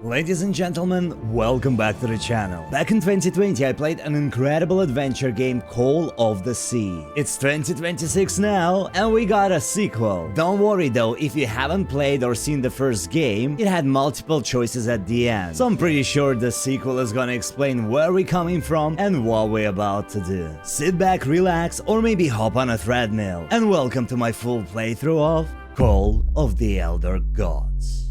Ladies and gentlemen, welcome back to the channel. Back in 2020 I played an incredible adventure game Call of the Sea. It's 2026 now and we got a sequel. Don't worry though, if you haven't played or seen the first game, it had multiple choices at the end. So I'm pretty sure the sequel is gonna explain where we're coming from and what we're about to do. Sit back, relax, or maybe hop on a treadmill and welcome to my full playthrough of Call of the Elder Gods.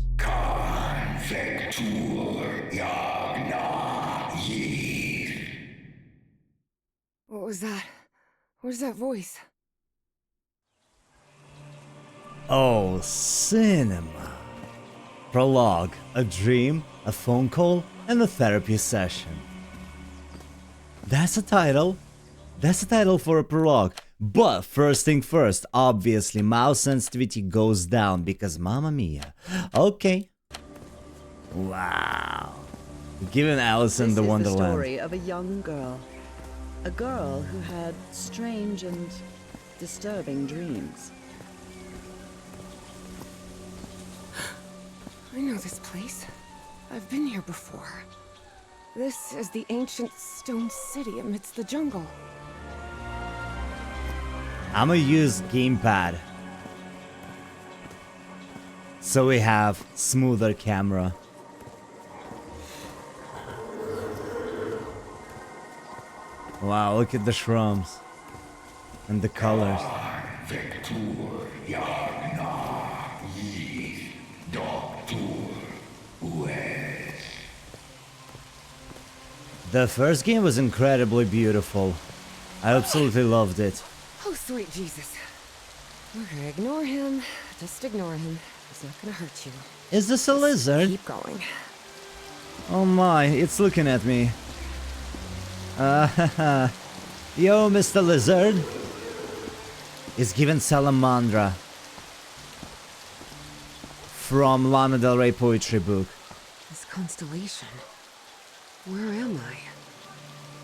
What was that? Where's that voice? Oh, cinema. Prologue, a dream, a phone call, and a therapy session. That's a title. That's a title for a prologue. But first thing first, obviously mouse sensitivity goes down because mamma mia. Okay. Wow. Giving Allison the Wonderland. This is the story of a young girl. A girl who had strange and disturbing dreams. I know this place. I've been here before. This is the ancient stone city amidst the jungle. I'ma use gamepad. So we have smoother camera. Wow, look at the shrooms and the colors. The first game was incredibly beautiful. I absolutely loved it. Oh, sweet Jesus. Okay, ignore him. Just ignore him. He's not gonna hurt you. Is this a lizard? Keep going. Oh my, it's looking at me. Yo, Mr. Lizard. It's given Salamandra from Lana Del Rey poetry book. This constellation. Where am I?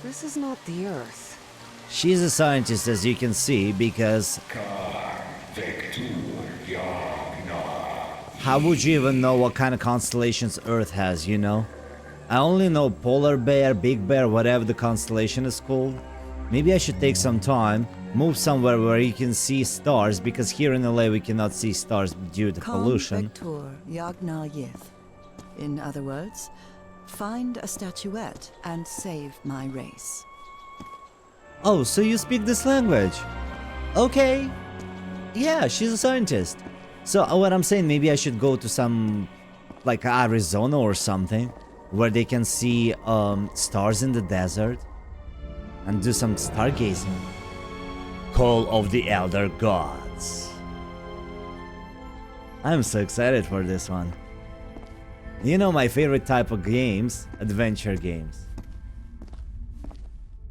This is not the Earth. She's a scientist, as you can see, because how would you even know what kind of constellations Earth has, you know? I only know Polar Bear, Big Bear, whatever the constellation is called. Maybe I should take some time, move somewhere where you can see stars, because here in LA we cannot see stars due to pollution. In other words, find a statuette and save my race. Oh, so you speak this language? Okay. Yeah, she's a scientist. So what I'm saying, maybe I should go to some, like Arizona or something, where they can see stars in the desert and do some stargazing. Call of the Elder Gods. I'm so excited for this one. You know my favorite type of games, adventure games.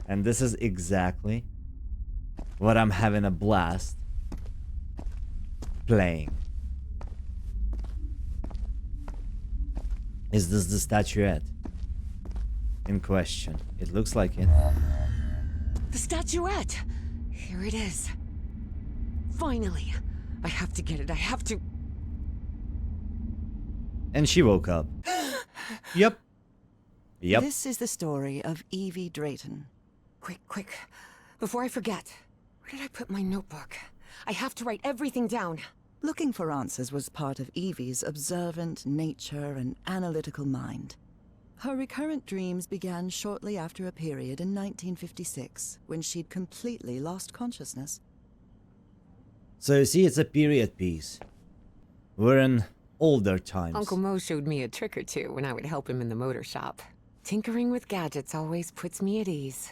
And this is exactly what I'm having a blast playing. Is this the statuette in question? It looks like it. The statuette! Here it is. Finally. I have to get it. I have to... And she woke up. Yep. Yep. This is the story of Evie Drayton. Quick. Before I forget. Where did I put my notebook? I have to write everything down. Looking for answers was part of Evie's observant nature and analytical mind. Her recurrent dreams began shortly after a period in 1956, when she'd completely lost consciousness. So you see, it's a period piece. We're in older times. Uncle Mo showed me a trick or two when I would help him in the motor shop. Tinkering with gadgets always puts me at ease.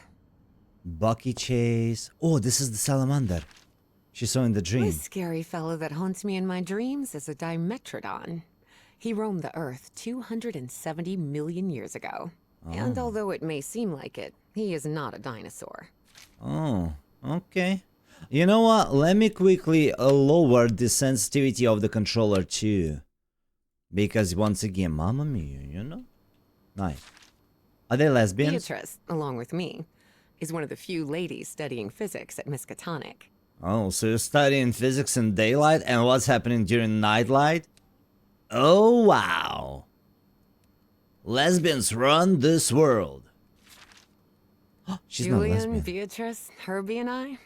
Bucky Chase. Oh, this is the salamander she saw in the dream. This scary fellow that haunts me in my dreams is a Dimetrodon. He roamed the Earth 270 million years ago. Oh. And although it may seem like it, he is not a dinosaur. Oh, okay. You know what? Let me quickly lower the sensitivity of the controller too. Because once again, mamma mia, you know? Nice. Are they lesbians? Beatrice, along with me, is one of the few ladies studying physics at Miskatonic. Oh, so you're studying physics in daylight and what's happening during nightlight? Oh, wow. Lesbians run this world. She's not Julian, lesbian. Beatrice, Herbie, and I,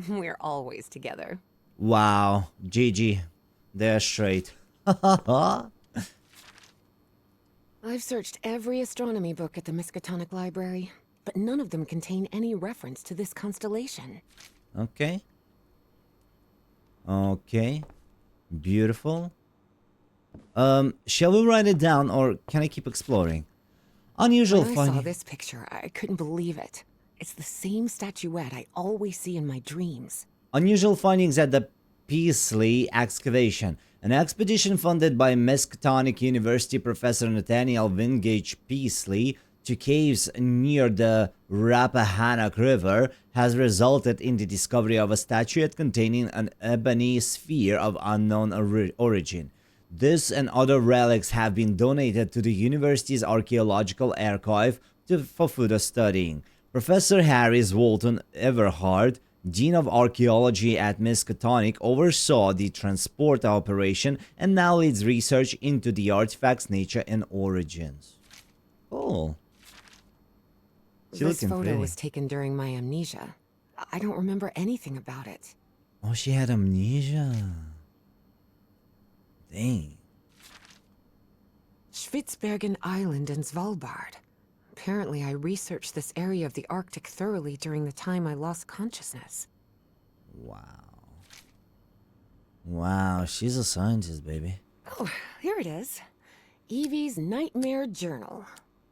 we're always together. Wow, GG. They're straight. I've searched every astronomy book at the Miskatonic Library, but none of them contain any reference to this constellation. Okay. Okay. Beautiful. Shall we write it down or can I keep exploring? Unusual When I saw finding. this picture, I couldn't believe it. It's the same statuette I always see in my dreams. Unusual findings at the Peasley excavation. An expedition funded by Miskatonic University professor Nathaniel Wingate Peasley to caves near the Rappahannock River has resulted in the discovery of a statuette containing an ebony sphere of unknown origin. This and other relics have been donated to the university's archaeological archive for further studying. Professor Harris Walton Everhard, Dean of Archaeology at Miskatonic, oversaw the transport operation and now leads research into the artifact's nature and origins. Cool. This photo was taken during my amnesia. I don't remember anything about it. Oh, she had amnesia. Dang. Spitsbergen Island and Svalbard. Apparently, I researched this area of the Arctic thoroughly during the time I lost consciousness. Wow. Wow, she's a scientist, baby. Oh, here it is. Evie's Nightmare Journal.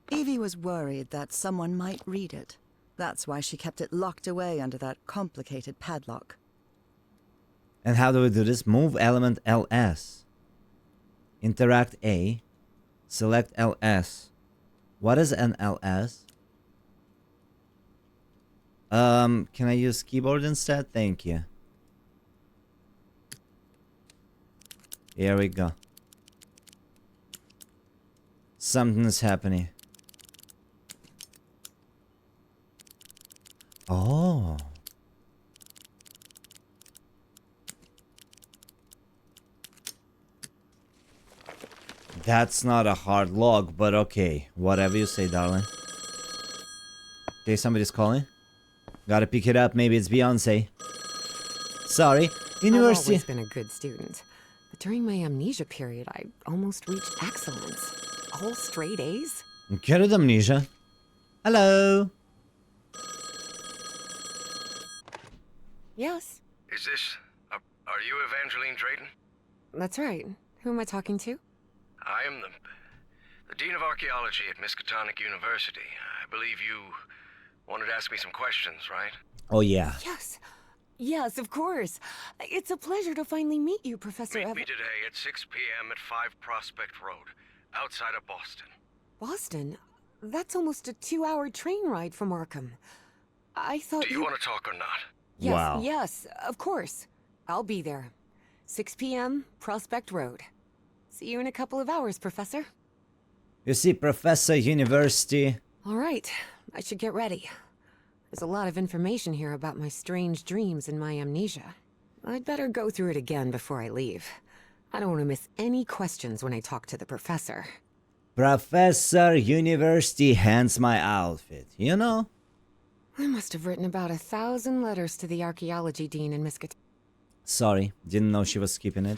Evie was worried that someone might read it. That's why she kept it locked away under that complicated padlock. And how do we do this? Move element LS. Interact A. Select LS. What is an LS? Can I use keyboard instead? Thank you. Here we go. Something's happening. Oh. That's not a hard log, but okay. Whatever you say, darling. Okay, somebody's calling. Gotta pick it up. Maybe it's Beyonce. Sorry. University. I've always been a good student. But during my amnesia period, I almost reached excellence. All straight A's? Get it, amnesia. Hello. Yes, Is this... are you Evangeline Drayton? that's right. Who am I talking to? I am the Dean of Archaeology at Miskatonic University. I believe you wanted to ask me some questions, right? Oh, yeah. Yes. Yes, of course. It's a pleasure to finally meet you, Professor Meet me today at 6 p.m. at 5 Prospect Road, outside of Boston. Boston? That's almost a 2-hour train ride from Arkham. I thought Do you want to talk or not? Yes, Wow. yes, of course. I'll be there. 6 p.m., Prospect Road. See you in a couple of hours, Professor. You see, Professor University. All right, I should get ready. There's a lot of information here about my strange dreams and my amnesia. I'd better go through it again before I leave. I don't want to miss any questions when I talk to the professor. Professor University, hence my outfit. You know? I must have written about 1,000 letters to the archaeology dean in Miskatonic. Sorry, didn't know she was skipping it.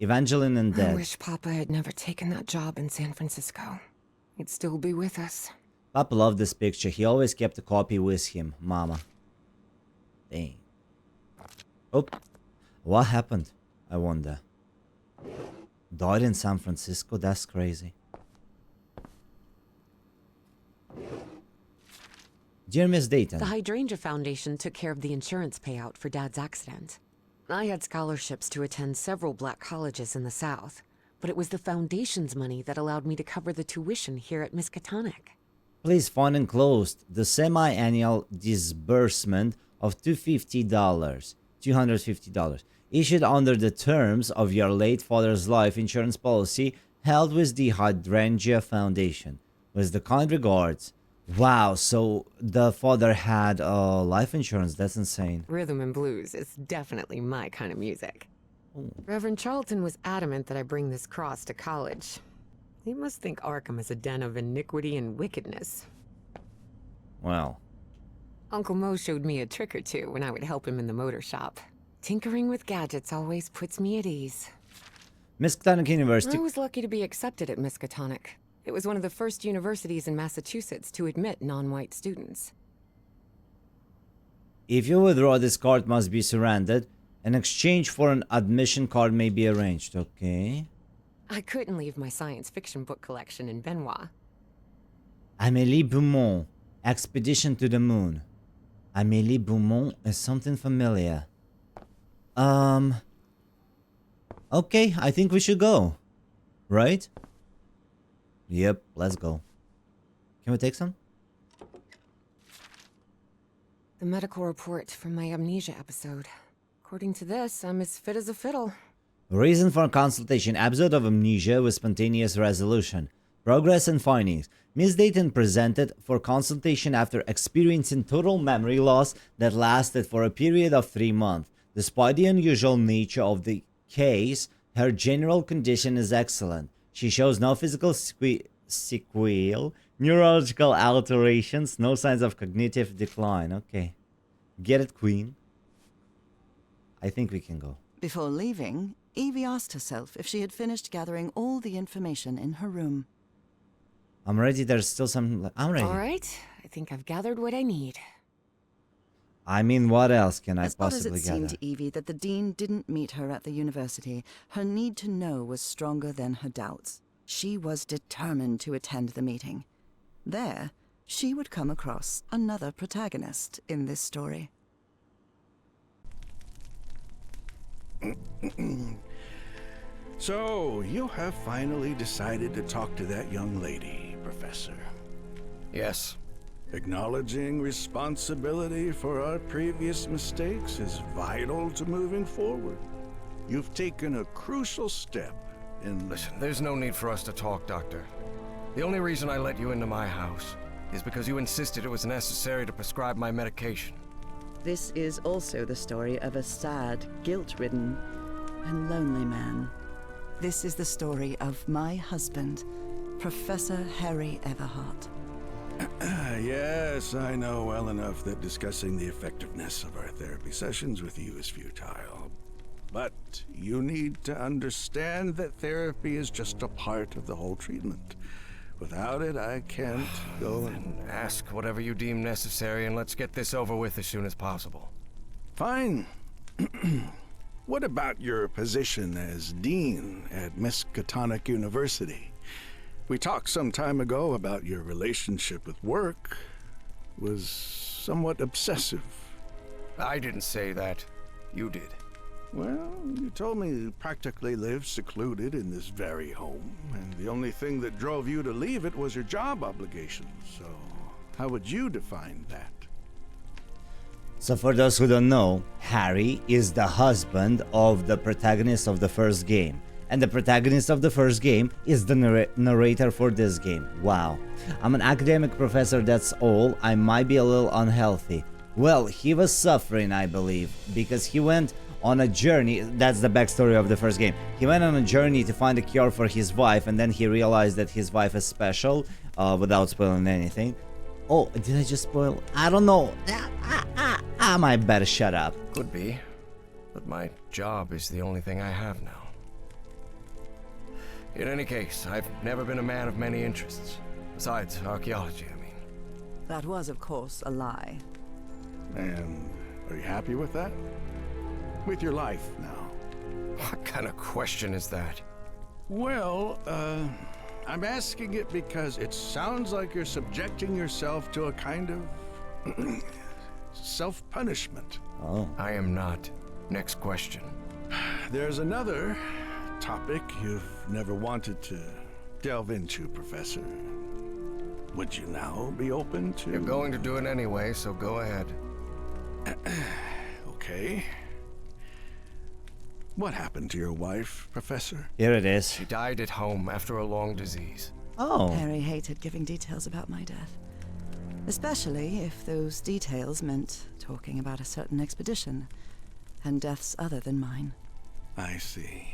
Evangeline and I Dead. wish Papa had never taken that job in San Francisco. He'd still be with us. Papa loved this picture. He always kept a copy with him, Mama. Dang. Oh, what happened? I wonder. Died in San Francisco? That's crazy. Dear Miss Dayton. The Hydrangea Foundation took care of the insurance payout for Dad's accident. I had scholarships to attend several black colleges in the South, but it was the Foundation's money that allowed me to cover the tuition here at Miskatonic. Please find enclosed the semi-annual disbursement of $250, issued under the terms of your late father's life insurance policy held with the Hydrangea Foundation. With the kind regards. Wow, so the father had life insurance. That's insane. Rhythm and blues is definitely my kind of music. Ooh. Reverend Charlton was adamant that I bring this cross to college. He must think Arkham is a den of iniquity and wickedness. Well, Uncle Mo showed me a trick or two when I would help him in the motor shop. Tinkering with gadgets always puts me at ease. Miskatonic University. I was lucky to be accepted at Miskatonic. It was one of the first universities in Massachusetts to admit non-white students. If you withdraw, this card must be surrendered. An exchange for an admission card may be arranged. Okay. I couldn't leave my science fiction book collection in Benoit. Amélie Beaumont. Expedition to the Moon. Amélie Beaumont is something familiar. Okay, I think we should go. Right? Yep, let's go. Can we take some? The medical report from my amnesia episode. According to this, I'm as fit as a fiddle. Reason for consultation. Episode of amnesia with spontaneous resolution. Progress and findings. Miss Dayton presented for consultation after experiencing total memory loss that lasted for a period of 3 months. Despite the unusual nature of the case, her general condition is excellent. She shows no physical sequelae, neurological alterations, no signs of cognitive decline. Okay. Get it, Queen. I think we can go. Before leaving, Evie asked herself if she had finished gathering all the information in her room. I'm ready. There's still some... I'm ready. All right, I think I've gathered what I need. I mean, what else can I As odd as possibly it seemed gather? to Evie that the dean didn't meet her at the university, her need to know was stronger than her doubts. She was determined to attend the meeting. There, she would come across another protagonist in this story. So, you have finally decided to talk to that young lady, Professor. Yes. Acknowledging responsibility for our previous mistakes is vital to moving forward. You've taken a crucial step in... Listen, there's no need for us to talk, Doctor. The only reason I let you into my house is because you insisted it was necessary to prescribe my medication. This is also the story of a sad, guilt-ridden, and lonely man. This is the story of my husband, Professor Harry Everhart. Yes, I know well enough that discussing the effectiveness of our therapy sessions with you is futile. But you need to understand that therapy is just a part of the whole treatment. Without it, I can't go and... Ask whatever you deem necessary and let's get this over with as soon as possible. Fine. What about your position as dean at Miskatonic University? We talked some time ago about your relationship with work was somewhat obsessive. I didn't say that. You did. Well, you told me you practically lived secluded in this very home, and the only thing that drove you to leave it was your job obligations. So, how would you define that? So for those who don't know, Harry is the husband of the protagonist of the first game. And the protagonist of the first game is the narrator for this game. Wow. I'm an academic professor, that's all. I might be a little unhealthy. Well, he was suffering, I believe, because he went on a journey. That's the backstory of the first game. He went on a journey to find a cure for his wife, and then he realized that his wife is special, without spoiling anything. Oh, did I just spoil? I don't know. I might better shut up. Could be. But my job is the only thing I have now. In any case, I've never been a man of many interests. Besides archaeology, I mean. That was, of course, a lie. And are you happy with that? With your life now? What kind of question is that? Well, I'm asking it because it sounds like you're subjecting yourself to a kind of self-punishment. Oh. I am not. Next question. There's another topic you've never wanted to delve into, Professor. Would you now be open to... You're going to do it anyway, so go ahead. Okay. What happened to your wife, Professor? Here it is. She died at home after a long disease. Oh. Harry hated giving details about my death. Especially if those details meant talking about a certain expedition and deaths other than mine. I see.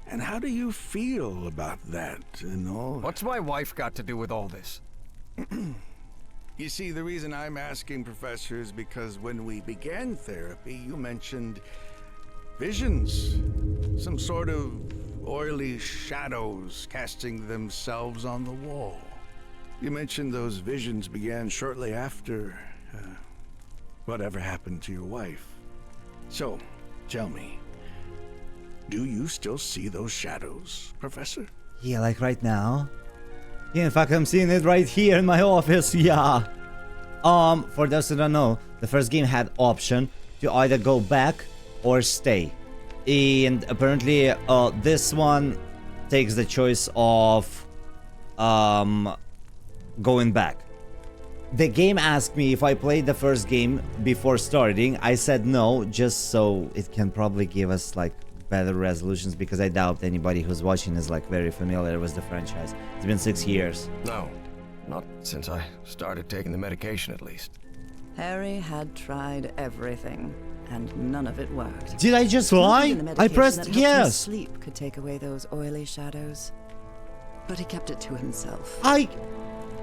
And how do you feel about that and all? What's my wife got to do with all this? You see, the reason I'm asking, Professor, is because when we began therapy, you mentioned visions. Some sort of oily shadows casting themselves on the wall. You mentioned those visions began shortly after whatever happened to your wife. So, tell me, do you still see those shadows, Professor? Yeah, like right now. Yeah, in fact, I'm seeing it right here in my office. Yeah. For those who don't know, the first game had option to either go back or stay. And apparently, this one takes the choice of going back. The game asked me if I played the first game before starting. I said no, just so it can probably give us like better resolutions, because I doubt anybody who's watching is like very familiar with the franchise. It's been 6 years. No, not since I started taking the medication, at least. Harry had tried everything, and none of it worked. Did I just Not lie? even the I medication pressed that helped him yes. sleep could take away those oily shadows. But he kept it to himself.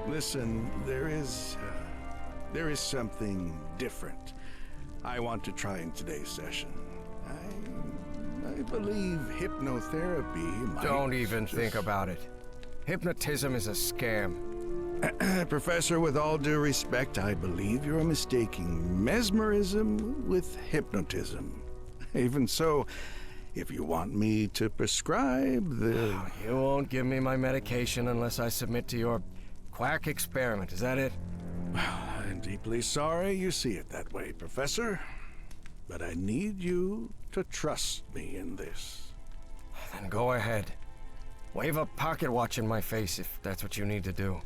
Listen, there is something different I want to try in today's session. I believe hypnotherapy might... Don't even think about it. Hypnotism is a scam. Professor, with all due respect, I believe you're mistaking mesmerism with hypnotism. Even so, if you want me to prescribe the... You won't give me my medication unless I submit to your quack experiment, is that it? I'm deeply sorry you see it that way, Professor. But I need you to trust me in this. Then go ahead. Wave a pocket watch in my face if that's what you need to do.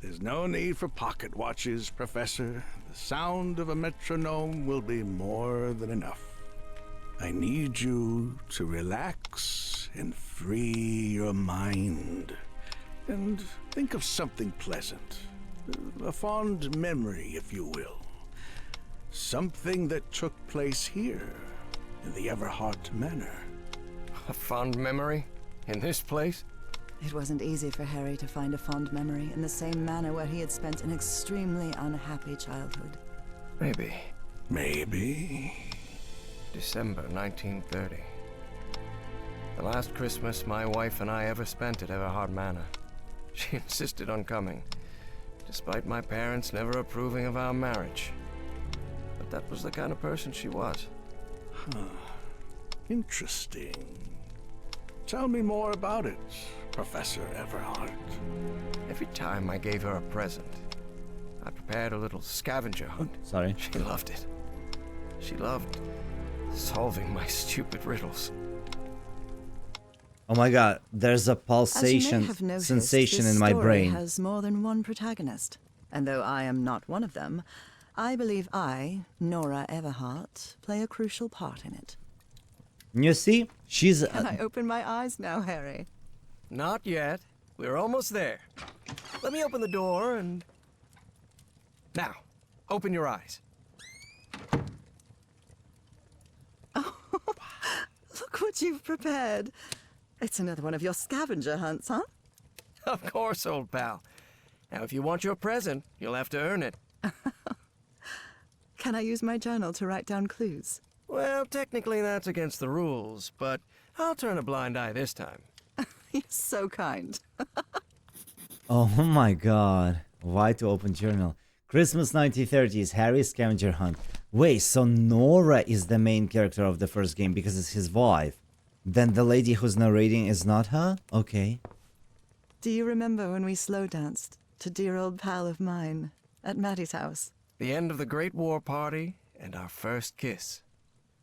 There's no need for pocket watches, Professor. The sound of a metronome will be more than enough. I need you to relax and free your mind. And think of something pleasant. A fond memory, if you will. Something that took place here, in the Everhart Manor. A fond memory? In this place? It wasn't easy for Harry to find a fond memory in the same manor where he had spent an extremely unhappy childhood. Maybe. Maybe. December 1930. The last Christmas my wife and I ever spent at Everhart Manor. She insisted on coming, despite my parents never approving of our marriage. But that was the kind of person she was. Interesting. Tell me more about it, Professor Everhart. Every time I gave her a present, I prepared a little scavenger hunt. Sorry. She loved it. She loved solving my stupid riddles. Oh my god, there's a As you may pulsation have noticed, sensation this in my story brain. has more than one protagonist. And though I am not one of them, I believe I, Nora Everhart, play a crucial part in it. You see, she's Can I open my eyes now, Harry? Not yet. We're almost there. Let me open the door and... Now, open your eyes. Look what you've prepared. It's another one of your scavenger hunts, huh? Of course, old pal. Now, if you want your present, you'll have to earn it. Can I use my journal to write down clues? Well, technically that's against the rules, but I'll turn a blind eye this time. You're so kind. Oh my god. Why to open journal? Christmas 1930s, Harry's scavenger hunt. Wait, so Nora is the main character of the first game because it's his wife. Then the lady who's narrating is not her? Okay. Do you remember when we slow danced to Dear Old Pal of Mine at Maddie's house? The end of the Great War Party and our first kiss.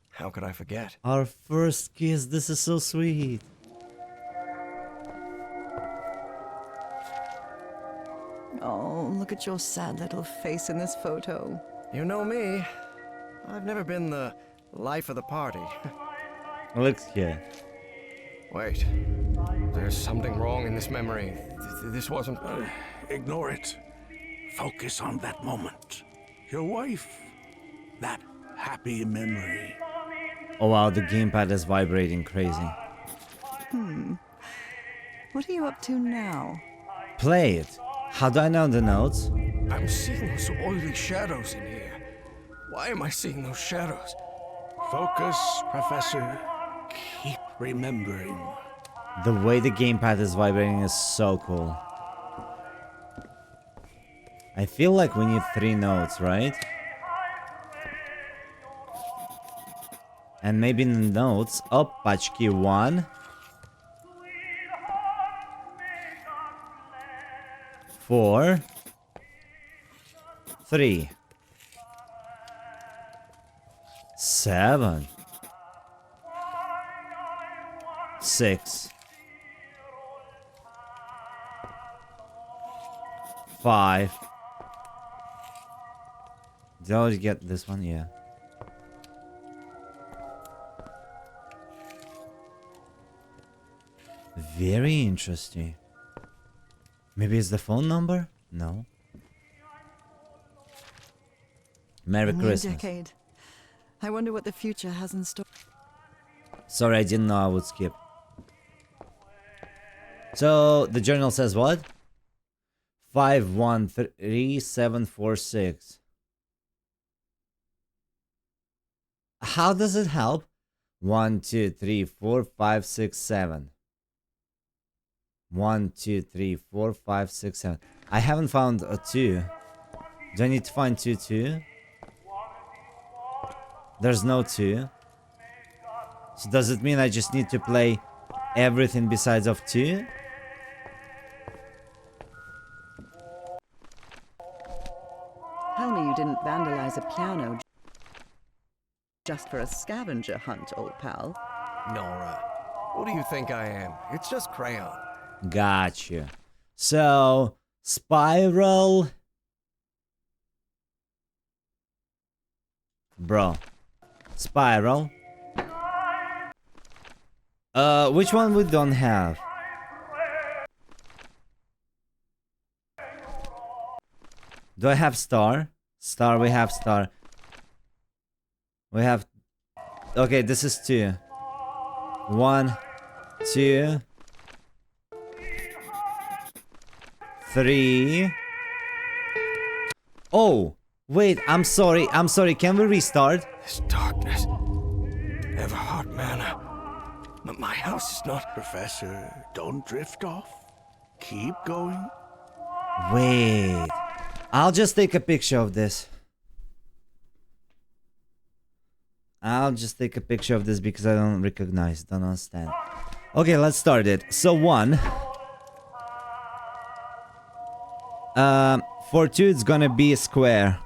How could I forget? Our first kiss, this is so sweet. Oh, look at your sad little face in this photo. You know me. I've never been the life of the party. Look here. Wait. There's something wrong in this memory. This wasn't... Ignore it. Focus on that moment. Your wife. That happy memory. Oh wow, the gamepad is vibrating crazy. What are you up to now? Play it. How do I know the notes? I'm seeing those oily shadows in here. Why am I seeing those shadows? Focus, Professor. Keep remembering. The way the gamepad is vibrating is so cool. I feel like we need 3 notes, right? And maybe in the notes, pachki 1, 4, 3, 7, 6, 5. Did I already get this one? Yeah. Very interesting. Maybe it's the phone number? No. Merry New Christmas. decade. I wonder what the future has in store. Sorry, I didn't know I would skip. So, the journal says what? 513746. How does it help? 1, 2, 3, 4, 5, 6, 7. 1, 2, 3, 4, 5, 6, 7. I haven't found a 2. Do I need to find 2 too? There's no 2. So does it mean I just need to play everything besides of 2? Tell me you didn't vandalize a piano just for a scavenger hunt, old pal. Nora, what do you think I am? It's just crayon. Gotcha. So, spiral. Bro. Spiral. Which one we don't have? Do I have star? Star, we have star. We have... Okay, this is 2. 1, 2... 3. Oh, wait, I'm sorry, can we restart? This darkness. Everhard Manor. My house is not... Professor, don't drift off. Keep going. Wait, I'll just take a picture of this. Because I don't recognize, don't understand. Okay, let's start it. So 1. For 2 it's gonna be a square.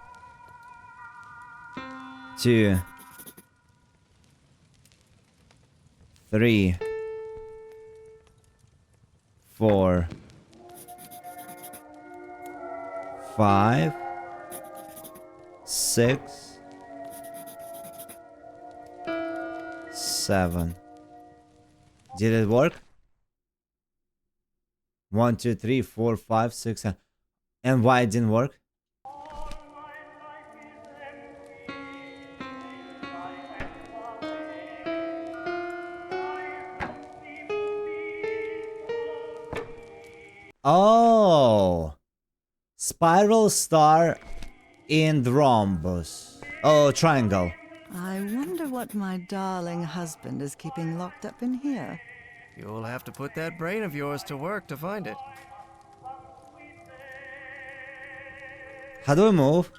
2. 3. 4. 5. 6. 7. Did it work? 1, 2, 3, 4, 5, 6, 7. And why it didn't work? Oh, spiral, star, and rhombus. Oh, triangle. I wonder what my darling husband is keeping locked up in here. You'll have to put that brain of yours to work to find it. How do I move?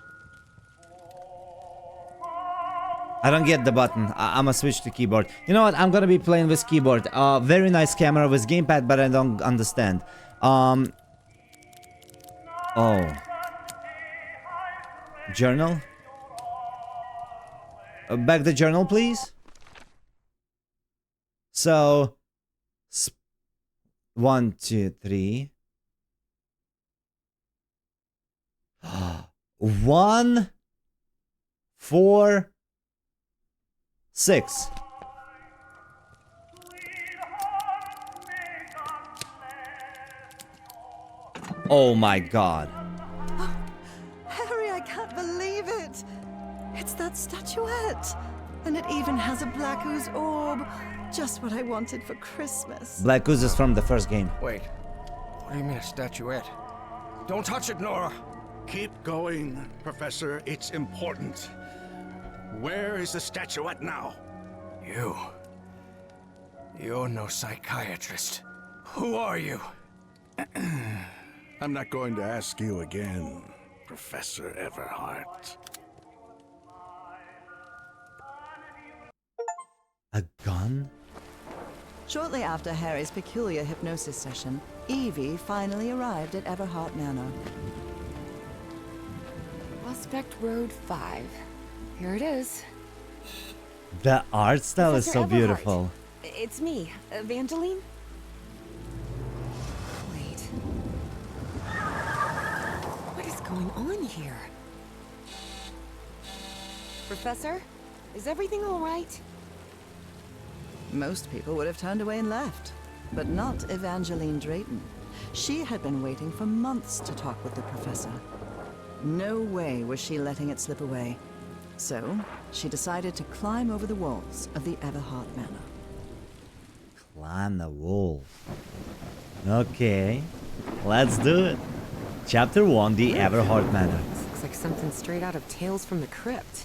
I don't get the button. I'ma switch to keyboard. You know what? I'm gonna be playing with keyboard. Very nice camera with gamepad, but I don't understand. Oh. Journal? Back the journal, please. So, 1, 2, 3. 1, 4, 6. Oh my god. Harry, I can't believe it! It's that statuette! And it even has a black ooze orb. Just what I wanted for Christmas. Black Ooze is from the first game. Wait. What do you mean a statuette? Don't touch it, Nora! Keep going, Professor. It's important. Where is the statuette now? You're no psychiatrist. Who are you? I'm not going to ask you again, Professor Everhart. A gun? Shortly after Harry's peculiar hypnosis session, Evie finally arrived at Everhart Manor. Prospect Road 5. Here it is. The art style is Professor so Everhart. beautiful. It's me, Evangeline. Wait. What is going on here? Professor, is everything all right? Most people would have turned away and left, but not Evangeline Drayton. She had been waiting for months to talk with the professor. No way was she letting it slip away. So, she decided to climb over the walls of the Everhart Manor. Climb the wall. Okay, let's do it. Chapter 1, The Everhart Manor. This looks like something straight out of Tales from the Crypt.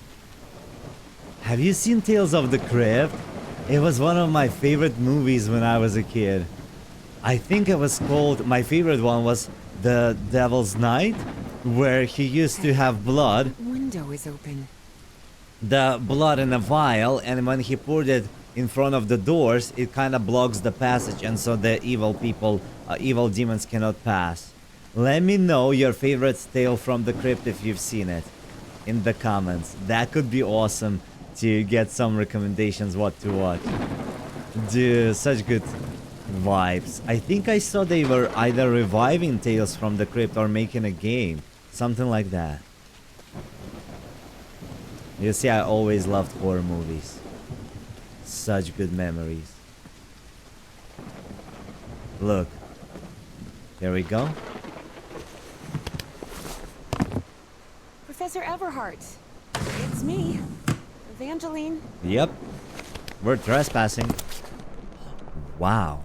Have you seen Tales of the Crypt? It was one of my favorite movies when I was a kid. I think it was called, my favorite one was The Devil's Night, where he used to have blood. Window is open. The blood in a vial, and when he poured it in front of the doors, it kind of blocks the passage, and so the evil people, evil demons cannot pass. Let me know your favorite tale from the crypt if you've seen it in the comments. That could be awesome to get some recommendations what to watch. Dude, such good vibes. I think I saw they were either reviving Tales from the Crypt or making a game. Something like that. You see, I always loved horror movies. Such good memories. Look. There we go. Professor Everhart. It's me, Evangeline. Yep. We're trespassing. Wow.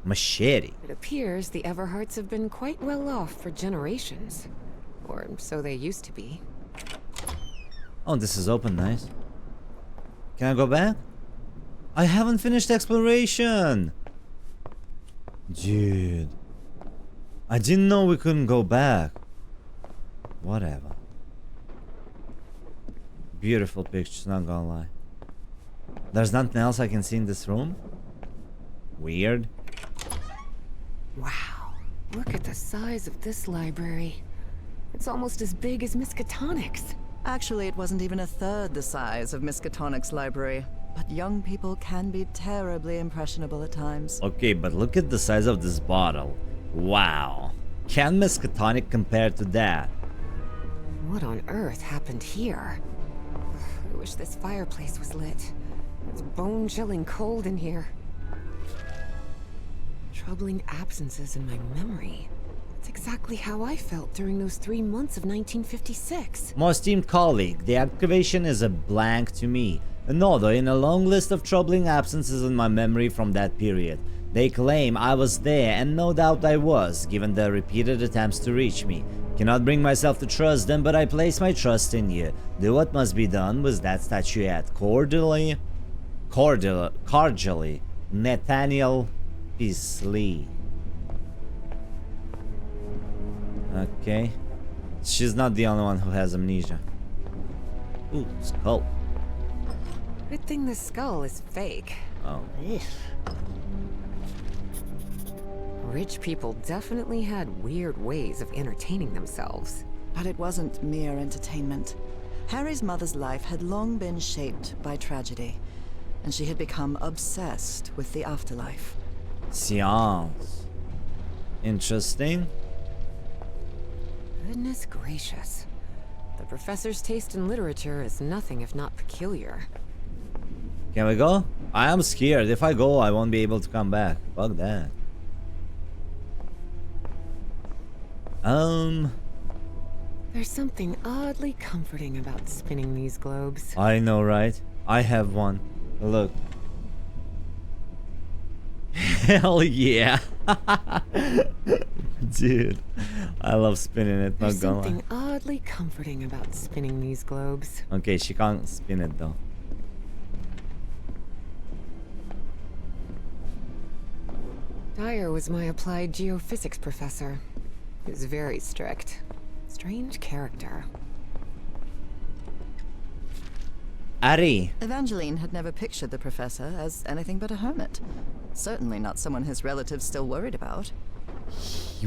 Machete. It appears the Everharts have been quite well off for generations. Or so they used to be. Oh, this is open, nice. Can I go back? I haven't finished exploration! Dude. I didn't know we couldn't go back. Whatever. Beautiful pictures, not gonna lie. There's nothing else I can see in this room? Weird. Wow. Look at the size of this library. It's almost as big as Miskatonic's. Actually, it wasn't even a third the size of Miskatonic's library. But young people can be terribly impressionable at times. Okay, but look at the size of this bottle. Wow. Can Miskatonic compare to that? What on earth happened here? I wish this fireplace was lit. It's bone-chilling cold in here. Troubling absences in my memory. It's exactly how I felt during those 3 months of 1956. My esteemed colleague, the activation is a blank to me. Another in a long list of troubling absences in my memory from that period. They claim I was there, and no doubt I was, given their repeated attempts to reach me. Cannot bring myself to trust them, but I place my trust in you. Do what must be done with that statuette. Cordially, Nathaniel Peasley. Okay. She's not the only one who has amnesia. Ooh, skull. Good thing the skull is fake. Oh. Rich people definitely had weird ways of entertaining themselves. But it wasn't mere entertainment. Harry's mother's life had long been shaped by tragedy, and she had become obsessed with the afterlife. Science. Interesting. Goodness gracious. The professor's taste in literature is nothing if not peculiar. Can we go? I am scared. If I go, I won't be able to come back. Fuck that. There's something oddly comforting about spinning these globes. I know, right? I have one. Look. Hell yeah. Dude, I love spinning it, not There's gonna lie. something oddly comforting about spinning these globes. Okay, she can't spin it though. Dyer was my applied geophysics professor. He was very strict. Strange character. Ari. Evangeline had never pictured the professor as anything but a hermit. Certainly not someone his relatives still worried about.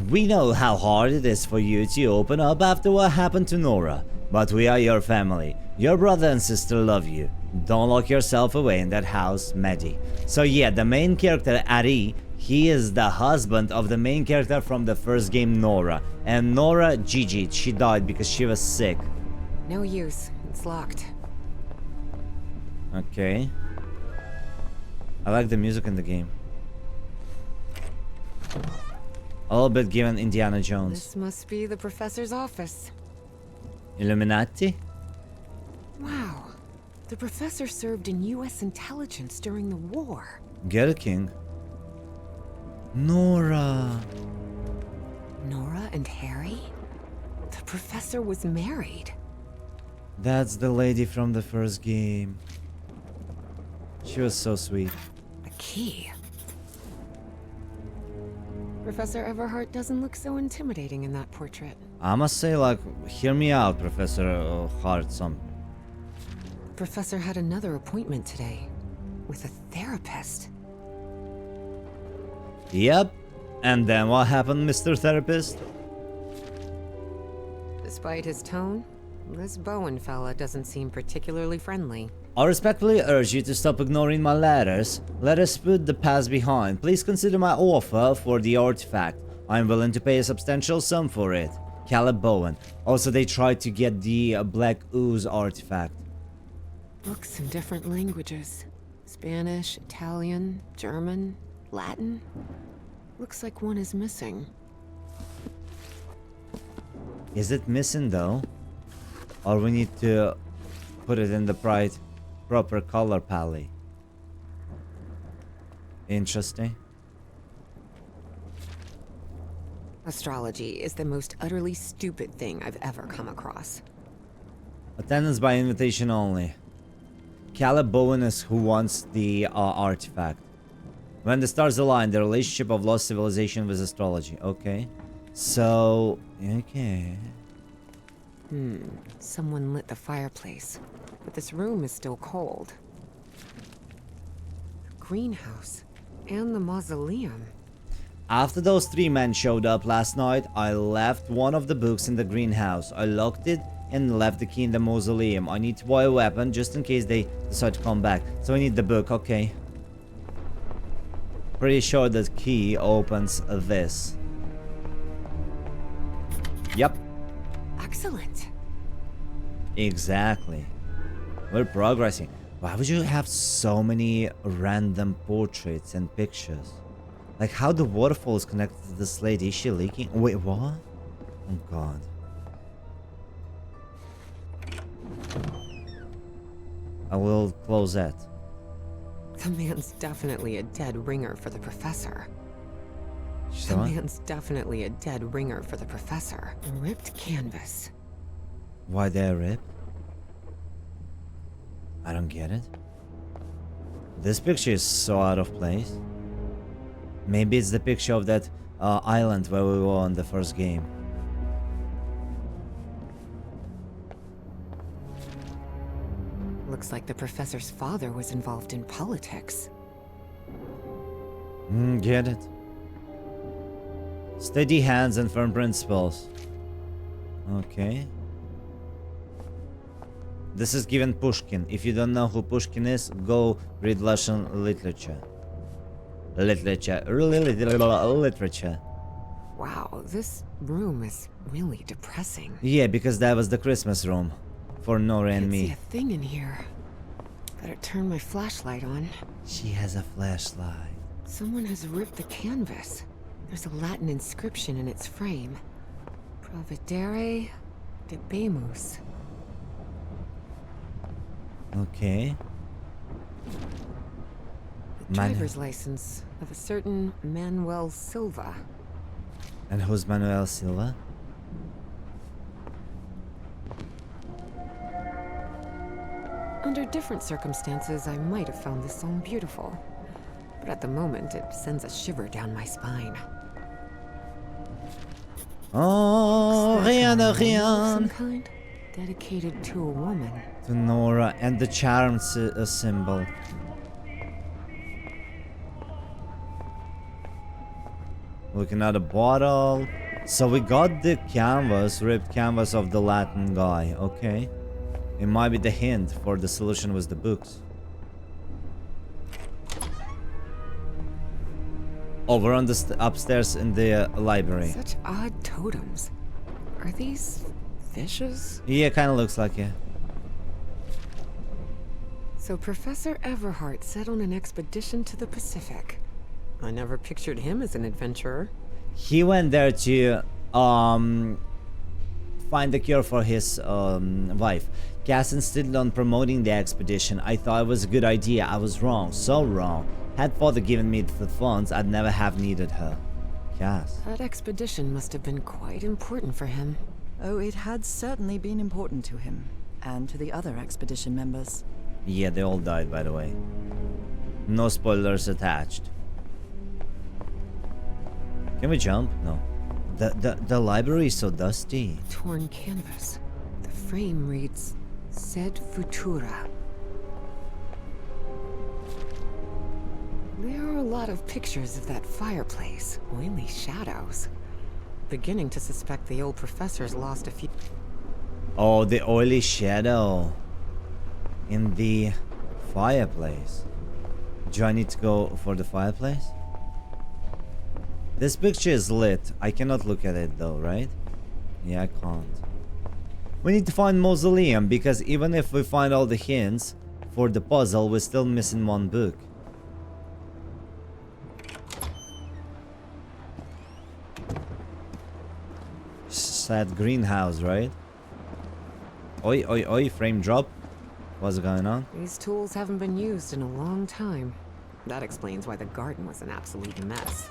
We know how hard it is for you to open up after what happened to Nora, but we are your family. Your brother and sister love you. Don't lock yourself away in that house, Maddie. So yeah, the main character, Ari, he is the husband of the main character from the first game, Nora. And Nora, Gigi, she died because she was sick. No use. It's locked. Okay. I like the music in the game. A little bit given Indiana Jones. This must be the professor's office. Illuminati? Wow. The professor served in U.S. intelligence during the war. Get it, King. Nora. Nora and Harry? The professor was married. That's the lady from the first game. She was so sweet. A key. Professor Everhart doesn't look so intimidating in that portrait. I must say, like, hear me out, Professor Hart. The professor had another appointment today. With a therapist. Yep. And then what happened, Mr. Therapist? Despite his tone, this Bowen fella doesn't seem particularly friendly. I respectfully urge you to stop ignoring my letters. Let us put the past behind. Please consider my offer for the artifact. I am willing to pay a substantial sum for it. Caleb Bowen. Also, they tried to get the Black Ooze artifact. Books in different languages. Spanish, Italian, German, Latin. Looks like one is missing. Is it missing though? Or we need to put it in the proper color palette? Interesting. Astrology is the most utterly stupid thing I've ever come across. Attendance by invitation only. Caleb Bowen is who wants the artifact. When the stars align, the relationship of lost civilization with astrology. Okay. So, okay. Someone lit the fireplace, but this room is still cold. The greenhouse and the mausoleum. After those three men showed up last night, I left one of the books in the greenhouse. I locked it and left the key in the mausoleum. I need to buy a weapon just in case they decide to come back. So I need the book, okay. Pretty sure that key opens this. Yep. Excellent. Exactly. We're progressing. Why would you have so many random portraits and pictures? Like how the waterfall is connected to this lady. Is she leaking? Wait, what? Oh god. I will close that. The man's definitely a dead ringer for the professor. The So what? man's definitely a dead ringer for the professor. Ripped canvas. Why they ripped? I don't get it. This picture is so out of place. Maybe it's the picture of that island where we were on the first game. Looks like the professor's father was involved in politics. Get it. Steady hands and firm principles. Okay. This is given Pushkin. If you don't know who Pushkin is, go read Russian literature. Literature. Wow, this room is really depressing. Yeah, because that was the Christmas room for Nora and Can't see me. a thing in here. Better turn my flashlight on. She has a flashlight. Someone has ripped the canvas. There's a Latin inscription in its frame. Providere debemus. Okay. The driver's license of a certain Manuel Silva. And who's Manuel Silva? Under different circumstances, I might have found this song beautiful. But at the moment, it sends a shiver down my spine. Oh, rien de Of some rien. kind, dedicated to a woman. To Nora and the charm symbol. Looking at a bottle. So we got the canvas, ripped canvas of the Latin guy. Okay. It might be the hint for the solution was the books. Over on the upstairs in the library. Such odd totems. Are these fishes? Yeah, kind of looks like it. So Professor Everhart set on an expedition to the Pacific. I never pictured him as an adventurer. He went there to find the cure for his wife. Cass insisted on promoting the expedition. I thought it was a good idea. I was wrong, so wrong. Had father given me the funds, I'd never have needed her. Cass. That expedition must have been quite important for him. Oh, it had certainly been important to him, and to the other expedition members. Yeah, they all died, by the way. No spoilers attached. Can we jump? No. The library is so dusty. Torn canvas. The frame reads, Sed Futura. There are a lot of pictures of that fireplace, only shadows. Beginning to suspect the old professor's lost a few. Oh, the oily shadow in the fireplace. Do I need to go for the fireplace? This picture is lit. I cannot look at it though, right? Yeah, I can't. We need to find mausoleum because even if we find all the hints for the puzzle, we're still missing one book. Sad greenhouse, right? Oi, oi, oi, frame drop. What's going on? These tools haven't been used in a long time. That explains why the garden was an absolute mess.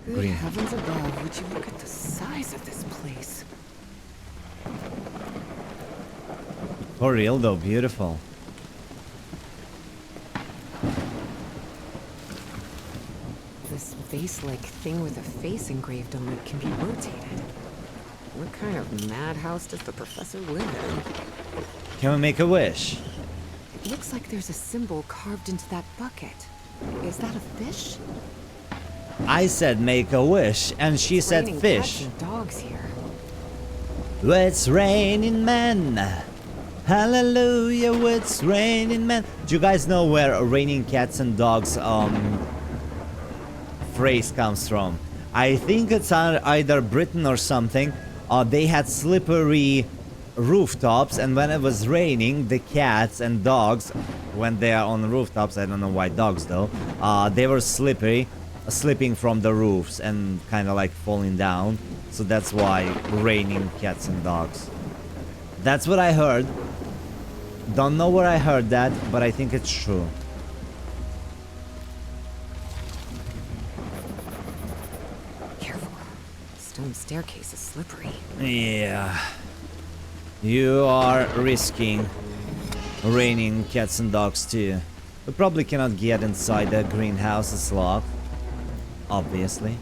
Good Green. heavens above, would you look at the size of this place? For real though, beautiful. This vase-like thing with a face engraved on it can be rotated. What kind of madhouse does the professor live in? Can we make a wish? It looks like there's a symbol carved into that bucket. Is that a fish? I said make a wish, and she It's said raining fish. cats and dogs here. It's raining men. Hallelujah, it's raining men. Do you guys know where raining cats and dogs phrase comes from? I think it's either Britain or something. They had slippery rooftops, and when it was raining, the cats and dogs, when they are on the rooftops, I don't know why dogs though, they were slipping from the roofs and kind of like falling down. So that's why raining cats and dogs. That's what I heard. Don't know where I heard that, but I think it's true. Careful. Stone staircase is slippery. Yeah. You are risking raining cats and dogs too. We probably cannot get inside the greenhouse, it's locked. Obviously.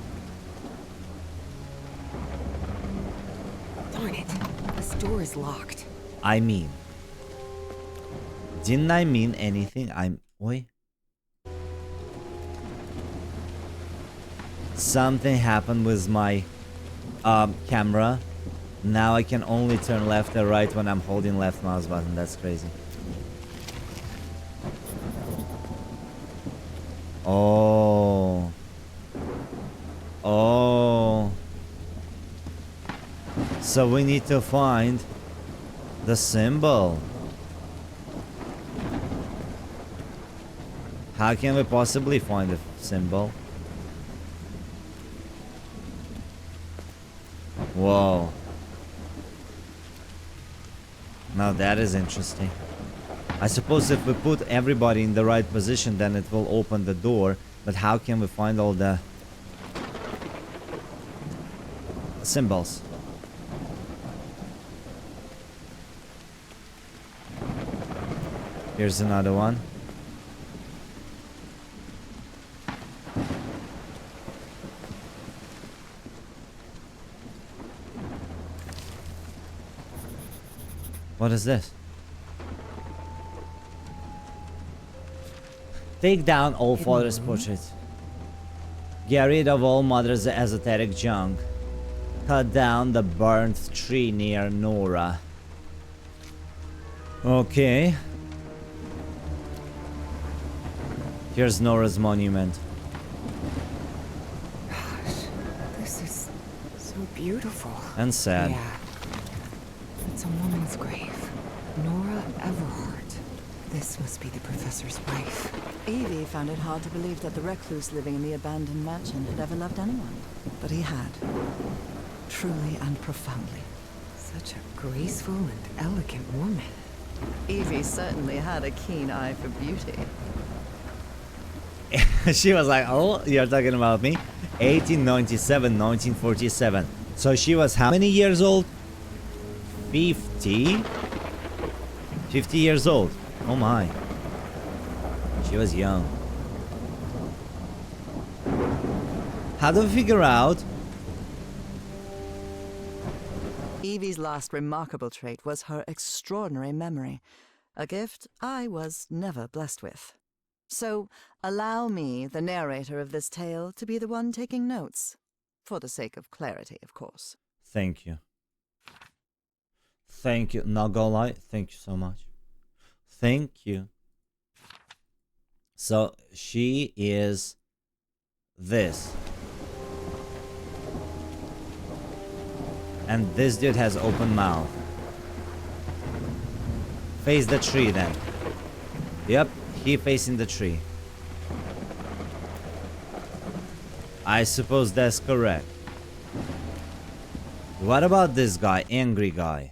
Darn it. This door is locked. I mean. Didn't I mean anything? Oi. Something happened with my camera. Now I can only turn left or right when I'm holding left mouse button. That's crazy. Oh. Oh. So we need to find the symbol. How can we possibly find the symbol? Whoa. Now that is interesting. I suppose if we put everybody in the right position, then it will open the door. But how can we find all the symbols? Here's another one. What is this? Take down all father's portraits. Get rid of all mother's esoteric junk. Cut down the burnt tree near Nora. Okay. Here's Nora's monument. Gosh, this is so beautiful. And sad. Yeah. It's a woman's grave. Nora Everhart. This must be the professor's wife. Evie found it hard to believe that the recluse living in the abandoned mansion had ever loved anyone. But he had. Truly and profoundly. Such a graceful and elegant woman. Evie certainly had a keen eye for beauty. She was like, oh, you're talking about me? 1897, 1947. So she was how many years old? 50? 50 years old. Oh my. She was young. How do we figure out? Evie's last remarkable trait was her extraordinary memory, a gift I was never blessed with. So, allow me, the narrator of this tale, to be the one taking notes. For the sake of clarity, of course. Thank you. Thank you. Not gonna lie, thank you so much. Thank you. So, she is this. And this dude has open mouth. Face the tree then. Yep, he facing the tree. I suppose that's correct. What about this guy, angry guy?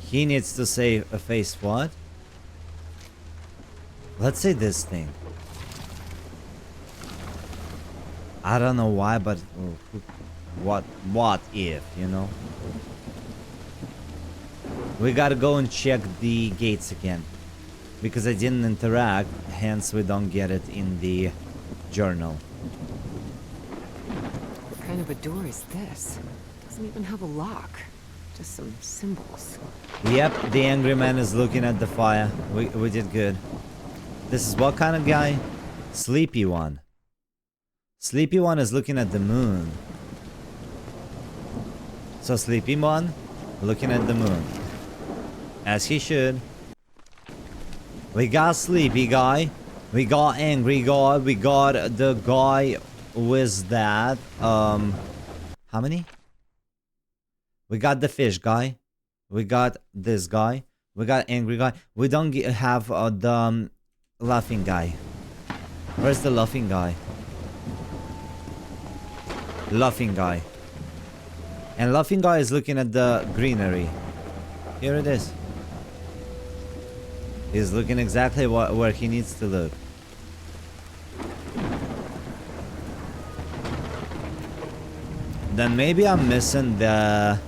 He needs to say face what? Let's say this thing. I don't know why, but what if, you know? We gotta go and check the gates again. Because I didn't interact, hence we don't get it in the journal. What kind of a door is this? Doesn't even have a lock. Just some symbols. Yep, the angry man is looking at the fire. We did good. This is what kind of guy? Sleepy one. Sleepy one is looking at the moon. So sleepy one, looking at the moon. As he should. We got sleepy guy. We got angry guy. We got the guy with that. How many? We got the fish guy. We got this guy. We got angry guy. We don't have the laughing guy. Where's the laughing guy? Laughing guy. And laughing guy is looking at the greenery. Here it is. He's looking exactly where he needs to look. Then maybe I'm missing the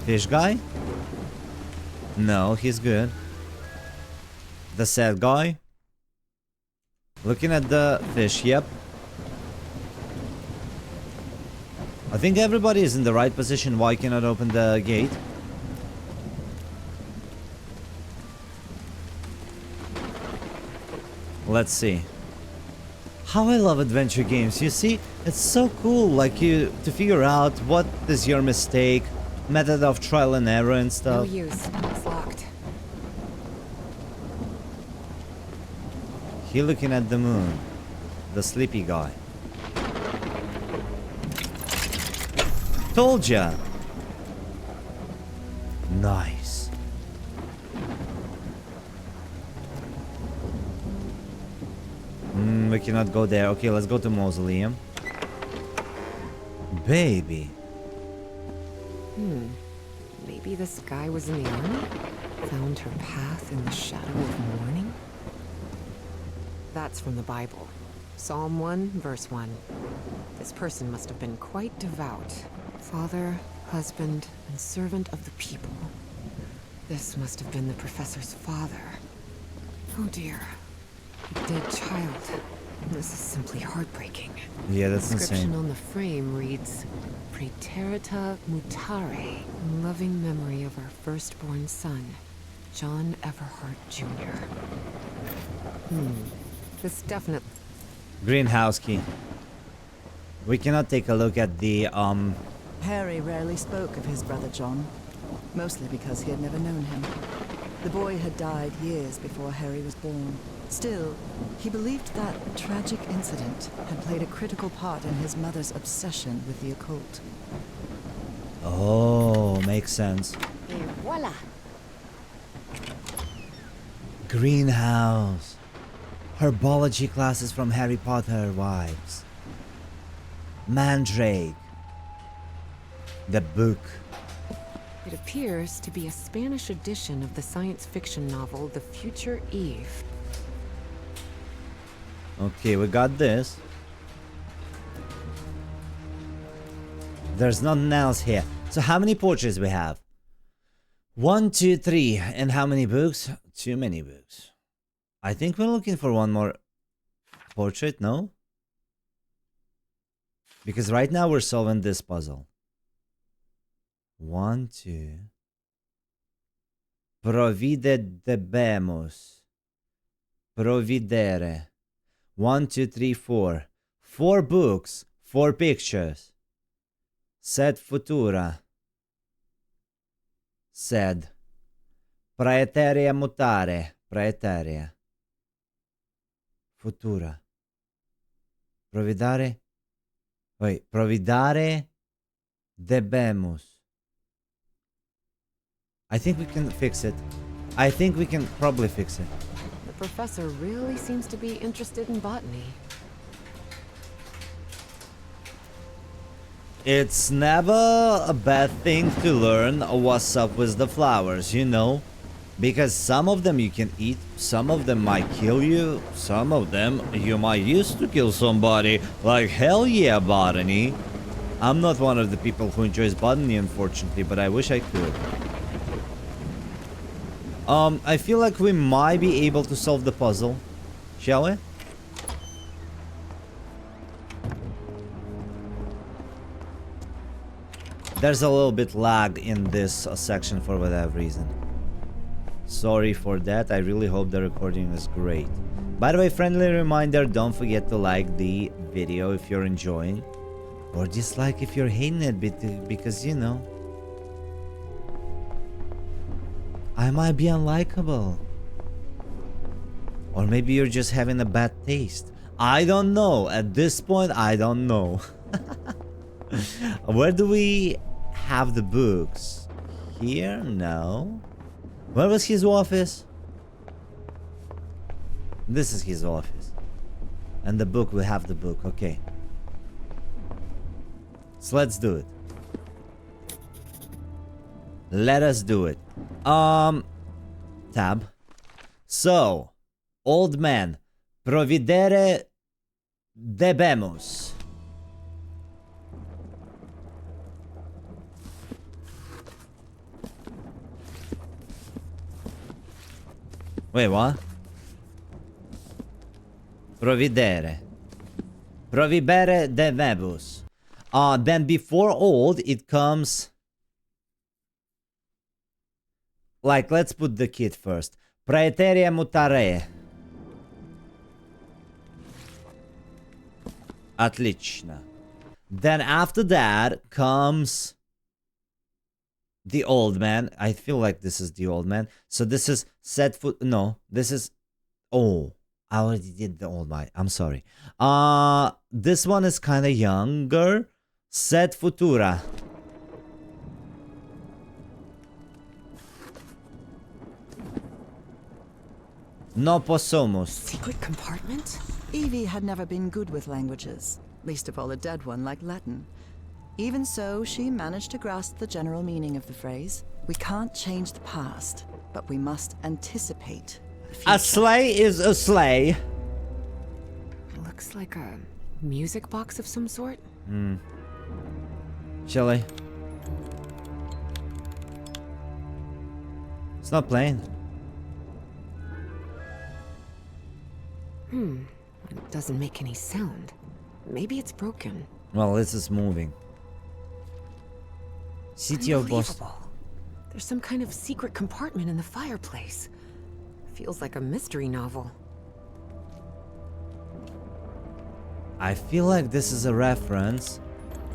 fish guy? No, he's good. The sad guy? Looking at the fish, yep. I think everybody is in the right position. Why cannot open the gate? Let's see. How I love adventure games. You see, it's so cool, like you to figure out what is your mistake, method of trial and error and No stuff. use. It's locked. He looking at the moon. The sleepy guy. Told ya. Nice. We cannot go there. Okay, let's go to mausoleum. Baby. Maybe this guy was in the army? Found her path in the shadow of morning? That's from the Bible. Psalm 1, verse 1. This person must have been quite devout. Father, husband, and servant of the people. This must have been the professor's father. Oh dear. A dead child. This is simply heartbreaking. Yeah, that's The inscription insane. on the frame reads, Praeterita mutare, in loving memory of our firstborn son, John Everhart Jr. This definitely... Greenhouse key. We cannot take a look at the Harry rarely spoke of his brother John, mostly because he had never known him. The boy had died years before Harry was born. Still, he believed that tragic incident had played a critical part in his mother's obsession with the occult. Oh, makes sense. Et voila! Greenhouse. Herbology classes from Harry Potter wives. Mandrake. The book. It appears to be a Spanish edition of the science fiction novel The Future Eve. Okay, we got this. There's nothing else here. So how many portraits we have? 1, 2, 3. And how many books? Too many books. I think we're looking for one more portrait, no? Because right now we're solving this puzzle. 1, 2. Provide debemos. Providere. 1, 2, 3, 4. 4 books. 4 pictures. Sed futura. Sed. Praeterea mutare. Praeterea. Futura. Providare. Wait. Providare debemus. I think we can fix it. I think we can probably fix it. The professor really seems to be interested in botany. It's never a bad thing to learn what's up with the flowers, you know? Because some of them you can eat, some of them might kill you, some of them you might use to kill somebody. Like, hell yeah, botany. I'm not one of the people who enjoys botany, unfortunately, but I wish I could. I feel like we might be able to solve the puzzle. Shall we? There's a little bit lag in this section for whatever reason. Sorry for that. I really hope the recording is great. By the way, friendly reminder, don't forget to like the video if you're enjoying. Or dislike if you're hating it, because, you know, I might be unlikable. Or maybe you're just having a bad taste. I don't know. At this point, I don't know. Where do we have the books? Here? No. Where was his office? This is his office. And the book, we have the book. Okay. So let's do it. Let us do it. Tab. So, old man. Providere debemus. Wait, what? Providere. Provibere debebus. Then before old, it comes... Like, let's put the kid first. Praeterea mutare. Отлично. Then after that comes... the old man. I feel like this is the old man. So this is set foot. No, this is... Oh, I already did the old man. I'm sorry. This one is kind of younger. Set futura. No possumus. Secret compartment? Evie had never been good with languages, least of all a dead one like Latin. Even so, she managed to grasp the general meaning of the phrase. We can't change the past, but we must anticipate the future. A sleigh is a sleigh. Looks like a music box of some sort. Shall I? It's not playing. It doesn't make any sound. Maybe it's broken. Well, this is moving. City of Boston. Unbelievable. There's some kind of secret compartment in the fireplace. Feels like a mystery novel. I feel like this is a reference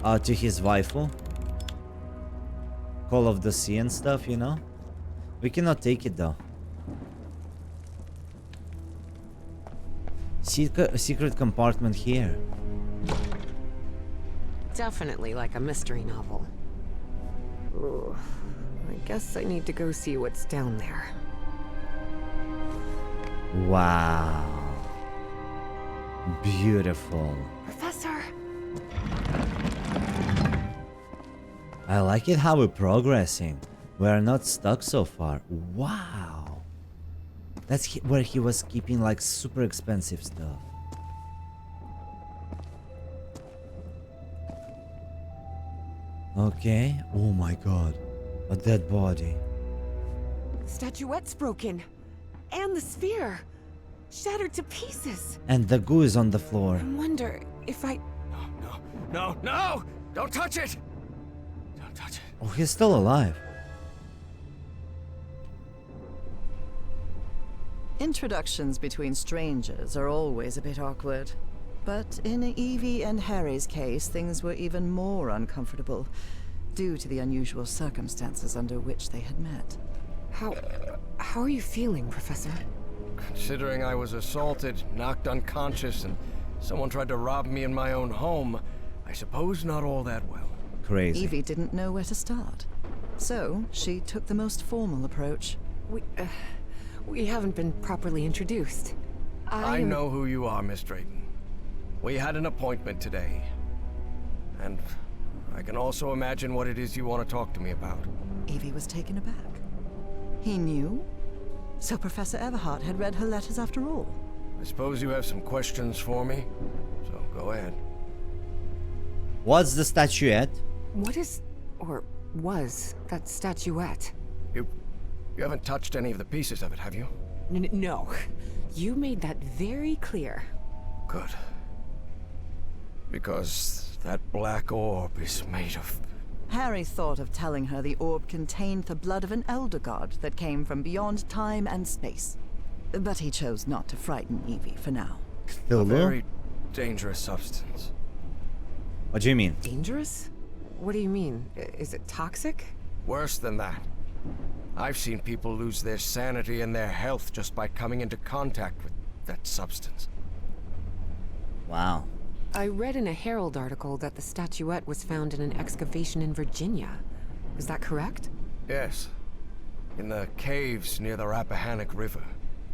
to his waifu. Call of the Sea and stuff, you know? We cannot take it though. Secret compartment here. Definitely like a mystery novel. Ooh, I guess I need to go see what's down there. Wow. Beautiful. Professor! I like it how we're progressing. We're not stuck so far. Wow. That's where he was keeping like super expensive stuff. Okay. Oh my god. A dead body. Statuette's broken. And the sphere. Shattered to pieces. And the goo is on the floor. I wonder if I... No! Don't touch it! Don't touch it. Oh, he's still alive. Introductions between strangers are always a bit awkward. But in Evie and Harry's case, things were even more uncomfortable, due to the unusual circumstances under which they had met. How are you feeling, Professor? Considering I was assaulted, knocked unconscious, and someone tried to rob me in my own home, I suppose not all that well. Crazy. Evie didn't know where to start. So, she took the most formal approach. We haven't been properly introduced. I know who you are, Miss Drayton. We had an appointment today. And I can also imagine what it is you want to talk to me about. Evie was taken aback. He knew? So Professor Everhart had read her letters after all? I suppose you have some questions for me, so go ahead. What's the statuette? What is, or was, that statuette? You haven't touched any of the pieces of it, have you? No. You made that very clear. Good. Because that black orb is made of... Harry thought of telling her the orb contained the blood of an elder god that came from beyond time and space. But he chose not to frighten Evie for now. a very dangerous substance. What do you mean? Dangerous? What do you mean? Is it toxic? Worse than that. I've seen people lose their sanity and their health just by coming into contact with that substance. Wow. I read in a Herald article that the statuette was found in an excavation in Virginia. Is that correct? Yes. In the caves near the Rappahannock River.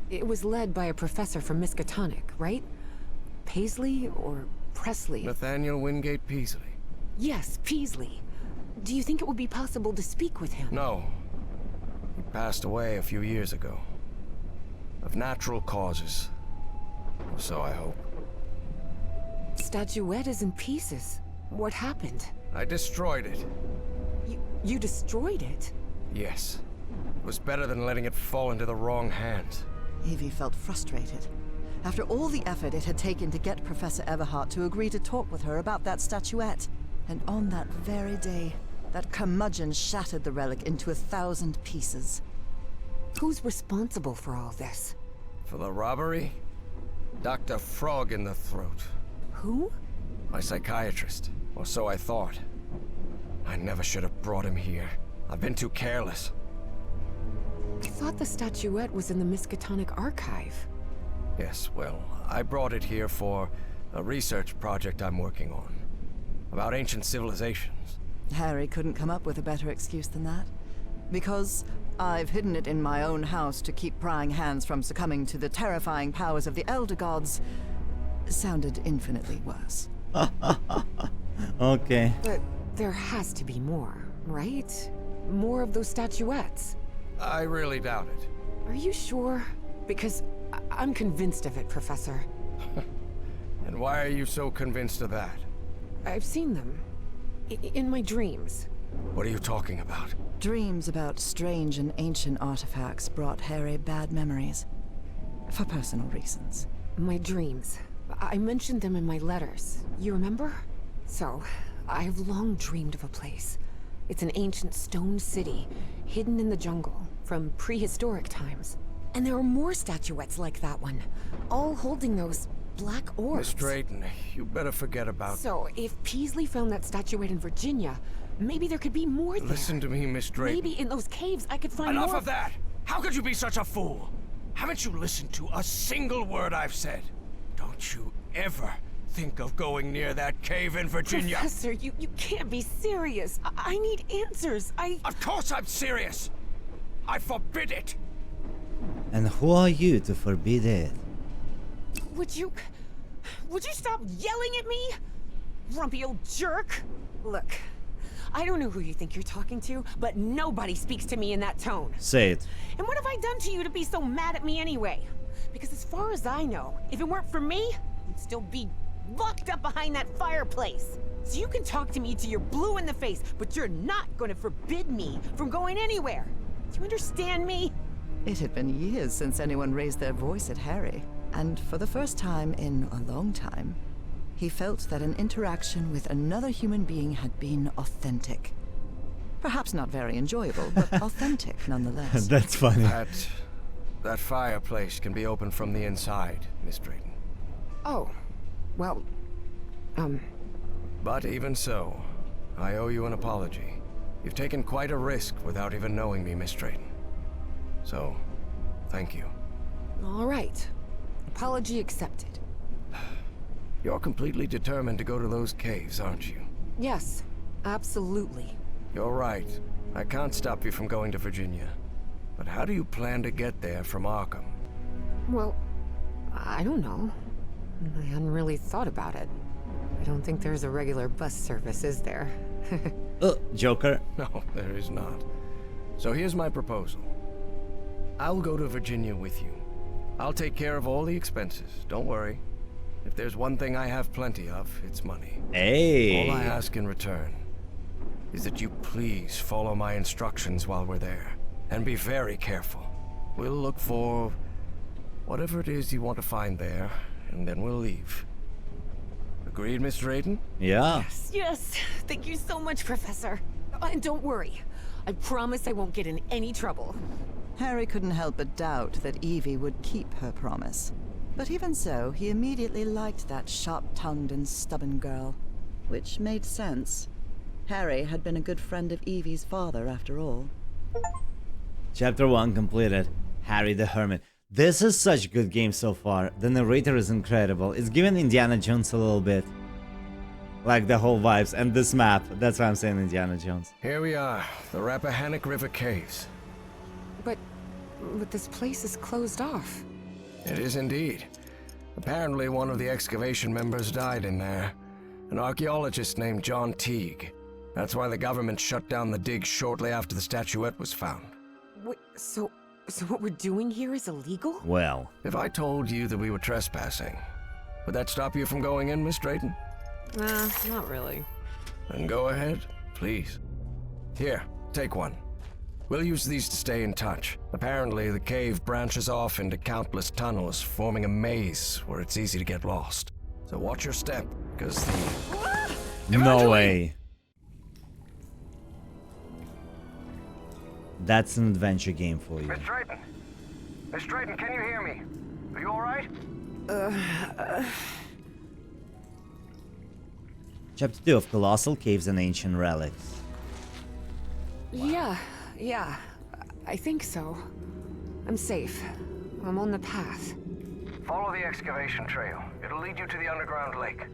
It was led by a professor from Miskatonic, right? Paisley or Presley? Nathaniel Wingate Peaslee. Yes, Peaslee. Do you think it would be possible to speak with him? No. He passed away a few years ago. Of natural causes. Or so I hope. Statuette is in pieces. What happened? I destroyed it. You destroyed it? Yes. It was better than letting it fall into the wrong hands. Evie felt frustrated. After all the effort it had taken to get Professor Everhart to agree to talk with her about that statuette. And on that very day, that curmudgeon shattered the relic into 1,000 pieces. Who's responsible for all this? For the robbery? Dr. Frog in the throat. Who? My psychiatrist. Or so I thought. I never should have brought him here. I've been too careless. I thought the statuette was in the Miskatonic archive. Yes, well, I brought it here for a research project I'm working on. About ancient civilizations. Harry couldn't come up with a better excuse than that. Because I've hidden it in my own house to keep prying hands from succumbing to the terrifying powers of the Elder Gods sounded infinitely worse. Okay. But There has to be more, right? More of those statuettes. I really doubt it. Are you sure? Because I'm convinced of it, Professor. And why are you so convinced of that? I've seen them. In my dreams. What are you talking about? Dreams about strange and ancient artifacts brought Harry bad memories. For personal reasons. My dreams. I mentioned them in my letters. You remember? So, I've long dreamed of a place. It's an ancient stone city, hidden in the jungle, from prehistoric times. And there are more statuettes like that one, all holding those black orbs. Miss Drayton, you better forget about... So, if Peasley found that statuette in Virginia, maybe there could be more there. Listen to me, Miss Drayton. Maybe in those caves I could find Enough more... of that! How could you be such a fool? Haven't you listened to a single word I've said? Don't you ever think of going near that cave in Virginia. Professor, you can't be serious. I need answers. Of course I'm serious! I forbid it! And who are you to forbid it? Would you stop yelling at me? Grumpy old jerk. Look, I don't know who you think you're talking to, but nobody speaks to me in that tone. Say it. And what have I done to you to be so mad at me anyway? Because as far as I know, if it weren't for me, you'd still be locked up behind that fireplace. So you can talk to me till you're blue in the face, but you're not going to forbid me from going anywhere. Do you understand me? It had been years since anyone raised their voice at Harry, and for the first time in a long time, he felt that an interaction with another human being had been authentic. Perhaps not very enjoyable, but authentic nonetheless. That's funny. That fireplace can be opened from the inside, Miss Drayton. Oh, well, But even so, I owe you an apology. You've taken quite a risk without even knowing me, Miss Drayton. So, thank you. all right. Apology accepted. You're completely determined to go to those caves, aren't you? Yes, absolutely. You're right. I can't stop you from going to Virginia. But how do you plan to get there from Arkham? Well, I don't know. I hadn't really thought about it. I don't think there's a regular bus service, is there? Joker. No, there is not. So here's my proposal. I'll go to Virginia with you. I'll take care of all the expenses, don't worry. If there's one thing I have plenty of, it's money. Hey. All I ask in return is that you please follow my instructions while we're there. And be very careful. We'll look for whatever it is you want to find there, and then we'll leave. Agreed, Miss Drayton? Yeah. Yes, thank you so much, Professor. And don't worry. I promise I won't get in any trouble. Harry couldn't help but doubt that Evie would keep her promise. But even so, he immediately liked that sharp-tongued and stubborn girl. Which made sense. Harry had been a good friend of Evie's father, after all. Chapter 1 completed. Harry the Hermit. This is such a good game so far. The narrator is incredible. It's giving Indiana Jones a little bit. Like the whole vibes. And this map. That's why I'm saying Indiana Jones. Here we are, the Rappahannock River Caves. But this place is closed off. It is indeed. Apparently one of the excavation members died in there. An archaeologist named John Teague. That's why the government shut down the dig shortly after the statuette was found. Wait, so what we're doing here is illegal? Well. If I told you that we were trespassing, would that stop you from going in, Miss Drayton? Not really. Then go ahead, please. Here, take one. We'll use these to stay in touch. Apparently, the cave branches off into countless tunnels, forming a maze where it's easy to get lost. So watch your step, because the... No way. That's an adventure game for you. Miss Drayton! Miss Drayton, can you hear me? Are you alright? Chapter 2 of Colossal Caves and Ancient Relics. Yeah, I think so. I'm safe. I'm on the path. Follow the excavation trail. It'll lead you to the underground lake.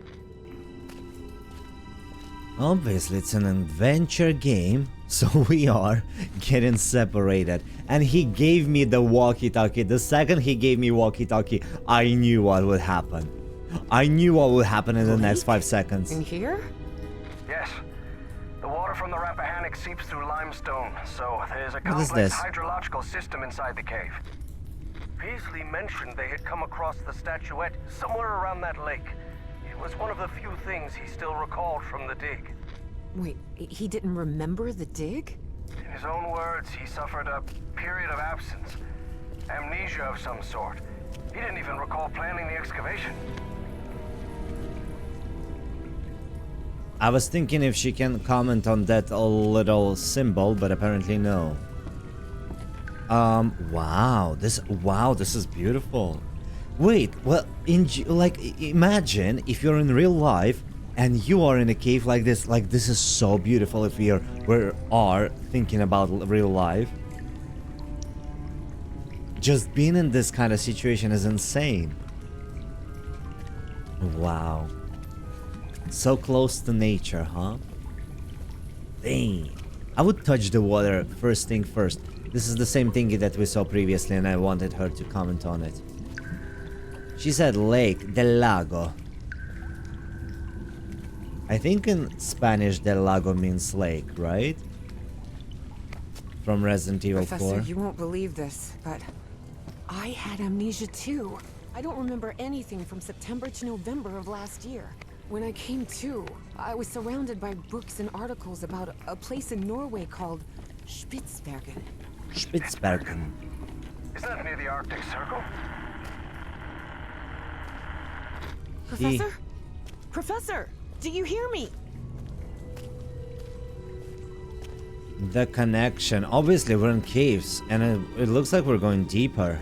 Obviously, it's an adventure game, so we are getting separated. And he gave me the walkie-talkie. The second he gave me walkie-talkie, I knew what would happen. I knew what would happen in the next 5 seconds. In here? Yes. from the Rappahannock seeps through limestone, so there's a What is complex this? hydrological system inside the cave. Peasley mentioned they had come across the statuette somewhere around that lake. It was one of the few things he still recalled from the dig. Wait, he didn't remember the dig? In his own words, he suffered a period of absence. Amnesia of some sort. He didn't even recall planning the excavation. I was thinking if she can comment on that little symbol, but apparently no. Wow, this is beautiful. Wait, well, imagine if you're in real life and you are in a cave like this. Like, this is so beautiful if we are thinking about real life. Just being in this kind of situation is insane. Wow. So close to nature, huh? Dang. I would touch the water first thing first. This is the same thing that we saw previously and I wanted her to comment on it. She said Lake del Lago. I think in Spanish del Lago means lake, right? From Resident Evil 4. Professor, you won't believe this, but I had amnesia too. I don't remember anything from September to November of last year. When I came to, I was surrounded by books and articles about a place in Norway called Spitsbergen. Spitsbergen. Is that near the Arctic Circle? Professor? Professor, do you hear me? The connection. Obviously we're in caves and it looks like we're going deeper.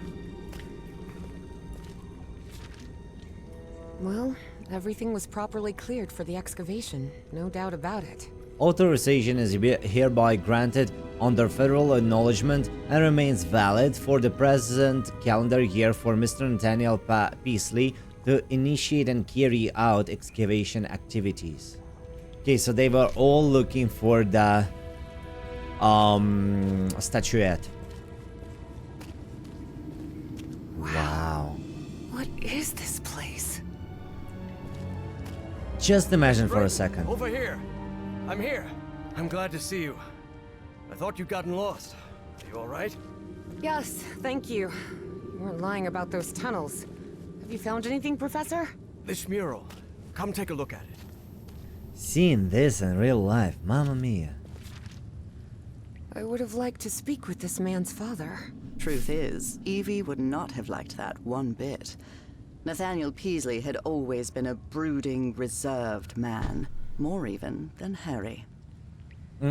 Well, everything was properly cleared for the excavation, no doubt about it. Authorization is hereby granted under federal acknowledgement and remains valid for the present calendar year for Mr. Nathaniel Peasley to initiate and carry out excavation activities. Okay, so they were all looking for the statuette. Wow. What is this place? Just imagine for a second. Over here. I'm here. I'm glad to see you. I thought you'd gotten lost. Are you all right? Yes, thank you. You weren't lying about those tunnels. Have you found anything, Professor? This mural. Come take a look at it. Seeing this in real life, mamma mia. I would have liked to speak with this man's father. Truth is, Evie would not have liked that one bit. Nathaniel Peasley had always been a brooding, reserved man. More even than Harry.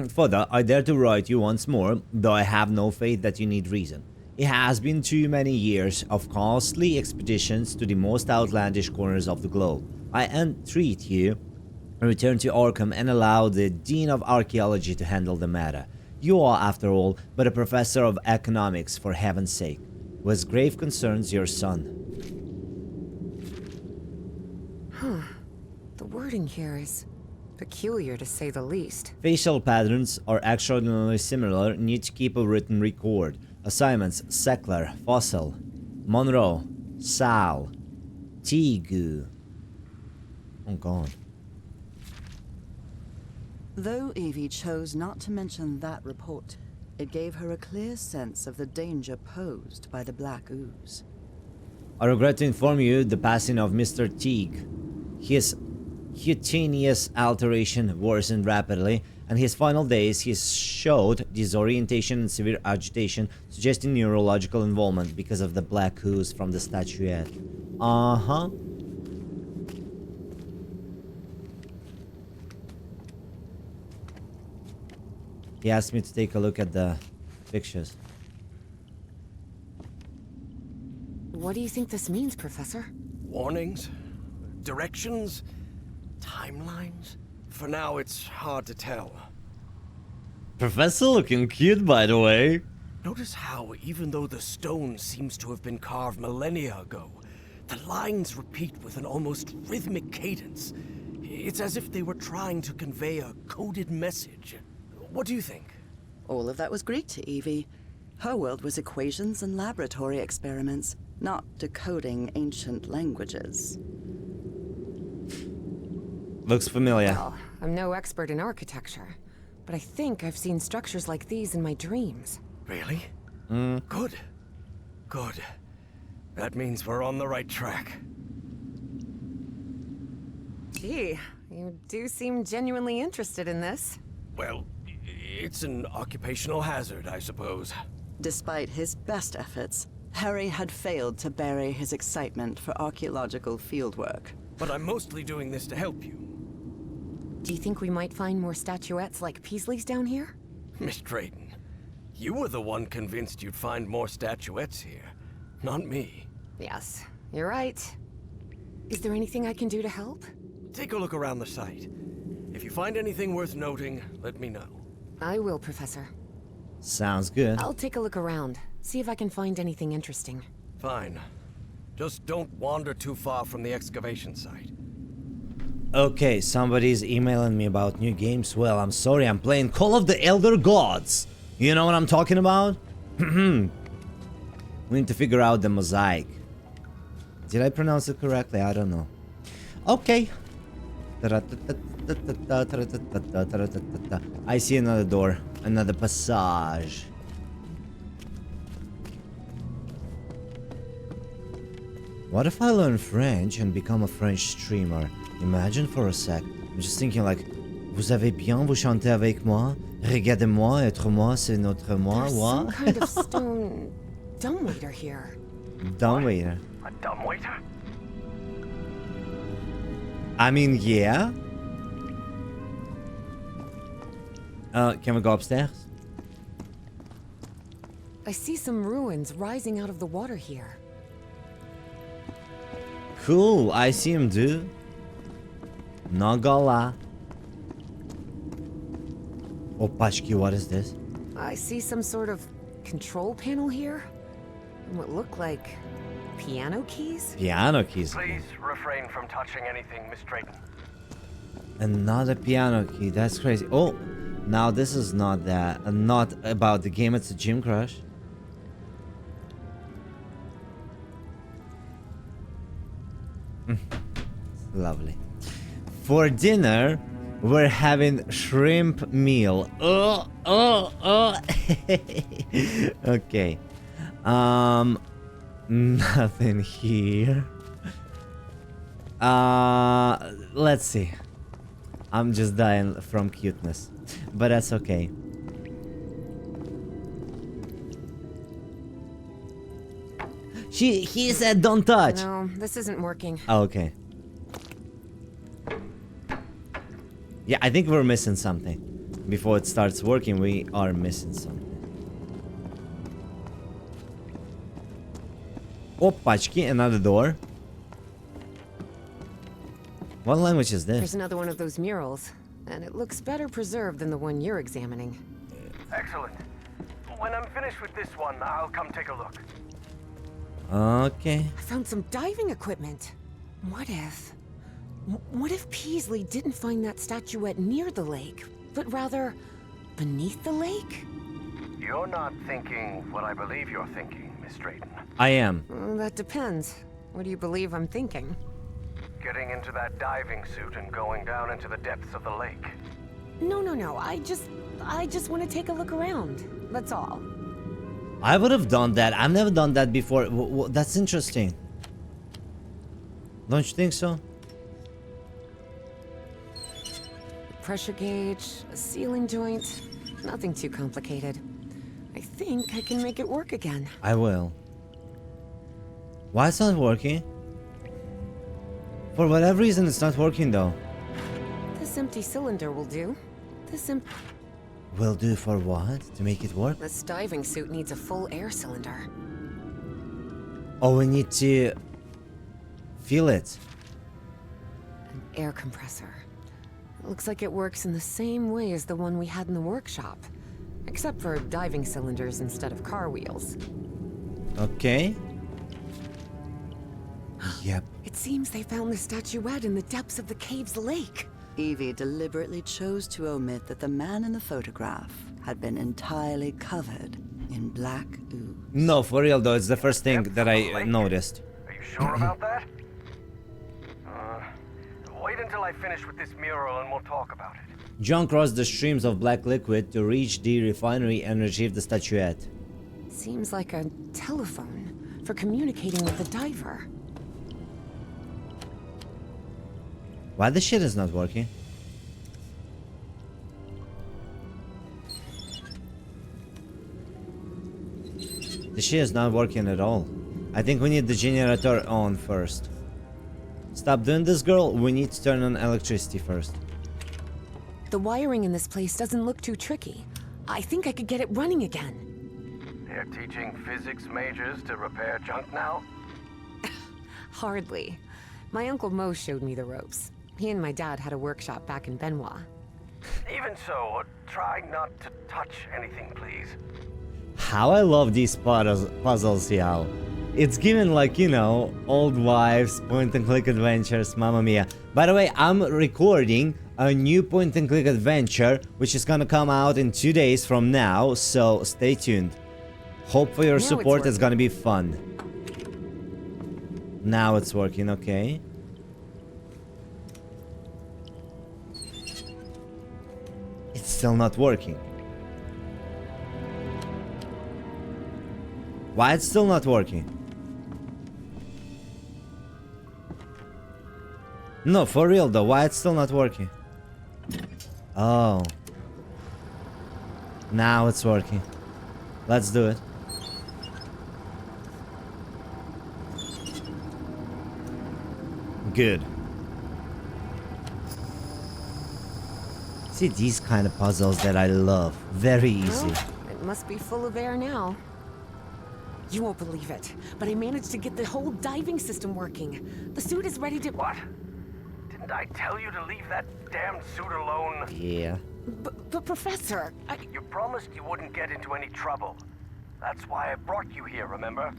Father, I dare to write you once more, though I have no faith that you need reason. It has been too many years of costly expeditions to the most outlandish corners of the globe. I entreat you, return to Arkham and allow the Dean of Archaeology to handle the matter. You are, after all, but a professor of economics, for heaven's sake. With grave concerns your son. The wording here is peculiar, to say the least. Facial patterns are extraordinarily similar, need to keep a written record. Assignments: Seckler, Fossil, Monroe, Sal, Teague. Oh god. Though Evie chose not to mention that report, it gave her a clear sense of the danger posed by the black ooze. I regret to inform you the passing of Mr. Teague. His cutaneous alteration worsened rapidly, and his final days he showed disorientation and severe agitation, suggesting neurological involvement because of the black ooze from the statuette. Uh-huh. He asked me to take a look at the pictures. What do you think this means, Professor? Warnings? Directions? Timelines? For now, it's hard to tell. Professor looking cute, by the way. Notice how, even though the stone seems to have been carved millennia ago, the lines repeat with an almost rhythmic cadence. It's as if they were trying to convey a coded message. What do you think? All of that was Greek to Evie. Her world was equations and laboratory experiments, not decoding ancient languages. Looks familiar. Well, I'm no expert in architecture, but I think I've seen structures like these in my dreams. Really? Good. Good. That means we're on the right track. Gee, you do seem genuinely interested in this. Well, it's an occupational hazard, I suppose. Despite his best efforts, Harry had failed to bury his excitement for archaeological fieldwork. But I'm mostly doing this to help you. Do you think we might find more statuettes like Peasley's down here? Miss Drayton, you were the one convinced you'd find more statuettes here, not me. Yes, you're right. Is there anything I can do to help? Take a look around the site. If you find anything worth noting, let me know. I will, Professor. Sounds good. I'll take a look around, see if I can find anything interesting. Fine. Just don't wander too far from the excavation site. Okay, somebody's emailing me about new games. Well, I'm sorry, I'm playing Call of the Elder Gods. You know what I'm talking about? We need to figure out the mosaic. Did I pronounce it correctly? I don't know. Okay. I see another door, another passage. What if I learn French and become a French streamer? Imagine for a sec. I'm just thinking like, vous avez bien, vous chantez avec moi? Regardez-moi, être moi, c'est notre moi. There's What? some kind of stone dumbwaiter here. Dumbwaiter. A dumbwaiter? I mean, yeah. Can we go upstairs? I see some ruins rising out of the water here. Cool, I see him, dude. Not gonna lie. Opachki, what is this? I see some sort of control panel here. And what look like piano keys? Piano keys. Please refrain from touching anything, Miss Drayton. Another piano key, that's crazy. Oh, now this is not that. Not about the game, it's a gym crush. Lovely. For dinner, we're having shrimp meal. Okay. Nothing here. Let's see. I'm just dying from cuteness, but that's okay. He said don't touch. No, this isn't working. Oh, okay. Yeah, I think we're missing something. Before it starts working, we are missing something. Opachki, another door. What language is There's this? another one of those murals, and it looks better preserved than the one you're examining. Excellent. When I'm finished with this one, I'll come take a look. Okay. I found some diving equipment. What if Peasley didn't find that statuette near the lake, but rather beneath the lake? You're not thinking what I believe you're thinking, Miss Drayton. I am. That depends. What do you believe I'm thinking? Getting into that diving suit and going down into the depths of the lake. No. I just want to take a look around. That's all. I would have done that. I've never done that before. That's interesting. Don't you think so? Pressure gauge, a sealing joint, nothing too complicated. I think I can make it work again. I will. Why it's not working? For whatever reason, it's not working though. This empty cylinder will do. Will do for what? To make it work? This diving suit needs a full air cylinder. Oh, we need to feel it. An air compressor. It looks like it works in the same way as the one we had in the workshop. Except for diving cylinders instead of car wheels. Okay. Yep. It seems they found the statuette in the depths of the cave's lake. Evie deliberately chose to omit that the man in the photograph had been entirely covered in black ooze. No, for real though, it's the first thing that I noticed. Are you sure about that? Wait until I finish with this mural and we'll talk about it. John crossed the streams of black liquid to reach the refinery and retrieve the statuette. Seems like a telephone for communicating with the diver. Why the shit is not working? The shit is not working at all. I think we need the generator on first. Stop doing this, girl. We need to turn on electricity first. The wiring in this place doesn't look too tricky. I think I could get it running again. They're teaching physics majors to repair junk now? Hardly. My Uncle Mo showed me the ropes. He and my dad had a workshop back in Benoit. Even so, try not to touch anything, please. How I love these puzzles, y'all. It's given like, you know, old wives, point-and-click adventures, mamma mia. By the way, I'm recording a new point-and-click adventure, which is gonna come out in 2 days from now, so stay tuned. Hope for your support, it's gonna be fun. Now it's working, okay. It's still not working. Why it's still not working? No, for real though, why it's still not working? Oh. Now it's working. Let's do it. Good. See, these kind of puzzles that I love. Very easy. Well, it must be full of air now. You won't believe it, but I managed to get the whole diving system working. The suit is ready to... What? Didn't I tell you to leave that damn suit alone? Yeah. But Professor, You promised you wouldn't get into any trouble. That's why I brought you here, remember?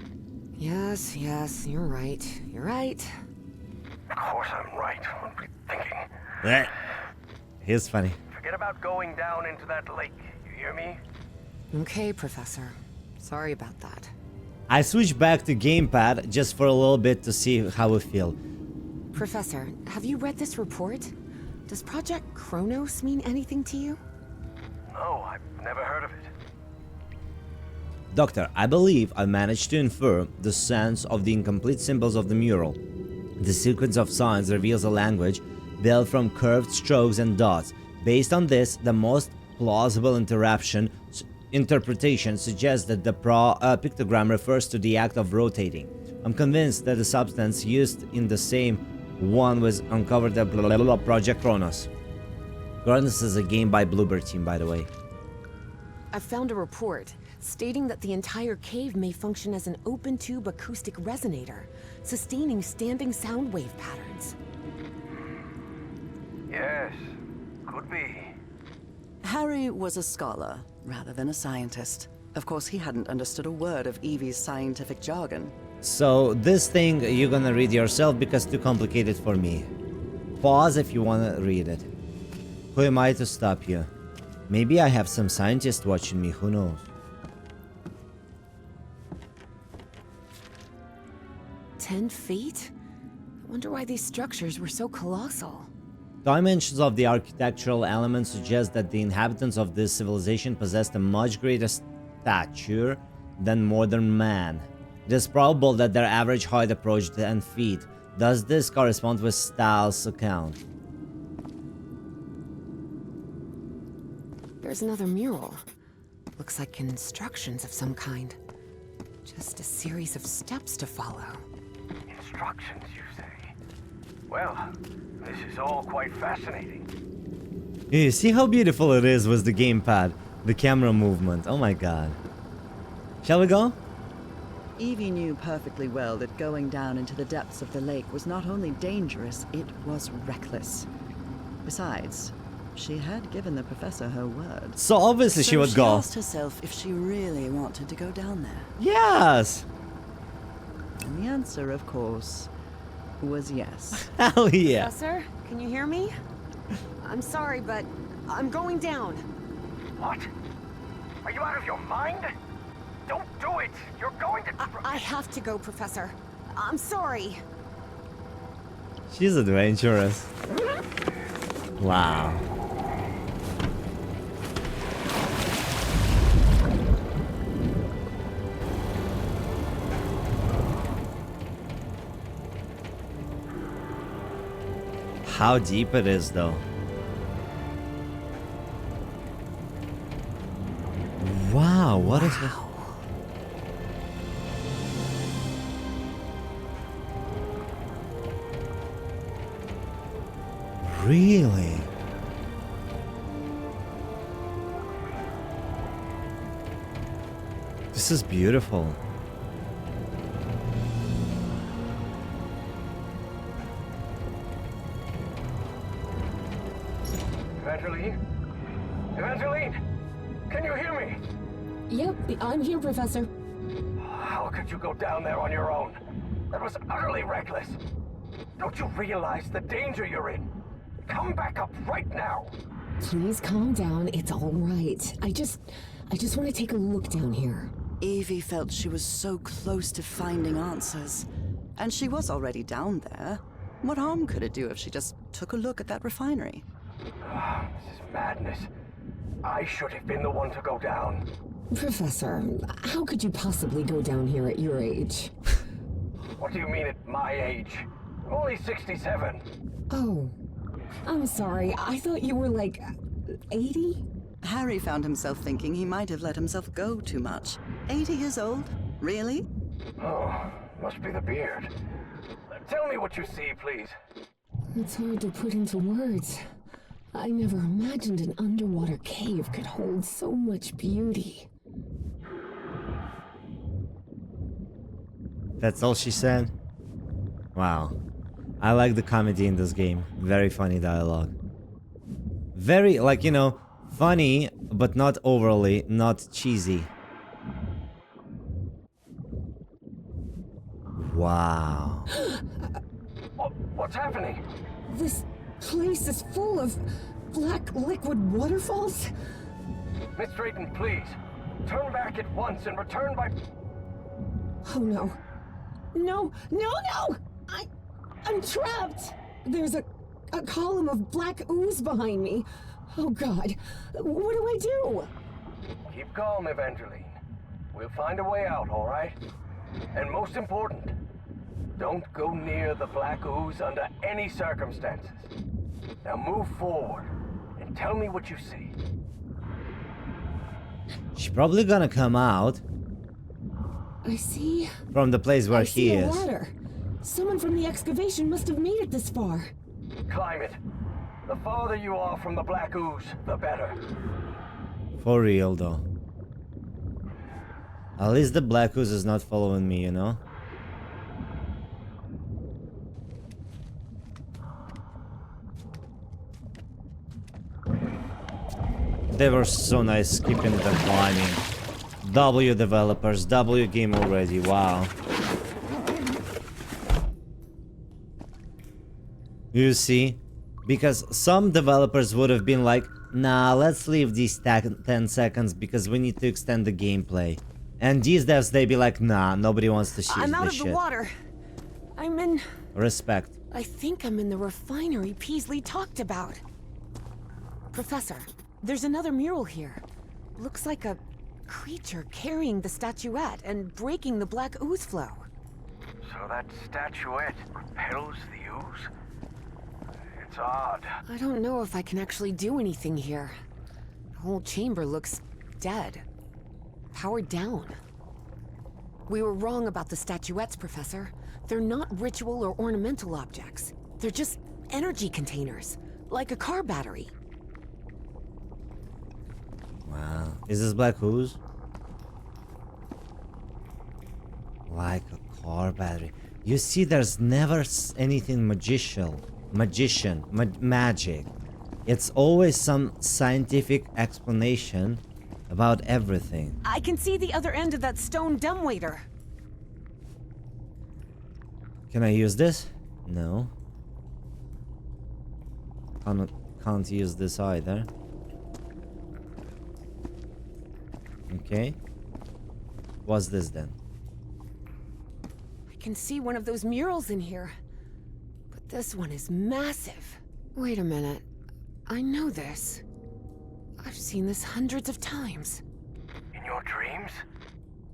Yes, you're right. You're right. Of course I'm right. What were you thinking? Blech. He's funny. Forget about going down into that lake. You hear me? Okay, Professor. Sorry about that. I switched back to gamepad just for a little bit to see how we feel. Professor, have you read this report? Does Project Kronos mean anything to you? No, I've never heard of it. Doctor, I believe I managed to infer the sense of the incomplete symbols of the mural. The sequence of signs reveals a language built from curved strokes and dots. Based on this, the most plausible interpretation suggests that the pictogram refers to the act of rotating. I'm convinced that the substance used in the same one was uncovered at Project Kronos. Kronos is a game by Bluebird Team, by the way. I found a report stating that the entire cave may function as an open-tube acoustic resonator, sustaining standing sound wave patterns. Yes, could be. Harry was a scholar, rather than a scientist. Of course, he hadn't understood a word of Evie's scientific jargon. So this thing you're gonna read yourself because too complicated for me. Pause if you wanna read it. Who am I to stop you? Maybe I have some scientist watching me, who knows? 10 feet? I wonder why these structures were so colossal. Dimensions of the architectural elements suggest that the inhabitants of this civilization possessed a much greater stature than modern man. It is probable that their average height approached 10 feet. Does this correspond with Stahl's account? There's another mural. Looks like instructions of some kind. Just a series of steps to follow. Instructions, you say? Well, this is all quite fascinating. You see how beautiful it is with the gamepad, the camera movement. Oh my god. Shall we go? Evie knew perfectly well that going down into the depths of the lake was not only dangerous, it was reckless. Besides, she had given the professor her word. So obviously she would go. She asked herself if she really wanted to go down there. Yes! And the answer, of course, was yes. Hell yeah. Professor, can you hear me? I'm sorry, but I'm going down. What? Are you out of your mind? Don't do it! You're going to... I have to go, Professor. I'm sorry. She's adventurous. Wow. how deep it is, though. Wow, what is it? Really? This is beautiful. Evangeline? Evangeline! Can you hear me? Yep, I'm here, Professor. How could you go down there on your own? That was utterly reckless. Don't you realize the danger you're in? Come back up right now. Please calm down. It's all right. I just want to take a look down here. Evie felt she was so close to finding answers. And she was already down there. What harm could it do if she just took a look at that refinery? This is madness. I should have been the one to go down. Professor, how could you possibly go down here at your age? What do you mean at my age? I'm only 67. Oh, I'm sorry. I thought you were like 80? Harry found himself thinking he might have let himself go too much. 80 years old? Really? Oh, must be the beard. Tell me what you see, please. It's hard to put into words. I never imagined an underwater cave could hold so much beauty. That's all she said? Wow. I like the comedy in this game. Very funny dialogue. Very, like, you know, funny, but not overly, not cheesy. Wow. What's happening? This place is full of black liquid waterfalls? Miss Drayton, please. Turn back at once and return by... Oh no. No! I'm trapped! There's a column of black ooze behind me. Oh god. What do I do? Keep calm, Evangeline. We'll find a way out, all right? And most important, don't go near the black ooze under any circumstances. Now move forward and tell me what you see. She's probably gonna come out I see... from the place where I see he a is. ladder. Someone from the excavation must have made it this far. Climb it. The farther you are from the black ooze, the better. For real, though. At least the black ooze is not following me, you know? They were so nice skipping the climbing. W developers, W game already, wow. You see? Because some developers would have been like, nah, let's leave these 10 seconds because we need to extend the gameplay. And these devs, they be like, nah, nobody wants to see I'm out this of the shit. water. I'm in... Respect. I think I'm in the refinery Peasley talked about. Professor, there's another mural here. Looks like a creature carrying the statuette and breaking the black ooze flow. So that statuette repels the ooze? It's odd. I don't know if I can actually do anything here. The whole chamber looks dead. Powered down. We were wrong about the statuettes, Professor. They're not ritual or ornamental objects. They're just energy containers, like a car battery. Wow. Is this black ooze? Like a car battery. You see, there's never anything magic. It's always some scientific explanation about everything. I can see the other end of that stone dumbwaiter. Can I use this? No. Can't use this either. Okay. What's this then? I can see one of those murals in here. But this one is massive. Wait a minute. I know this. I've seen this hundreds of times. In your dreams?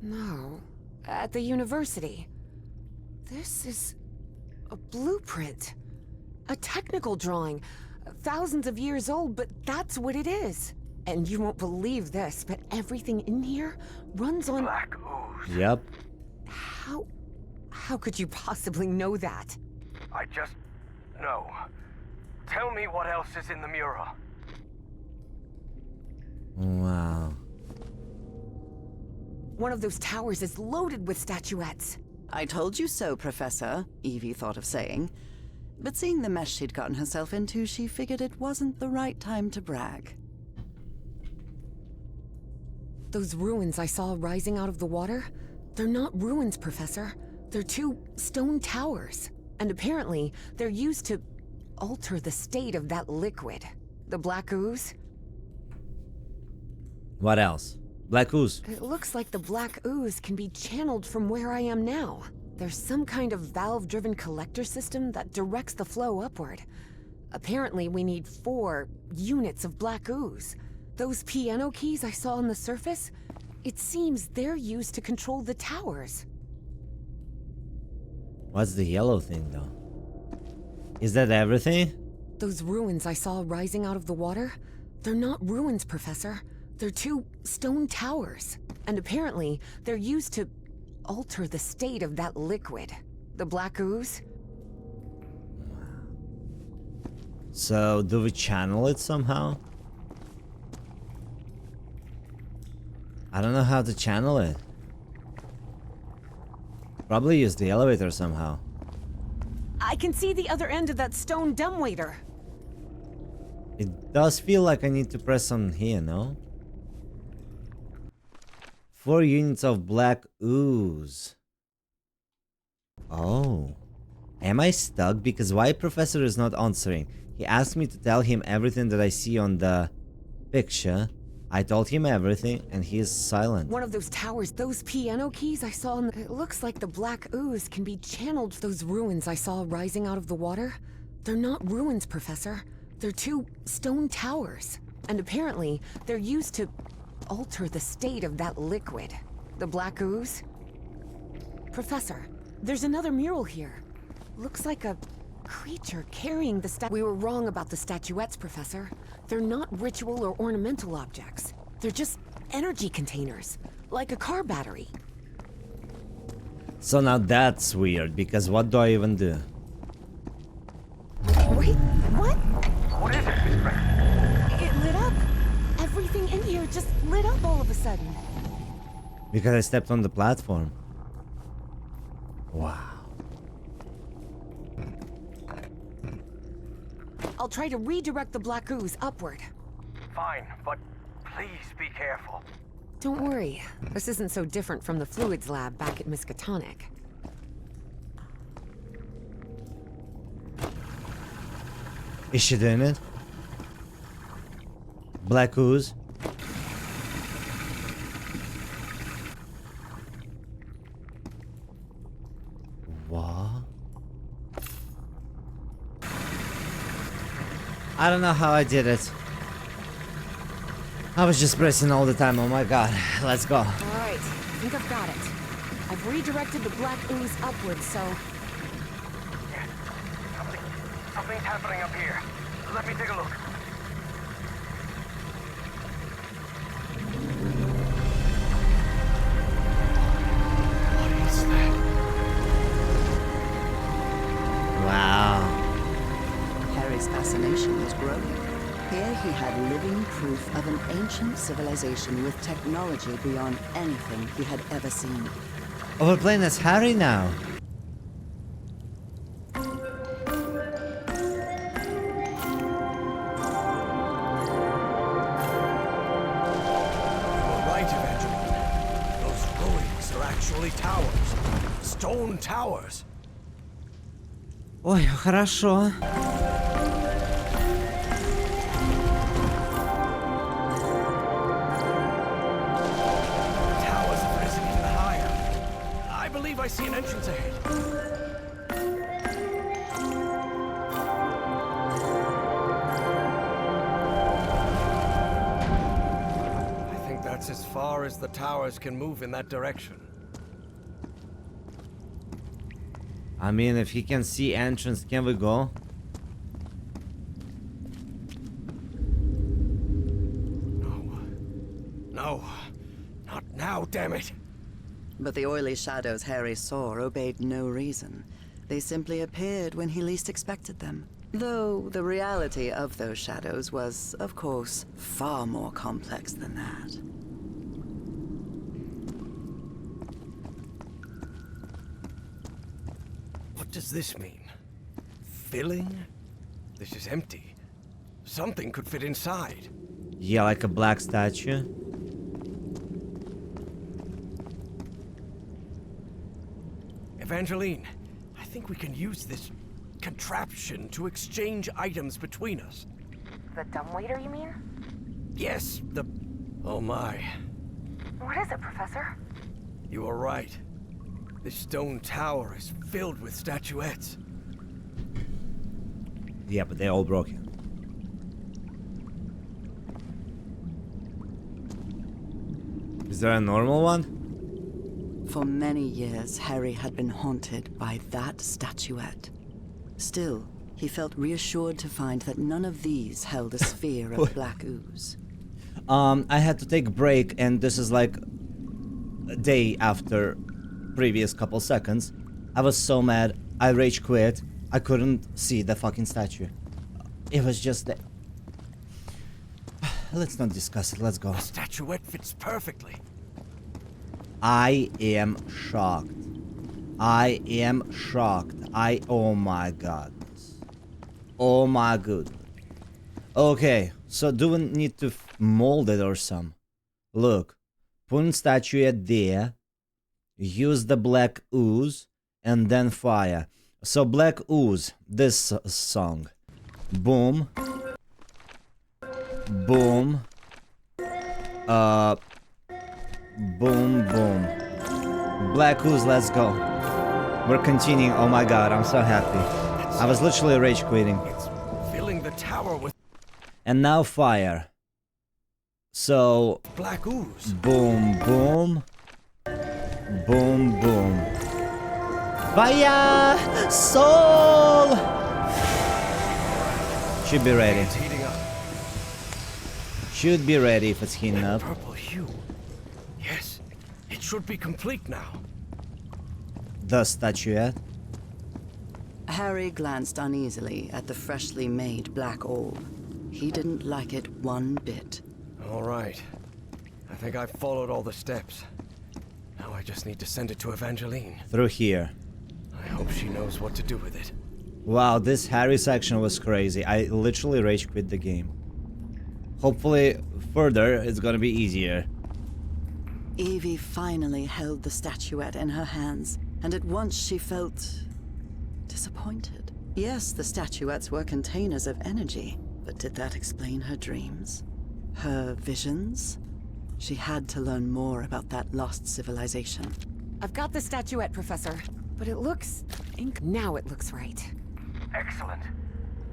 No. At the university. This is a blueprint. A technical drawing. Thousands of years old, but that's what it is. And you won't believe this, but everything in here runs on... Black ooze. Yep. How could you possibly know that? I just know. Tell me what else is in the mural. Wow. One of those towers is loaded with statuettes. I told you so, Professor, Evie thought of saying. But seeing the mess she'd gotten herself into, she figured it wasn't the right time to brag. Those ruins I saw rising out of the water, they're not ruins, Professor. They're two stone towers. And apparently, they're used to alter the state of that liquid. The black ooze? What else? Black ooze. It looks like the black ooze can be channeled from where I am now. There's some kind of valve-driven collector system that directs the flow upward. Apparently, we need 4 units of black ooze. Those piano keys I saw on the surface, it seems they're used to control the towers. What's the yellow thing, though? Is that everything? Those ruins I saw rising out of the water, they're not ruins, Professor. They're two stone towers. And apparently, they're used to alter the state of that liquid. The black ooze? So, do we channel it somehow? I don't know how to channel it. Probably use the elevator somehow. I can see the other end of that stone dumbwaiter. It does feel like I need to press on here, no? 4 units of black ooze. Oh. Am I stuck? Because why Professor is not answering? He asked me to tell him everything that I see on the picture. I told him everything, and he is silent. One of those towers, those piano keys I saw in the... It looks like the black ooze can be channeled. Those ruins I saw rising out of the water, they're not ruins, Professor. They're two stone towers. And apparently, they're used to alter the state of that liquid. The black ooze? Professor, there's another mural here. Looks like a creature carrying the We were wrong about the statuettes, Professor. They're not ritual or ornamental objects. They're just energy containers, like a car battery. So now that's weird, because what do I even do? Wait, what? What is it, Miss Brent? It lit up. Everything in here just lit up all of a sudden. Because I stepped on the platform. Wow. I'll try to redirect the black ooze upward. Fine, but please be careful. Don't worry. This isn't so different from the fluids lab back at Miskatonic. Is she doing it? Black ooze? What? I don't know how I did it. I was just pressing all the time. Oh my god. Let's go. Alright, I think I've got it. I've redirected the black ooze upward, so... Yeah, something's happening up here. Let me take a look. What is that? Wow. Harry's fascination was growing. Here he had living proof of an ancient civilization with technology beyond anything he had ever seen. Oh, we're playing as Harry now. Towers. Stone towers. Ой, хорошо. Towers have risen even higher. I believe I see an entrance ahead. I think that's as far as the towers can move in that direction. I mean, if he can see entrance, can we go? No. Not now, damn it. But the oily shadows Harry saw obeyed no reason. They simply appeared when he least expected them. Though the reality of those shadows was, of course, far more complex than that. What does this mean? Filling? This is empty. Something could fit inside. Yeah, like a black statue. Evangeline, I think we can use this contraption to exchange items between us. The dumbwaiter, you mean? Yes, the... Oh my. What is it, Professor? You are right. This stone tower is filled with statuettes. Yeah, but they're all broken. Is there a normal one? For many years, Harry had been haunted by that statuette. Still, he felt reassured to find that none of these held a sphere of black ooze. I had to take a break, and this is like a day after previous couple seconds. I was so mad, I rage quit. I couldn't see the fucking statue. It was just that. Let's not discuss it, let's go. The statuette fits perfectly. I am shocked. I am shocked. Oh my goodness. Oh my goodness. Okay, so do we need to mold it or some? Look, put statuette there, use the black ooze, and then fire. So black ooze, this song. Boom. Boom. Boom, boom. Black ooze, let's go. We're continuing. Oh my god, I'm so happy. I was literally rage quitting. It's filling the tower with And now fire. So, black ooze. boom, boom. Boom, boom. Fire! Soul! Should be ready. It's heating up. Should be ready if it's heating up. Purple hue. Yes, it should be complete now. The statuette. Harry glanced uneasily at the freshly made black orb. He didn't like it one bit. All right. I think I've followed all the steps. Now I just need to send it to Evangeline. Through here. I hope she knows what to do with it. Wow, this Harry section was crazy. I literally rage quit the game. Hopefully, further, it's gonna be easier. Evie finally held the statuette in her hands, and at once she felt disappointed. Yes, the statuettes were containers of energy, but did that explain her dreams? Her visions? She had to learn more about that lost civilization. I've got the statuette, Professor, but it looks... Now it looks right. Excellent.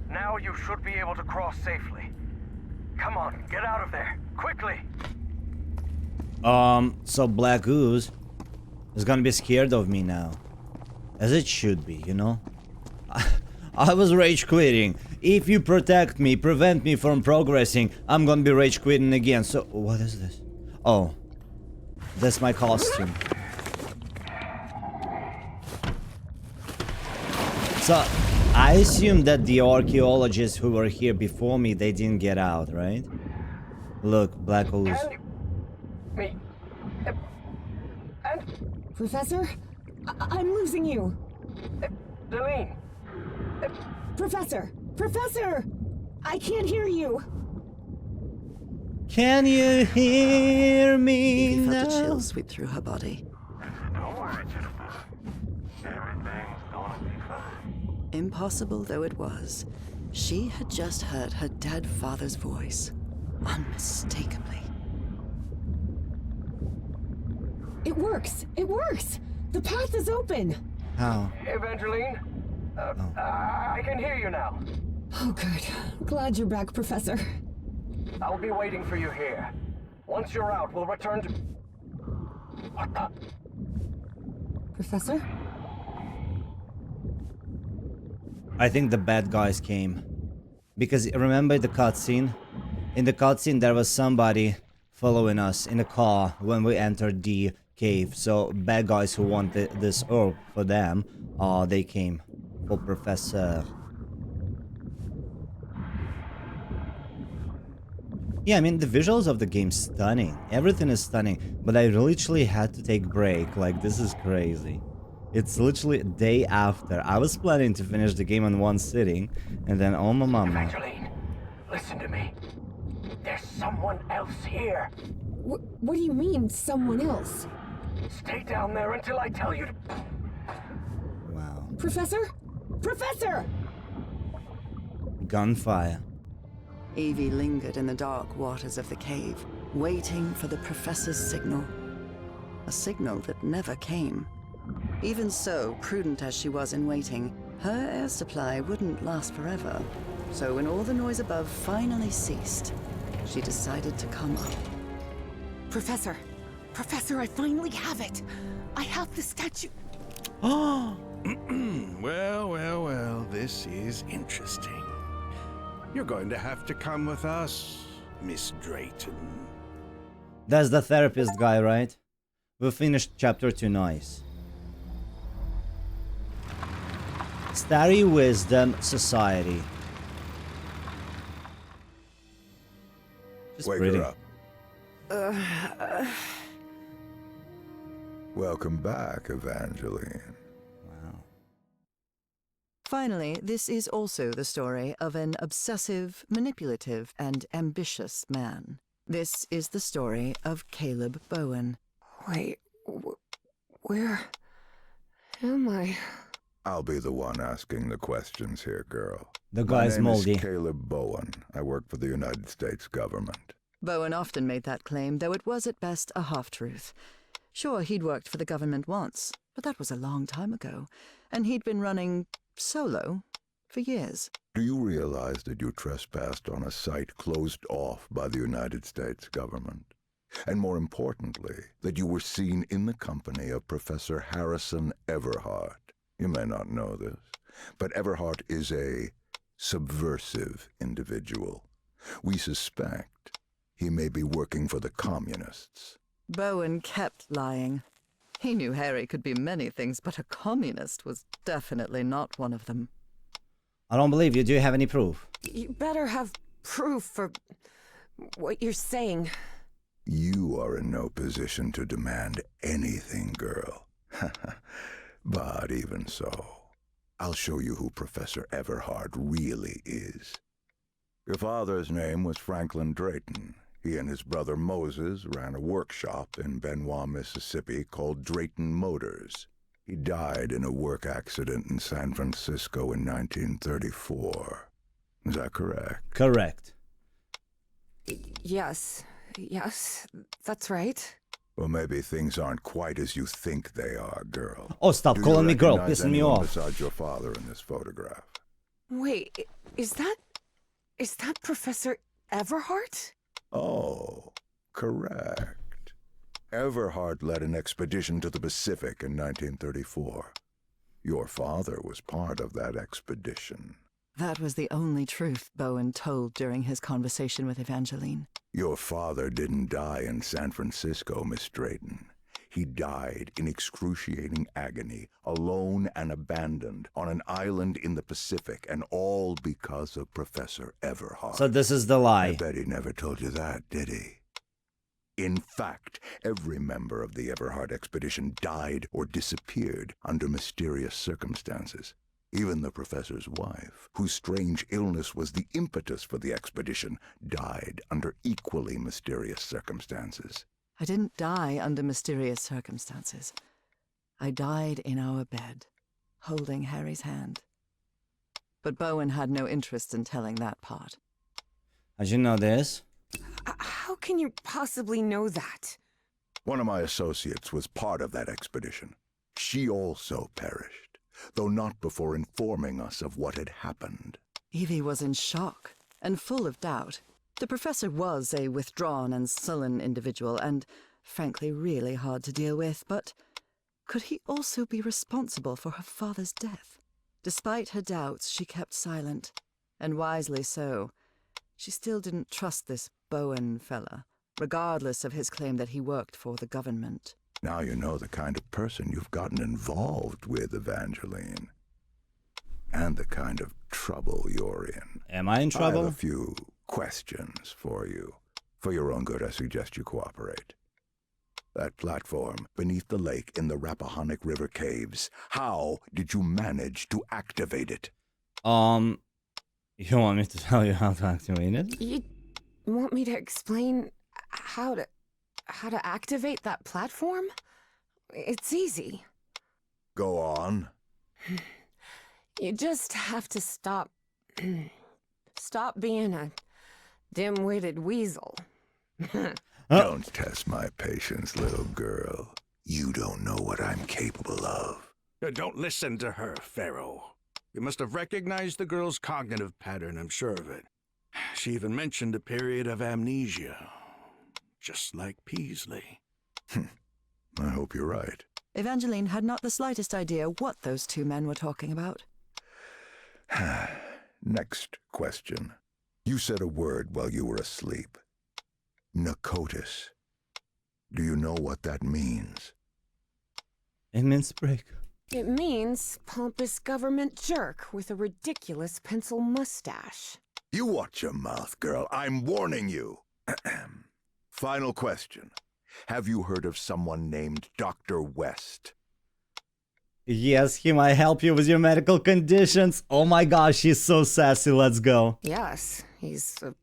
Now you should be able to cross safely. Come on, get out of there, quickly! So Black Ooze is gonna be scared of me now. As it should be, you know? I was rage quitting. If you protect me, prevent me from progressing, I'm gonna be rage quitting again. So, what is this? Oh. That's my costume. So, I assume that the archaeologists who were here before me, they didn't get out, right? Look, Black Ooze. Me. And... Professor? I'm losing you. Delene. Professor! Professor! I can't hear you! Can you hear me Evie now? felt a chill sweep through her body. Don't worry, Jennifer. Everything's gonna be fine. Impossible though it was, she had just heard her dead father's voice, unmistakably. It works! It works! The path is open! How? Evangeline? I can hear you now. Oh, good. Glad you're back, Professor. I'll be waiting for you here. Once you're out, we'll return to... What the... Professor? I think the bad guys came. Because remember the cutscene? In the cutscene there was somebody following us in a car when we entered the cave. So bad guys who wanted this herb for them, they came for Professor. Yeah, I mean, the visuals of the game stunning. Everything is stunning, but I literally had to take a break. Like, this is crazy. It's literally a day after. I was planning to finish the game in one sitting, and then, oh my mama. Evangeline, listen to me. There's someone else here. What do you mean, someone else? Stay down there until I tell you to... Wow. Professor? Professor! Gunfire. Evie lingered in the dark waters of the cave, waiting for the professor's signal. A signal that never came. Even so, prudent as she was in waiting, her air supply wouldn't last forever. So when all the noise above finally ceased, she decided to come up. Professor! Professor, I finally have it! I have the statue. Oh! Well, this is interesting. You're going to have to come with us, Miss Drayton. That's the therapist guy, right? We finished chapter 2, nice. Starry Wisdom Society. Just Wake pretty. her up. Welcome back, Evangeline. Wow. Finally, this is also the story of an obsessive, manipulative, and ambitious man. This is the story of Caleb Bowen. Wait, where am I? I'll be the one asking the questions here, girl. The guy's My name moldy. is Caleb Bowen. I work for the United States government. Bowen often made that claim, though it was at best a half-truth. Sure, he'd worked for the government once, but that was a long time ago, and he'd been running solo for years. Do you realize that you trespassed on a site closed off by the United States government? And more importantly, that you were seen in the company of Professor Harrison Everhart. You may not know this, but Everhart is a subversive individual. We suspect he may be working for the communists. Bowen kept lying. He knew Harry could be many things, but a communist was definitely not one of them. I don't believe you. Do you have any proof? You better have proof for what you're saying. You are in no position to demand anything, girl. But even so, I'll show you who Professor Everhart really is. Your father's name was Franklin Drayton. He and his brother Moses ran a workshop in Benoit, Mississippi called Drayton Motors. He died in a work accident in San Francisco in 1934. Is that correct? Correct. Yes, that's right. Well, maybe things aren't quite as you think they are, girl. Oh, stop Do calling you me girl, recognize pissing me anyone off. besides your father in this photograph? Wait, is that Professor Everhart? Oh, correct. Everhart led an expedition to the Pacific in 1934. Your father was part of that expedition. That was the only truth Bowen told during his conversation with Evangeline. Your father didn't die in San Francisco, Miss Drayton. He died in excruciating agony, alone and abandoned, on an island in the Pacific, and all because of Professor Everhart. So this is the I lie. bet he never told you that, did he? In fact, every member of the Everhart expedition died or disappeared under mysterious circumstances. Even the professor's wife, whose strange illness was the impetus for the expedition, died under equally mysterious circumstances. I didn't die under mysterious circumstances. I died in our bed, holding Harry's hand. But Bowen had no interest in telling that part. How'd you know this? How can you possibly know that? One of my associates was part of that expedition. She also perished, though not before informing us of what had happened. Evie was in shock and full of doubt. The professor was a withdrawn and sullen individual and, frankly, really hard to deal with, but could he also be responsible for her father's death? Despite her doubts, she kept silent, and wisely so. She still didn't trust this Bowen fella, regardless of his claim that he worked for the government. Now you know the kind of person you've gotten involved with, Evangeline. And the kind of trouble you're in. Am I in I trouble? have a few questions for you. For your own good, I suggest you cooperate. That platform beneath the lake in the Rappahannock River caves, how did you manage to activate it? You want me to tell you how to activate it? You want me to explain how to activate that platform? It's easy. Go on. You just have to stop being a dim-witted weasel. Don't test my patience, little girl. You don't know what I'm capable of. Don't listen to her, Pharaoh. You must have recognized the girl's cognitive pattern, I'm sure of it. She even mentioned a period of amnesia. Just like Peasley. I hope you're right. Evangeline had not the slightest idea what those two men were talking about. Next question. You said a word while you were asleep. Nakotis. Do you know what that means? It means break. It means pompous government jerk with a ridiculous pencil mustache. You watch your mouth, girl. I'm warning you. Final question. Have you heard of someone named Dr. West? Yes, he might help you with your medical conditions. Oh my gosh, he's so sassy. Let's go. Yes, he's a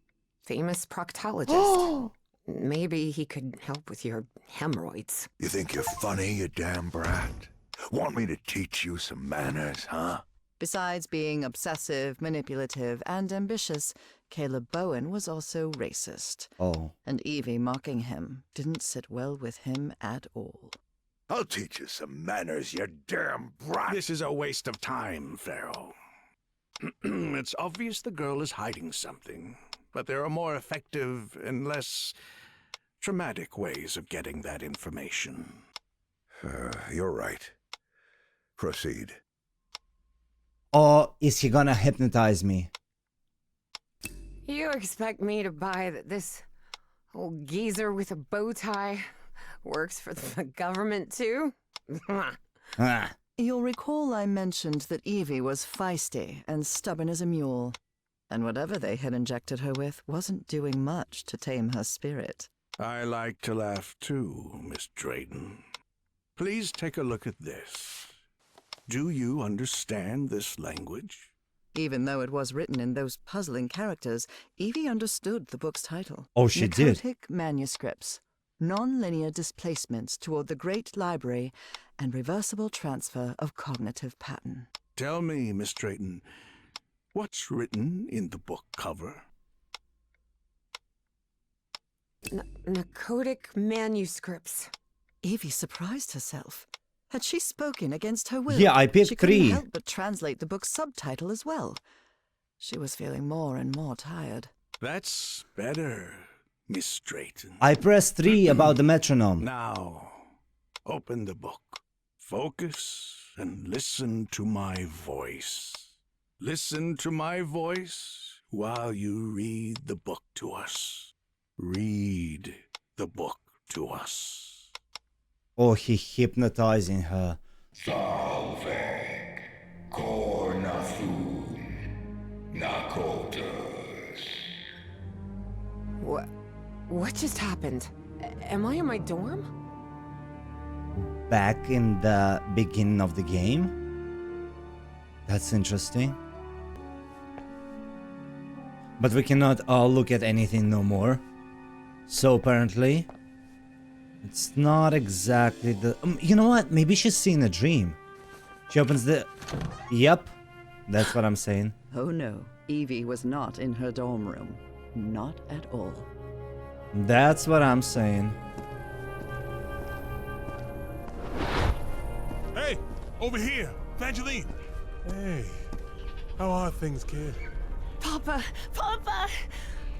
famous proctologist. Maybe he could help with your hemorrhoids. You think you're funny, you damn brat? Want me to teach you some manners, huh? Besides being obsessive, manipulative, and ambitious, Caleb Bowen was also racist. Oh. And Evie mocking him didn't sit well with him at all. I'll teach you some manners, you damn brat. This is a waste of time, Pharaoh. It's obvious the girl is hiding something, but there are more effective and less traumatic ways of getting that information. You're right. Proceed. Or is he gonna hypnotize me? You expect me to buy that this old geezer with a bow tie works for the government too? Ah. You'll recall I mentioned that Evie was feisty and stubborn as a mule, and whatever they had injected her with wasn't doing much to tame her spirit. I like to laugh too, Miss Drayton. Please take a look at this. Do you understand this language? Even though it was written in those puzzling characters, Evie understood the book's title. Oh, she did. Narcotic Manuscripts. Non-linear displacements toward the Great Library and reversible transfer of cognitive pattern. Tell me, Miss Drayton, what's written in the book cover? Narcotic manuscripts. Evie surprised herself. Had she spoken against her will? Yeah, I picked she couldn't 3. help but translate the book's subtitle as well. She was feeling more and more tired. That's better, Miss Drayton. I pressed 3 about the metronome. Now, open the book. Focus and listen to my voice. Listen to my voice while you read the book to us. Read the book to us. Oh, he hypnotizing her. Salvek, Kornathun, Nakotas. What just happened? Am I in my dorm? Back in the beginning of the game? That's interesting. But we cannot look at anything no more. So apparently, it's not exactly the... you know what? Maybe she's seeing a dream. She opens the... Yep. That's what I'm saying. Oh no, Evie was not in her dorm room. Not at all. That's what I'm saying. Hey, over here, Evangeline. Hey, how are things, kid? Papa!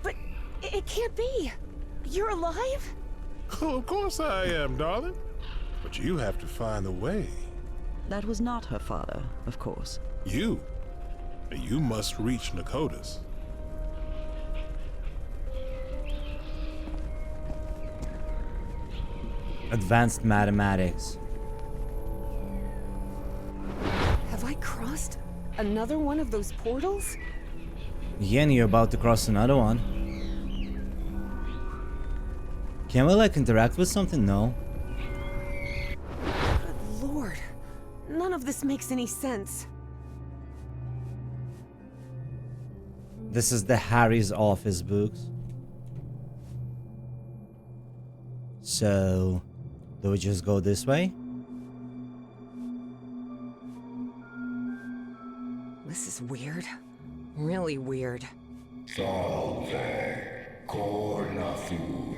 But it can't be! You're alive? Oh, of course I am, darling. But you have to find a way. That was not her father, of course. You must reach Nakotas. Advanced mathematics. Have I crossed another one of those portals? Yeah, and you're about to cross another one. Can we like interact with something? No. Good lord. None of this makes any sense. This is the Harry's office books. So, do we just go this way? This is weird. Really weird. Salve, cornathun,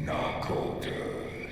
nakotas.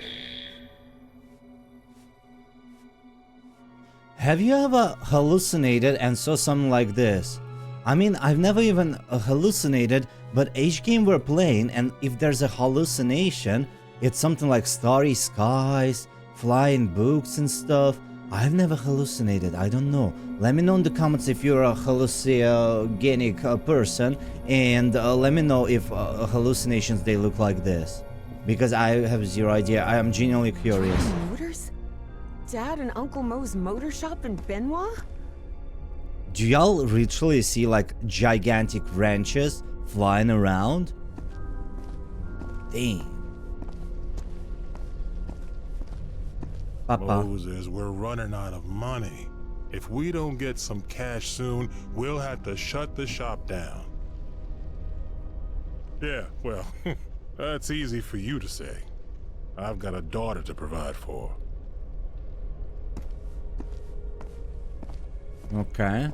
Have you ever hallucinated and saw something like this? I mean, I've never even hallucinated, but each game we're playing, and if there's a hallucination, it's something like starry skies, flying books and stuff. I've never hallucinated, I don't know. Let me know in the comments if you're a hallucinogenic person, and let me know if hallucinations they look like this. Because I have zero idea, I am genuinely curious. Motors? Dad and Uncle Mo's motor shop in Benoit? Do y'all literally see like gigantic wrenches flying around? Dang. Papa. Moses, we're running out of money. If we don't get some cash soon, we'll have to shut the shop down. Yeah, well, that's easy for you to say. I've got a daughter to provide for. Okay.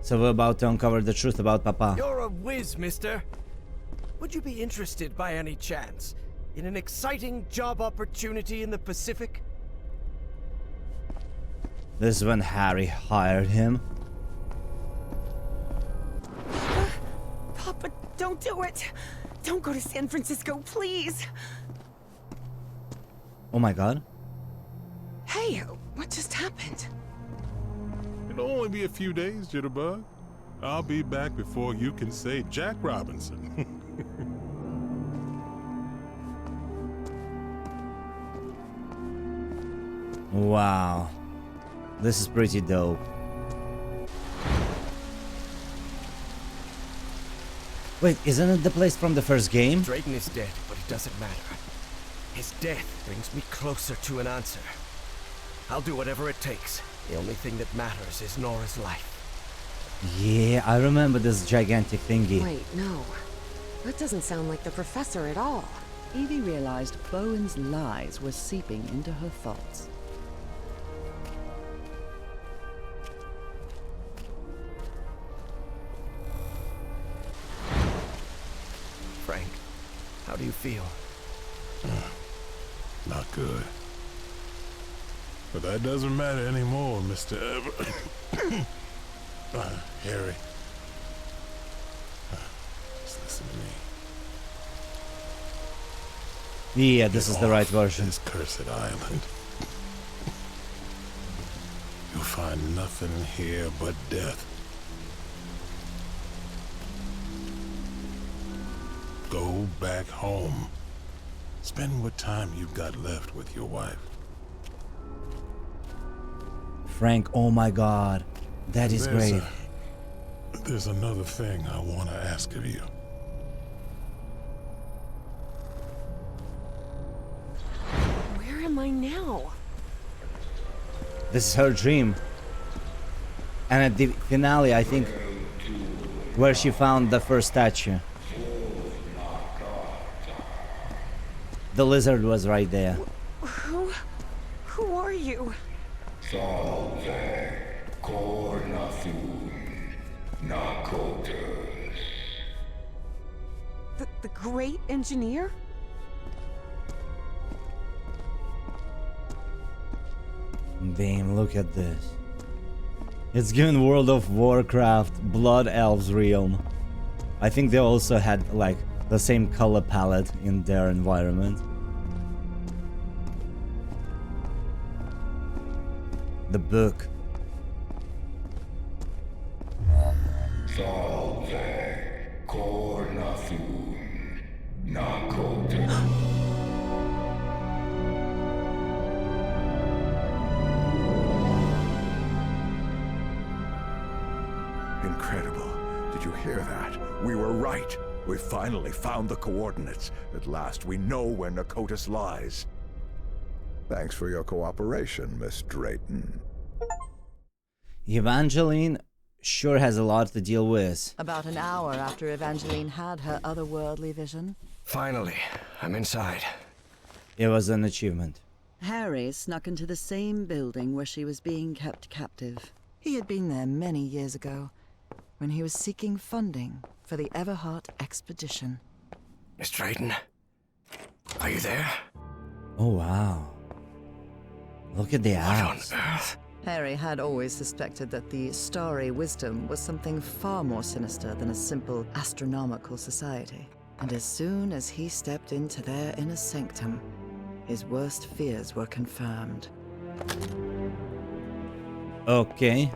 So we're about to uncover the truth about Papa. You're a whiz, mister. Would you be interested by any chance in an exciting job opportunity in the Pacific? This is when Harry hired him. Papa, don't do it! Don't go to San Francisco, please! Oh my god. Hey, what just happened? It'll only be a few days, Jitterbug. I'll be back before you can say Jack Robinson. Wow. This is pretty dope. Wait, isn't it the place from the first game? Drayton is dead, but it doesn't matter. His death brings me closer to an answer. I'll do whatever it takes. The only thing that matters is Nora's life. Yeah, I remember this gigantic thingy. Wait, no. That doesn't sound like the professor at all. Evie realized Bowen's lies were seeping into her thoughts. Frank, how do you feel? Not good. But that doesn't matter anymore, Mr. Harry. Just listen to me. Yeah, this is the right version. This cursed island. You'll find nothing here but death. Go back home. Spend what time you've got left with your wife. Frank, oh my god. That is great. There's another thing I want to ask of you. Where am I now? This is her dream. And at the finale, I think, where she found the first statue. The lizard was right there. Who are you? Salve, cornathun, nakotas. The great engineer? Damn, look at this. It's given World of Warcraft Blood Elves realm. I think they also had like the same color palette in their environment. The book. Salve, cornathun, nakotas. hear that? We were right. We finally found the coordinates. At last we know where Nakotis lies. Thanks for your cooperation, Miss Drayton. Evangeline sure has a lot to deal with. About an hour after Evangeline had her otherworldly vision, Finally, I'm inside. It was an achievement. Harry snuck into the same building where she was being kept captive. He had been there many years ago, when he was seeking funding for the Everhart expedition. Miss Drayton, are you there? Oh wow. Look at the What on eyes. earth? Harry had always suspected that the Starry Wisdom was something far more sinister than a simple astronomical society. And as soon as he stepped into their inner sanctum, his worst fears were confirmed. Okay.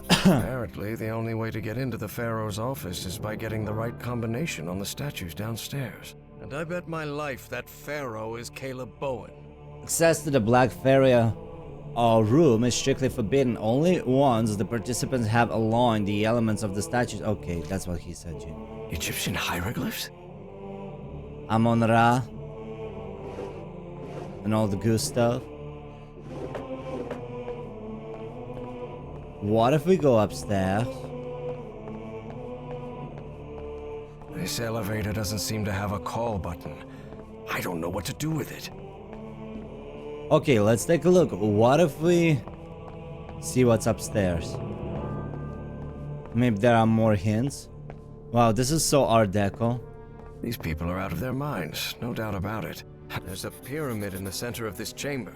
Apparently, the only way to get into the Pharaoh's office is by getting the right combination on the statues downstairs. And I bet my life that Pharaoh is Caleb Bowen. Access to the Black Pharaoh room is strictly forbidden only once the participants have aligned the elements of the statues. Okay, that's what he said, Jim. Egyptian hieroglyphs? Amon-Ra and all the good stuff. What if we go upstairs? This elevator doesn't seem to have a call button. I don't know what to do with it. Okay, let's take a look. What if we see what's upstairs? Maybe there are more hints. Wow, this is so Art Deco. These people are out of their minds, no doubt about it. There's a pyramid in the center of this chamber.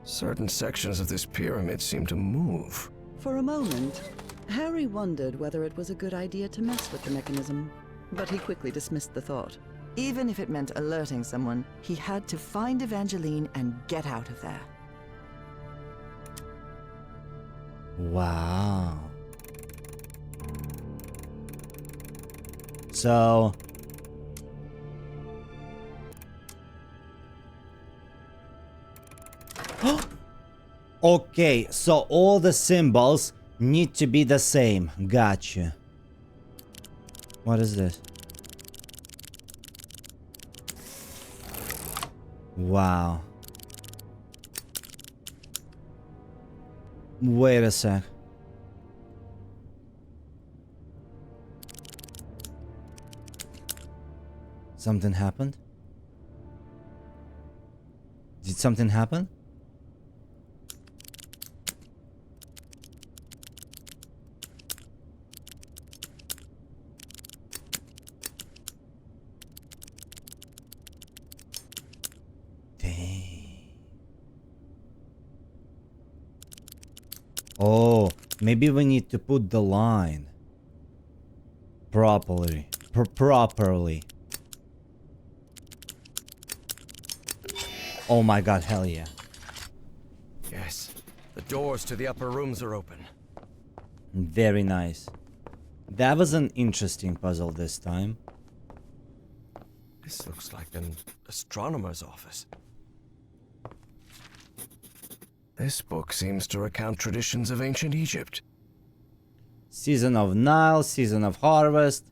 Certain sections of this pyramid seem to move. For a moment, Harry wondered whether it was a good idea to mess with the mechanism, but he quickly dismissed the thought. Even if it meant alerting someone, he had to find Evangeline and get out of there. Wow. So okay, so all the symbols need to be the same. Gotcha. What is this? Wow. Wait a sec. Something happened? Did something happen? Oh, maybe we need to put the line properly. Properly. Oh my god, hell yeah. Yes, the doors to the upper rooms are open. Very nice. That was an interesting puzzle this time. This looks like an astronomer's office. This book seems to recount traditions of ancient Egypt. Season of Nile, season of harvest,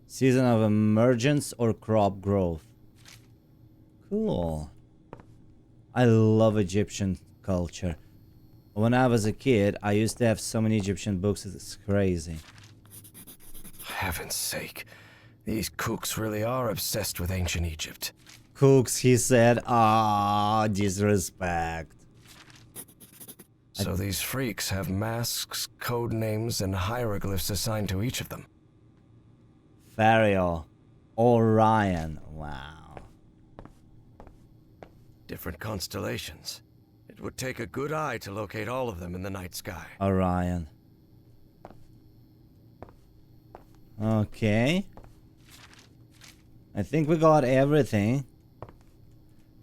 season of emergence or crop growth. Cool. I love Egyptian culture. When I was a kid, I used to have so many Egyptian books, it's crazy. Heaven's sake, these kooks really are obsessed with ancient Egypt. Cooks, he said. Ah, disrespect. So these freaks have masks, code names, and hieroglyphs assigned to each of them. Pharaoh. Orion. Wow. Different constellations. It would take a good eye to locate all of them in the night sky. Orion. Okay. I think we got everything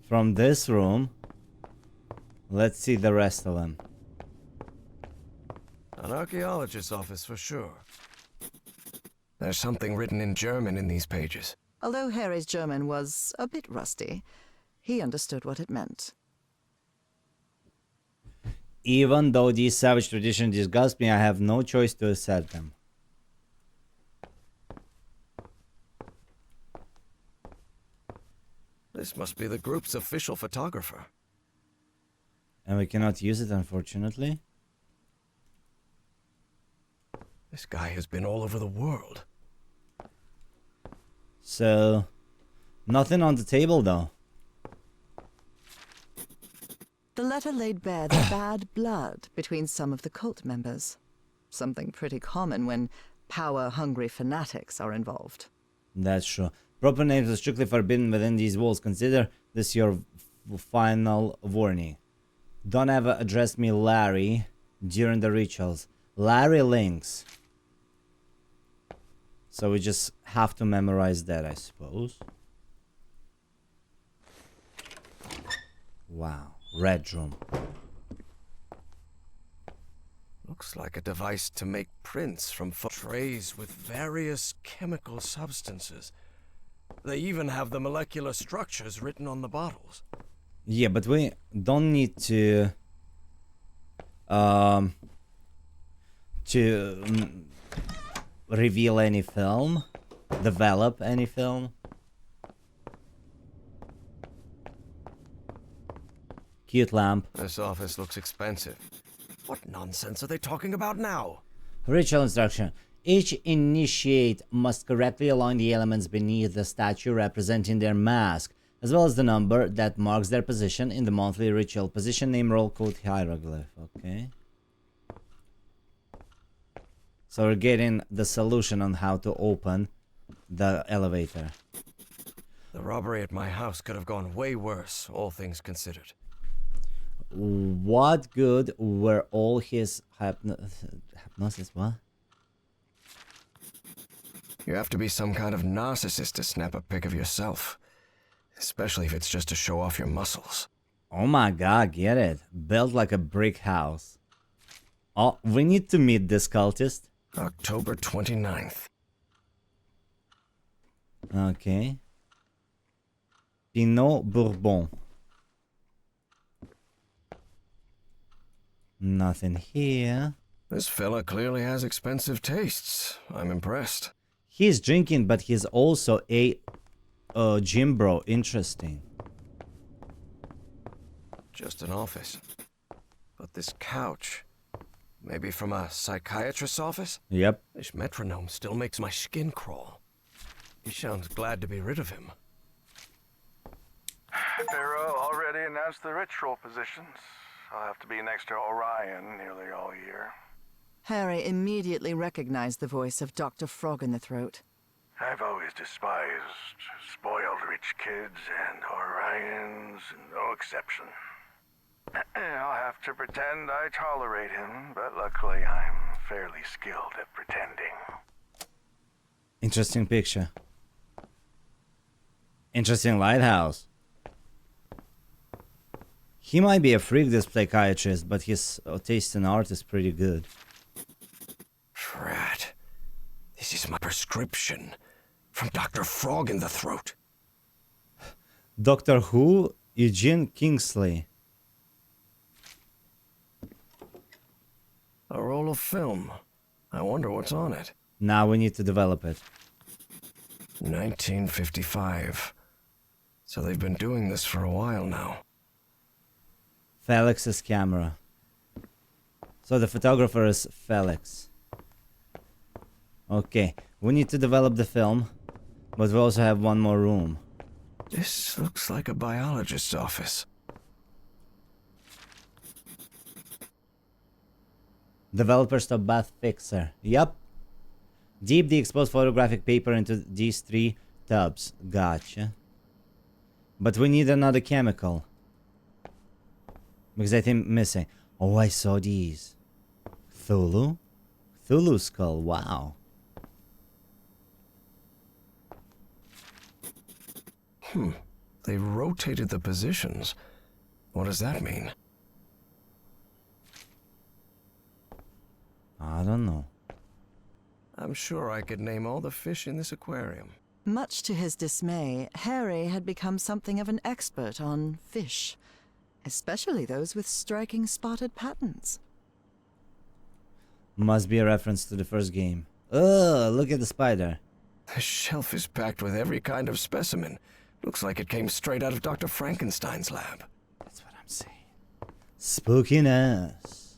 from this room. Let's see the rest of them. An archaeologist's office for sure. There's something written in German in these pages. Although Harry's German was a bit rusty, he understood what it meant. Even though these savage traditions disgust me, I have no choice to accept them. This must be the group's official photographer. And we cannot use it, unfortunately. This guy has been all over the world. So, nothing on the table though. The letter laid bare the bad blood between some of the cult members. Something pretty common when power-hungry fanatics are involved. That's true. Proper names are strictly forbidden within these walls. Consider this your final warning. Don't ever address me Larry during the rituals. Larry Links. So we just have to memorize that, I suppose. Wow. Red room. Looks like a device to make prints from trays with various chemical substances. They even have the molecular structures written on the bottles. Yeah, but we don't need to reveal any film, develop any film. Cute lamp. This office looks expensive. What nonsense are they talking about now? Ritual instruction. Each initiate must correctly align the elements beneath the statue representing their mask, as well as the number that marks their position in the monthly ritual. Position, name, roll, code, hieroglyph. Okay. So we're getting the solution on how to open the elevator. The robbery at my house could have gone way worse, all things considered. What good were all his hypnosis? What? You have to be some kind of narcissist to snap a pic of yourself. Especially if it's just to show off your muscles. Oh my god, get it. Built like a brick house. Oh, we need to meet this cultist. October 29th. Okay. Pinot Bourbon. Nothing here. This fella clearly has expensive tastes. I'm impressed. He's drinking, but he's also a gym bro. Interesting. Just an office. But this couch, maybe from a psychiatrist's office? Yep. This metronome still makes my skin crawl. He sounds glad to be rid of him. Pharaoh already announced the ritual positions. I'll have to be next to Orion nearly all year. Harry immediately recognized the voice of Dr. Frog in the Throat. I've always despised spoiled rich kids, and Orion's no exception. I'll have to pretend I tolerate him, but luckily I'm fairly skilled at pretending. Interesting picture. Interesting lighthouse. He might be a freak, this psychiatrist, but his taste in art is pretty good. Drat. This is my prescription. From Dr. Frog in the Throat. Doctor Who? Eugene Kingsley. A roll of film. I wonder what's on it. Now we need to develop it. 1955. So they've been doing this for a while now. Felix's camera. So the photographer is Felix. Okay, we need to develop the film, but we also have one more room. This looks like a biologist's office. Developer stop bath fixer. Yup. Deep the exposed photographic paper into these 3 tubs. Gotcha. But we need another chemical. Because I think missing. Oh, I saw these. Cthulhu? Cthulhu skull. Wow. They rotated the positions. What does that mean? I don't know. I'm sure I could name all the fish in this aquarium. Much to his dismay, Harry had become something of an expert on fish. especially those with striking spotted patterns. Must be a reference to the first game. Ugh, look at the spider. The shelf is packed with every kind of specimen. Looks like it came straight out of Dr. Frankenstein's lab. That's what I'm saying. Spookiness.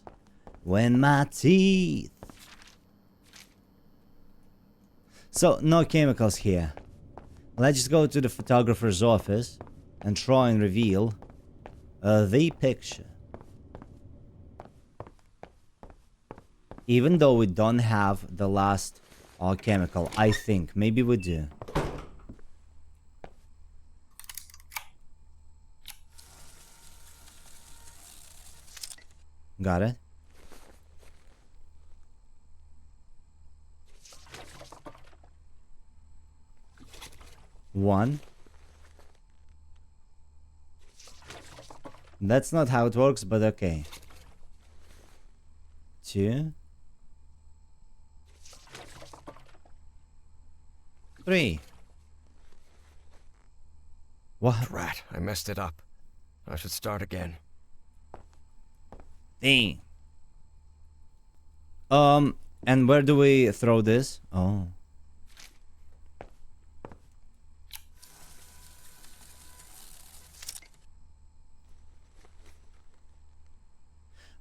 When my teeth. So, no chemicals here. Let's go to the photographer's office and try and reveal the picture. Even though we don't have the last chemical, I think. Maybe we do. Got it? One. That's not how it works, but okay. Two. Three. What? Rat, I messed it up. I should start again. Dang. And where do we throw this? Oh.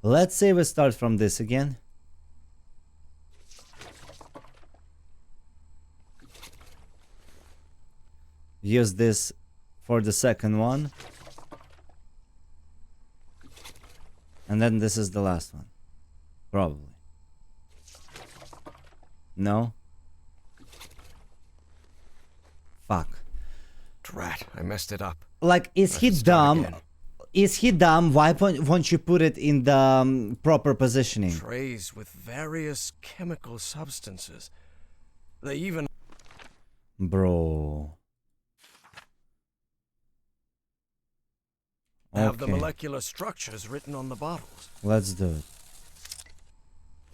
Let's say we start from this again. Use this for the second one. And then this is the last one. Probably. No? Fuck. Drat, I messed it up. Like, is he dumb? Is he dumb? Why won't you put it in the proper positioning? Trays with various chemical substances. They even... Bro. have the molecular structures written on the bottles. Let's do it.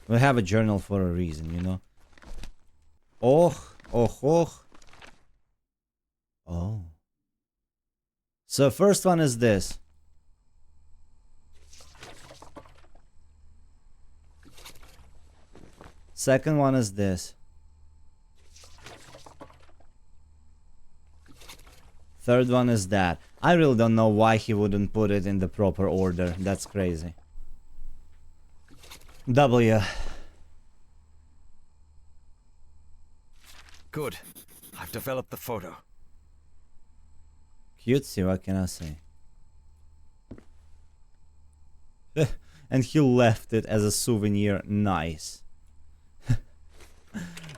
We have a journal for a reason, you know? Oh. So first one is this. Second one is this. Third one is that. I really don't know why he wouldn't put it in the proper order. That's crazy. W. Good. I've developed the photo. Cutesy, what can I say? And he left it as a souvenir. Nice.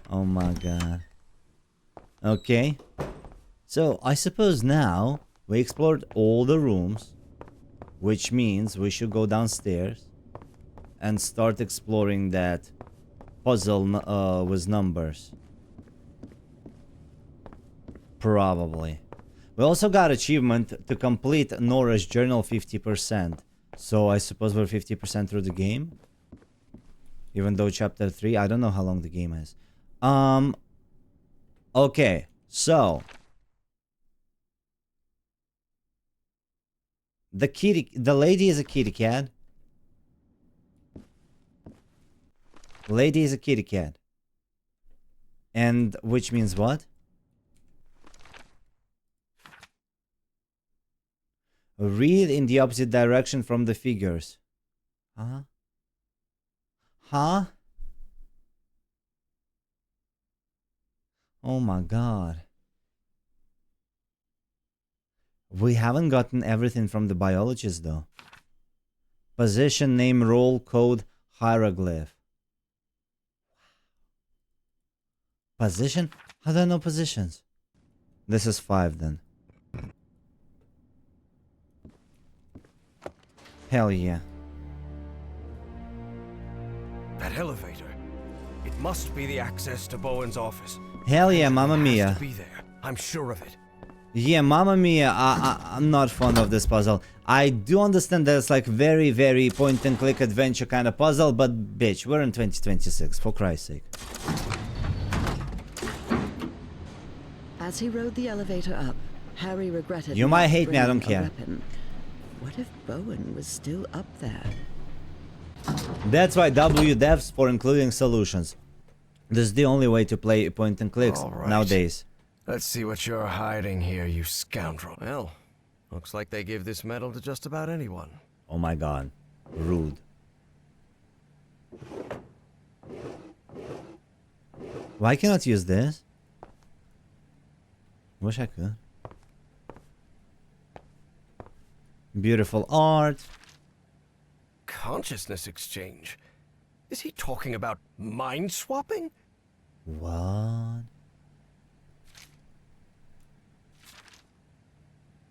Oh my god. Okay. So, I suppose now we explored all the rooms, which means we should go downstairs and start exploring that puzzle with numbers. Probably. We also got achievement to complete Nora's journal 50%. So I suppose we're 50% through the game. Even though chapter 3, I don't know how long the game is. Okay, so the lady is a kitty cat. Lady is a kitty cat. And which means what? Read in the opposite direction from the figures. Huh? Huh? Oh my god. We haven't gotten everything from the biologist though. Position, name, role, code, hieroglyph. Position? How do I know positions? This is 5 then. Hell yeah. That elevator. It must be the access to Bowen's office. Hell yeah, Mamma Mia. It has to be there. I'm sure of it. Yeah, Mamma Mia, I'm not fond of this puzzle. I do understand that it's like very, very point and click adventure kind of puzzle, but bitch, we're in 2026, for Christ's sake. As he rode the elevator up, Harry regretted. You might hate me, I don't care. What if Bowen was still up there? That's why WDevs for including solutions. This is the only way to play point and clicks All right. nowadays. Let's see what you're hiding here, you scoundrel. Well, looks like they give this medal to just about anyone. Oh my god. Rude. Why cannot use this? Wish I could. Beautiful art. Consciousness exchange? Is he talking about mind swapping? What?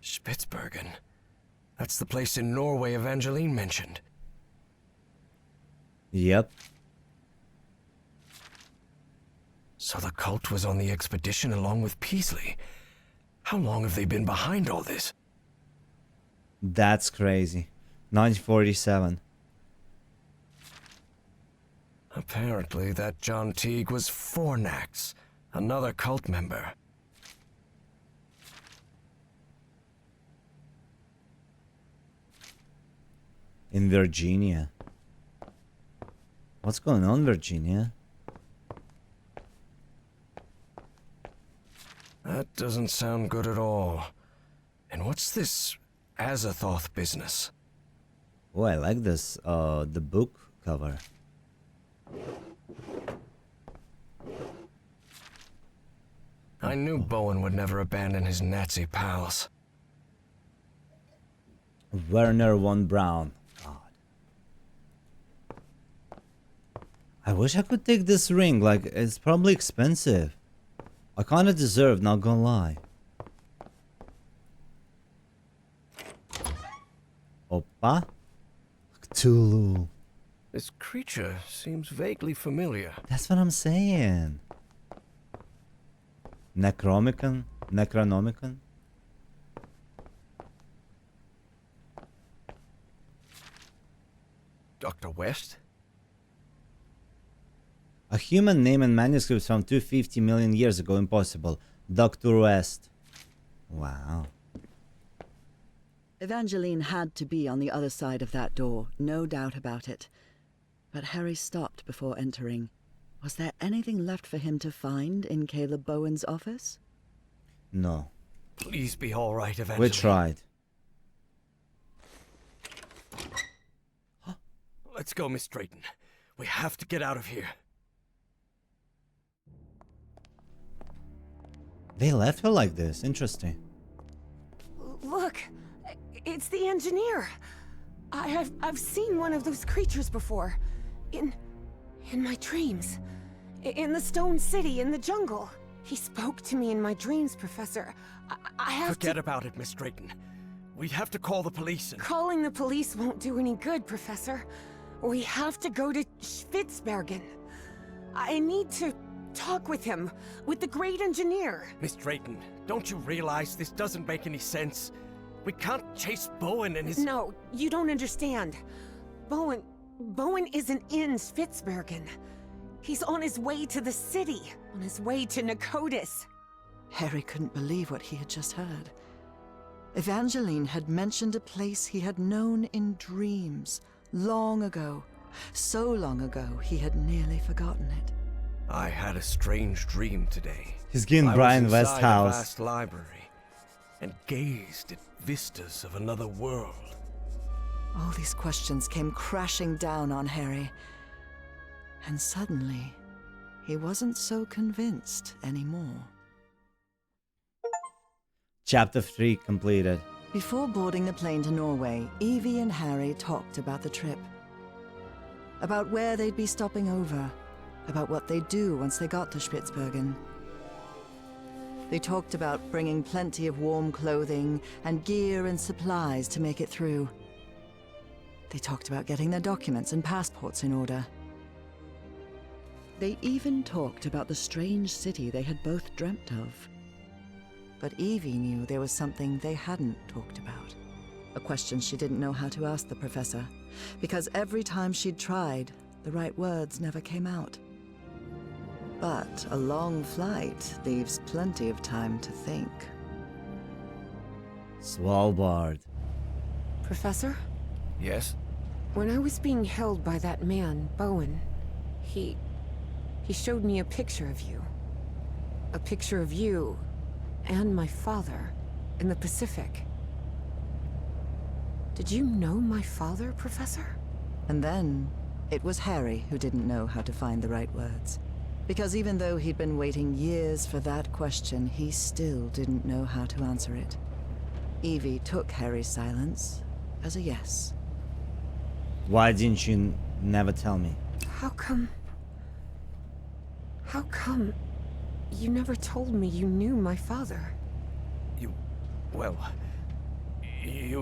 Spitsbergen. That's the place in Norway Evangeline mentioned. Yep. So the cult was on the expedition along with Peasley. How long have they been behind all this? That's crazy. 1947. Apparently that John Teague was Fornax, another cult member. In Virginia. What's going on, Virginia? That doesn't sound good at all. And what's this Azathoth business? Oh, I like this, the book cover. I knew Bowen would never abandon his Nazi pals. Werner von Braun. God. I wish I could take this ring, like, it's probably expensive. I kinda deserve, not gonna lie. Oppa? Cthulhu. This creature seems vaguely familiar. That's what I'm saying. Necronomicon? Necronomicon? Dr. West? A human name and manuscripts from 250 million years ago. Impossible. Dr. West. Wow. Evangeline had to be on the other side of that door, no doubt about it. But Harry stopped before entering. Was there anything left for him to find in Caleb Bowen's office? No. Please be all right, Evangeline. We tried. Let's go, Miss Drayton. We have to get out of here. They left her like this. Interesting. Look, it's the engineer. I've seen one of those creatures before. In my dreams. In the Stone City, in the jungle. He spoke to me in my dreams, Professor. I have Forget about it, Miss Drayton. We'd have to call the police and... Calling the police won't do any good, Professor. We have to go to Spitsbergen. I need to talk with him, with the great engineer. Miss Drayton, don't you realize this doesn't make any sense? We can't chase Bowen and his... No, you don't understand. Bowen isn't in Spitsbergen. He's on his way to the city, on his way to Nakotis. Harry couldn't believe what he had just heard. Evangeline had mentioned a place he had known in dreams, long ago. So long ago, he had nearly forgotten it. I had a strange dream today. He's getting I Brian was inside a Westhouse. vast library and gazed at vistas of another world. All these questions came crashing down on Harry. And suddenly, he wasn't so convinced anymore. Chapter 3 completed. Before boarding the plane to Norway, Evie and Harry talked about the trip. About where they'd be stopping over. About what they'd do once they got to Spitsbergen. They talked about bringing plenty of warm clothing and gear and supplies to make it through. They talked about getting their documents and passports in order. They even talked about the strange city they had both dreamt of. But Evie knew there was something they hadn't talked about. A question she didn't know how to ask the professor, because every time she'd tried, the right words never came out. But a long flight leaves plenty of time to think. Svalbard. Professor? Yes? When I was being held by that man, Bowen, he showed me a picture of you. A picture of you and my father in the Pacific. Did you know my father, Professor? And then, it was Harry who didn't know how to find the right words. Because even though he'd been waiting years for that question, he still didn't know how to answer it. Evie took Harry's silence as a yes. Why didn't you never tell me? How come you never told me you knew my father? You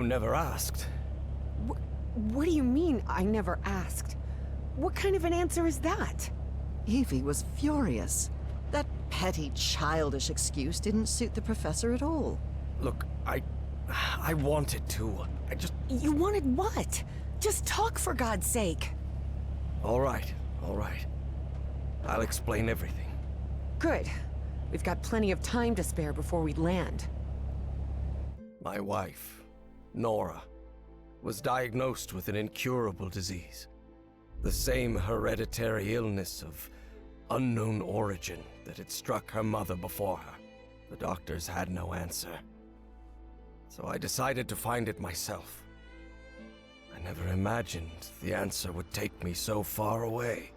never asked. What do you mean, I never asked? What kind of an answer is that? Evie was furious. That petty, childish excuse didn't suit the professor at all. Look, I wanted to. You wanted what? Just talk, for God's sake. All right. I'll explain everything. Good. We've got plenty of time to spare before we land. My wife, Nora, was diagnosed with an incurable disease. The same hereditary illness of unknown origin that had struck her mother before her. The doctors had no answer. So I decided to find it myself. I never imagined the answer would take me so far away.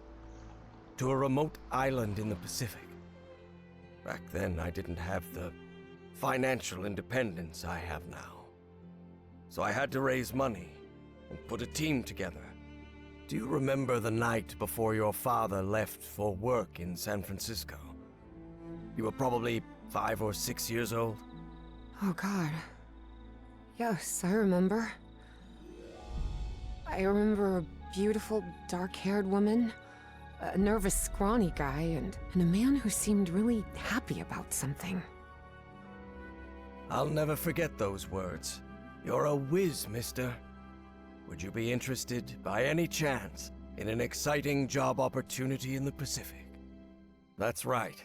To a remote island in the Pacific. Back then, I didn't have the financial independence I have now. So I had to raise money and put a team together. Do you remember the night before your father left for work in San Francisco? You were probably 5 or 6 years old? Oh, God. Yes, I remember. I remember a beautiful, dark-haired woman, a nervous, scrawny guy, and a man who seemed really happy about something. I'll never forget those words. You're a whiz, mister. Would you be interested, by any chance, in an exciting job opportunity in the Pacific? That's right.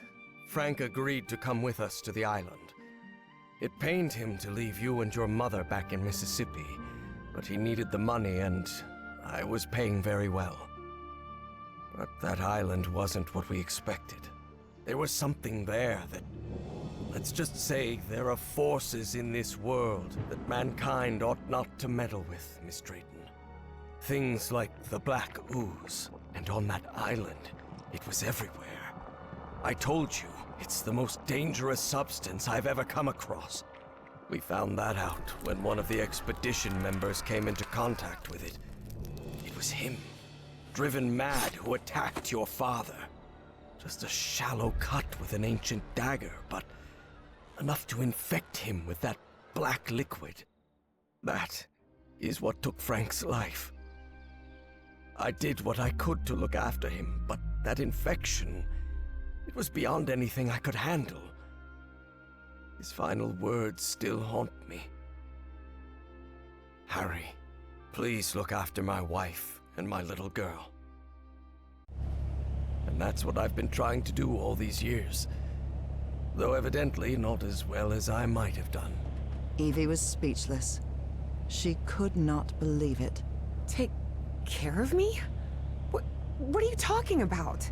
Frank agreed to come with us to the island. It pained him to leave you and your mother back in Mississippi, but he needed the money and I was paying very well. But that island wasn't what we expected. There was something there that... Let's just say there are forces in this world that mankind ought not to meddle with, Miss Drayton. Things like the Black Ooze, and on that island, it was everywhere. I told you, it's the most dangerous substance I've ever come across. We found that out when one of the expedition members came into contact with it. It was him, driven mad, who attacked your father. Just a shallow cut with an ancient dagger, but enough to infect him with that black liquid. That is what took Frank's life. I did what I could to look after him, but that infection, it was beyond anything I could handle. His final words still haunt me. Harry, please look after my wife and my little girl. And that's what I've been trying to do all these years. Though evidently not as well as I might have done. Evie was speechless. She could not believe it. Take care of me? What are you talking about?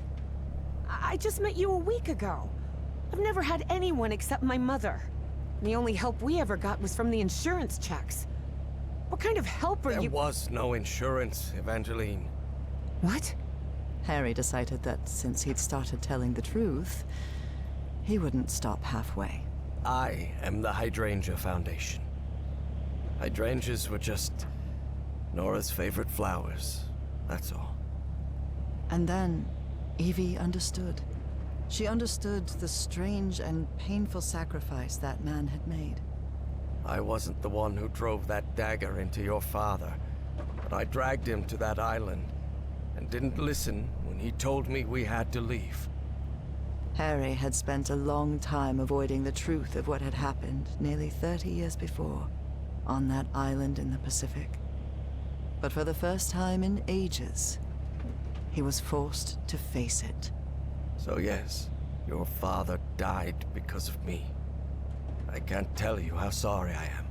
I just met you a week ago. I've never had anyone except my mother. The only help we ever got was from the insurance checks. What kind of help are you— There was no insurance, Evangeline. What? Harry decided that since he'd started telling the truth, he wouldn't stop halfway. I am the Hydrangea Foundation. Hydrangeas were just Nora's favorite flowers, that's all. And then, Evie understood. She understood the strange and painful sacrifice that man had made. I wasn't the one who drove that dagger into your father, but I dragged him to that island and didn't listen when he told me we had to leave. Harry had spent a long time avoiding the truth of what had happened nearly 30 years before, on that island in the Pacific. But for the first time in ages, he was forced to face it. So yes, your father died because of me. I can't tell you how sorry I am.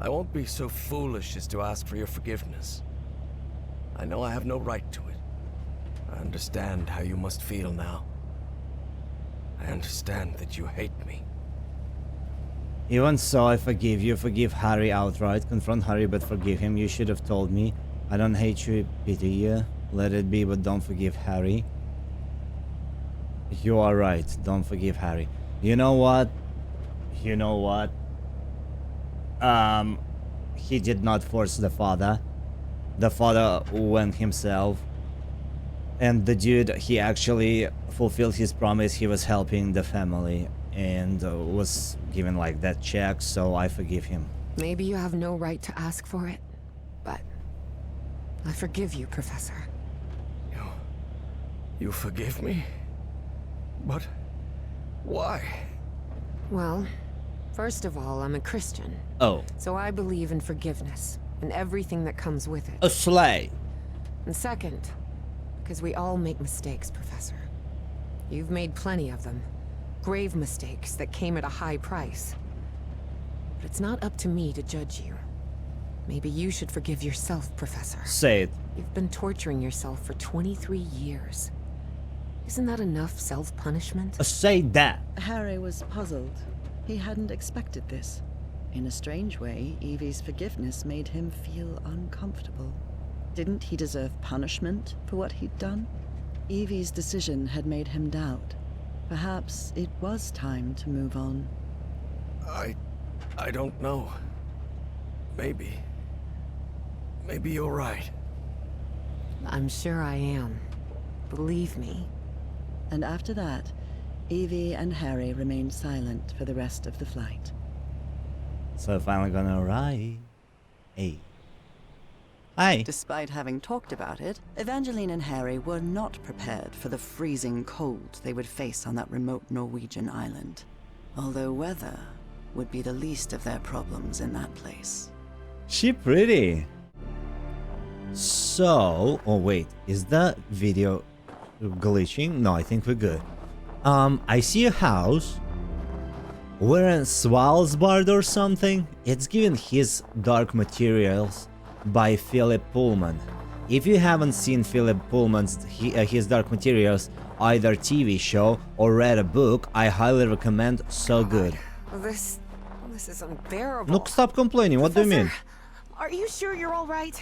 I won't be so foolish as to ask for your forgiveness. I know I have no right to it. I understand how you must feel now. I understand that you hate me. Even so, I forgive you. Forgive Harry outright. Confront Harry, but forgive him. You should have told me. I don't hate you, pity you. Let it be, but don't forgive Harry. You are right. Don't forgive Harry. You know what? You know what? He did not force the father. The father went himself. And the dude, he actually fulfilled his promise. He was helping the family and was given like that check, so I forgive him. Maybe you have no right to ask for it, but I forgive you, Professor. You forgive me? But why? Well, first of all, I'm a Christian. Oh. So I believe in forgiveness and everything that comes with it. A slay. And second, because we all make mistakes, Professor. You've made plenty of them. Grave mistakes that came at a high price. But it's not up to me to judge you. Maybe you should forgive yourself, Professor. Say it. You've been torturing yourself for 23 years. Isn't that enough self-punishment? Say that. Harry was puzzled. He hadn't expected this. In a strange way, Evie's forgiveness made him feel uncomfortable. Didn't he deserve punishment for what he'd done? Evie's decision had made him doubt. Perhaps it was time to move on. I don't know. Maybe you're right. I'm sure I am. Believe me. And after that, Evie and Harry remained silent for the rest of the flight. So finally gonna arrive. Hey. Hi. Despite having talked about it, Evangeline and Harry were not prepared for the freezing cold they would face on that remote Norwegian island. Although weather would be the least of their problems in that place. She pretty. So, oh wait, is the video glitching? No, I think we're good. I see a house. We're in Svalbard or something. It's given His Dark Materials by Philip Pullman. If you haven't seen Philip Pullman's His Dark Materials, either TV show or read a book, I highly recommend. So good. This is unbearable. Look, stop complaining. What do you mean? Are you sure you're all right?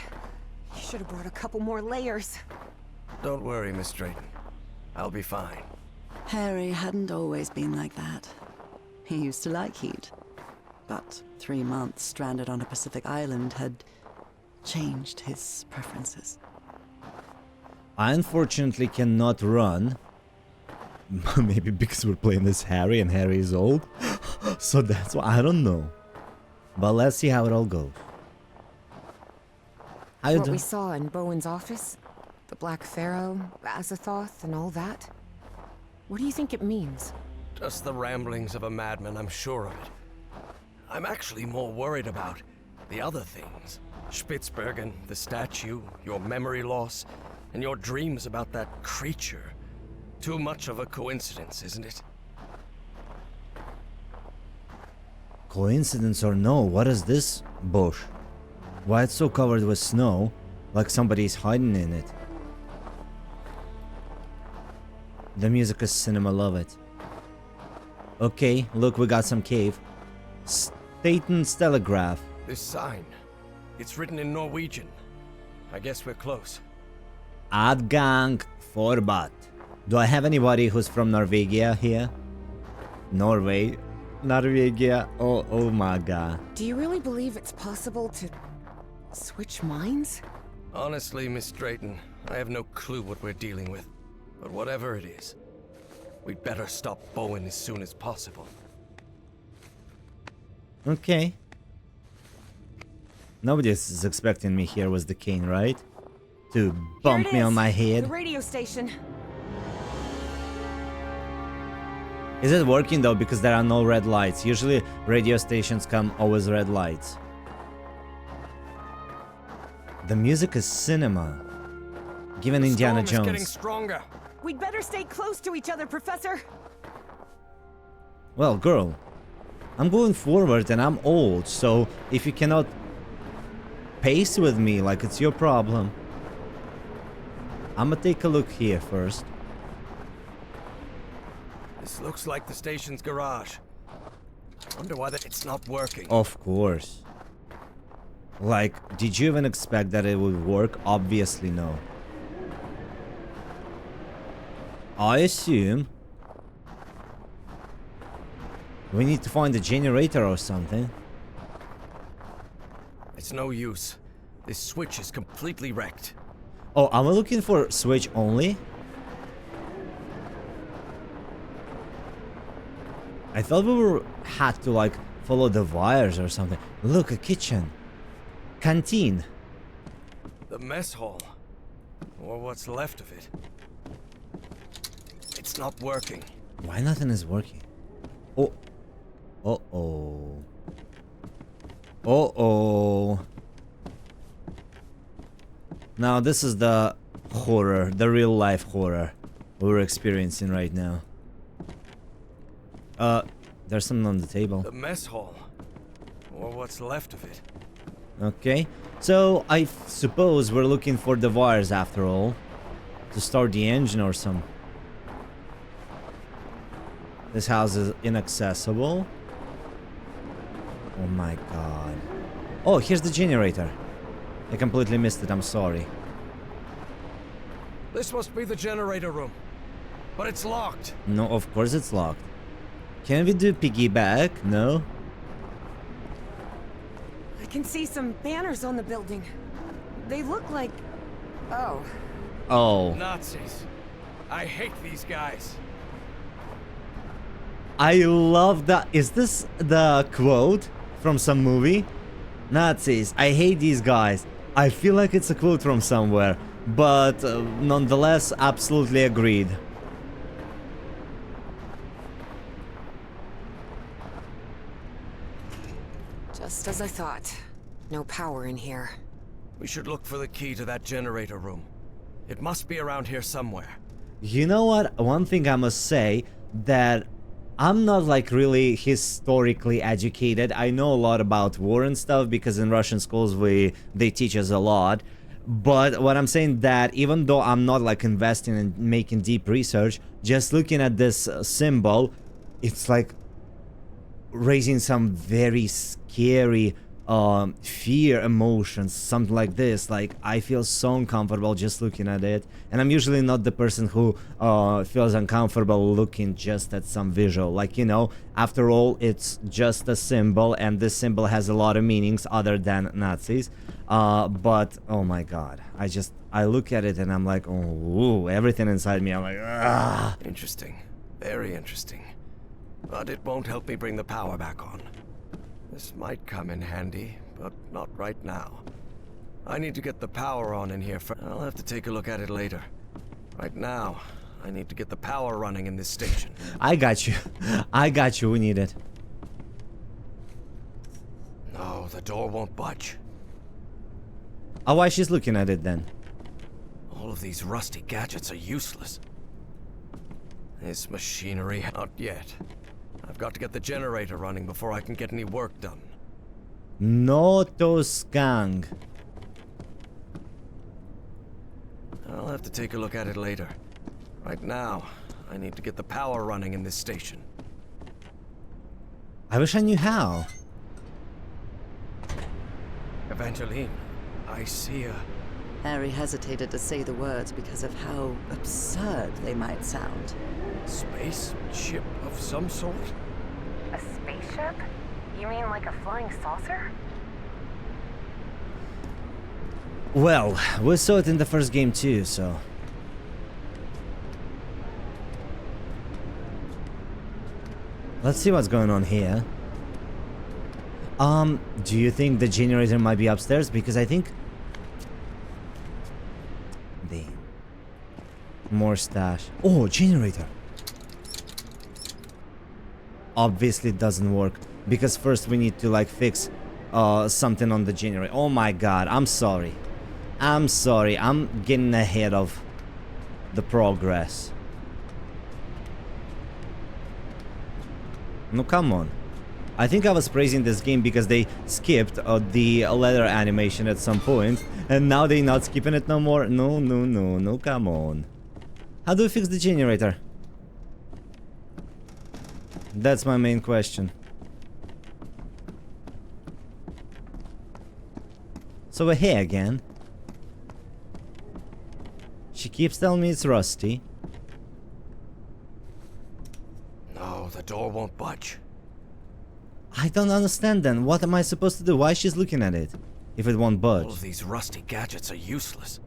You should have brought a couple more layers. Don't worry, Miss Drayton. I'll be fine. Harry hadn't always been like that. He used to like heat. But 3 months stranded on a Pacific island had changed his preferences. I unfortunately cannot run. Maybe because we're playing as Harry and Harry is old. So that's why, I don't know. But let's see how it all goes. What we saw in Bowen's office? The Black Pharaoh, Azathoth, and all that? What do you think it means? Just the ramblings of a madman, I'm sure of it. I'm actually more worried about the other things. Spitsbergen, the statue, your memory loss, and your dreams about that creature. Too much of a coincidence, isn't it? Coincidence or no, what is this bush? Why it's so covered with snow, like somebody's hiding in it. The music is cinema, love it. Okay, look, we got some cave. Statens Telegraph. This sign, it's written in Norwegian. I guess we're close. Adgang forbat. Do I have anybody who's from Norvegia here? Norway? Norvegia? Oh my god. Do you really believe it's possible to switch minds? Honestly, Miss Drayton, I have no clue what we're dealing with. But whatever it is, we'd better stop Bowen as soon as possible. Okay. Nobody is expecting me here with the cane, right? To bump me on my head. The radio station. Is it working though? Because there are no red lights. Usually radio stations come always red lights. The music is cinema. Given Indiana Storm is getting Jones. stronger. We'd better stay close to each other, Professor. Well, girl, I'm going forward and I'm old, so if you cannot pace with me, like, it's your problem. I'm gonna take a look here first. This looks like the station's garage. I wonder why it's not working. Of course. Like, did you even expect that it would work? Obviously no. I assume we need to find a generator or something. It's no use. This switch is completely wrecked. Oh, am I looking for switch only? I thought we had to like follow the wires or something. Look, a kitchen. Canteen. The mess hall. Or what's left of it. It's not working. Why nothing is working? Oh. Uh-oh. Uh-oh. Now this is the horror, the real life horror we're experiencing right now. There's something on the table. The mess hall. Or what's left of it. Okay. So I suppose we're looking for the wires after all. To start the engine or some. This house is inaccessible. Oh my god. Oh, here's the generator. I completely missed it, I'm sorry. This must be the generator room. But it's locked. No, of course it's locked. Can we do piggyback? No? I can see some banners on the building. They look like... Oh. Oh. Nazis. I hate these guys. I love that. Is this the quote from some movie? Nazis, I hate these guys. I feel like it's a quote from somewhere, but nonetheless, absolutely agreed. Just as I thought. No power in here. We should look for the key to that generator room. It must be around here somewhere. You know what? One thing I must say, that I'm not like really historically educated. I know a lot about war and stuff because in Russian schools they teach us a lot. But what I'm saying that even though I'm not like investing in making deep research, just looking at this symbol, it's like raising some very scary fear emotions, something like this. Like, I feel so uncomfortable just looking at it, and I'm usually not the person who feels uncomfortable looking just at some visual. Like, you know, after all, it's just a symbol, and this symbol has a lot of meanings other than Nazis. But oh my god, I look at it and I'm like, oh, everything inside me, I'm like, ah. Interesting, very interesting. But it won't help me bring the power back on. This might come in handy, but not right now. I need to get the power on in here first. I'll have to take a look at it later. Right now, I need to get the power running in this station. I got you. I got you. We need it. No, the door won't budge. Oh, why she's looking at it then? All of these rusty gadgets are useless. This machinery, not yet. I've got to get the generator running before I can get any work done. No to skang. I'll have to take a look at it later. Right now, I need to get the power running in this station. I wish I knew how. Evangeline, I see a... Harry hesitated to say the words because of how absurd they might sound. space ship of some sort? A spaceship? You mean like a flying saucer? Well, we saw it in the first game too, so... Let's see what's going on here. Do you think the generator might be upstairs? Because I think... Damn. More stash. Oh, generator! Obviously it doesn't work. Because first we need to like fix something on the generator. Oh my god, I'm sorry. I'm sorry, I'm getting ahead of the progress. No, come on. I think I was praising this game because they skipped the leather animation at some point, and now they not skipping it no more. No, come on. How do we fix the generator? That's my main question. So we're here again. She keeps telling me it's rusty. No, the door won't budge. I don't understand then. What am I supposed to do? Why she's looking at it? If it won't budge. All of these rusty gadgets are useless.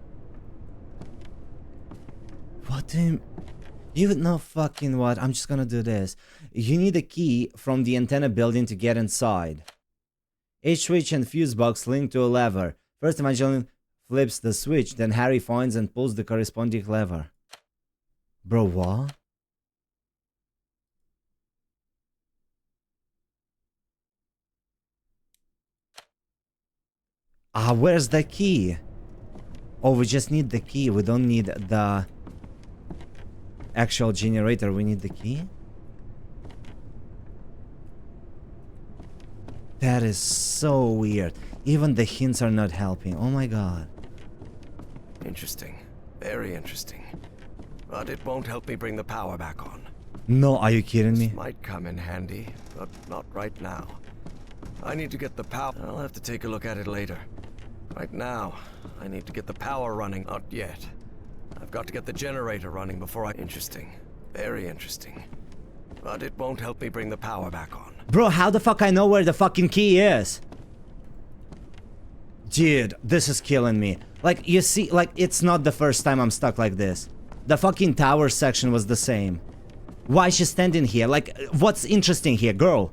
What do you know fucking what? I'm just gonna do this. You need a key from the antenna building to get inside. Each switch and fuse box link to a lever. First Evangeline flips the switch, then Harry finds and pulls the corresponding lever. Bro, what? Where's the key? Oh, we just need the key. We don't need the actual generator. We need the key? That is so weird. Even the hints are not helping. Oh my god. Interesting. Very interesting. But it won't help me bring the power back on. No, are you kidding me? This might come in handy, but not right now. I need to get the power. I'll have to take a look at it later. Right now, I need to get the power running. Not yet. I've got to get the generator running before I... Interesting. Very interesting. But it won't help me bring the power back on. Bro, how the fuck I know where the fucking key is? Dude, this is killing me. Like, you see, like, it's not the first time I'm stuck like this. The fucking tower section was the same. Why is she standing here? Like, what's interesting here, girl?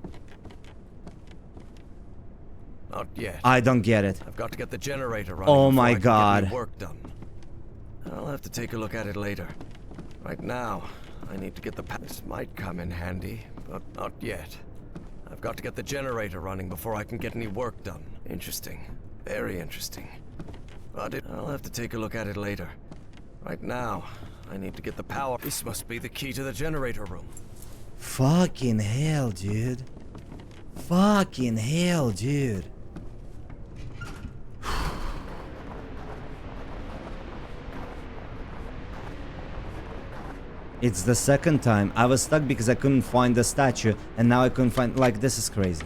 Not yet. I don't get it. I've got to get the generator running. Oh before my I can god. get my work done. I'll have to take a look at it later. Right now, I need to get the This might come in handy, but not yet. I've got to get the generator running before I can get any work done. Interesting. Very interesting. But I'll have to take a look at it later. Right now, I need to get the power. This must be the key to the generator room. Fucking hell, dude. Fucking hell, dude. It's the second time. I was stuck because I couldn't find the statue, and now I couldn't find... Like, this is crazy.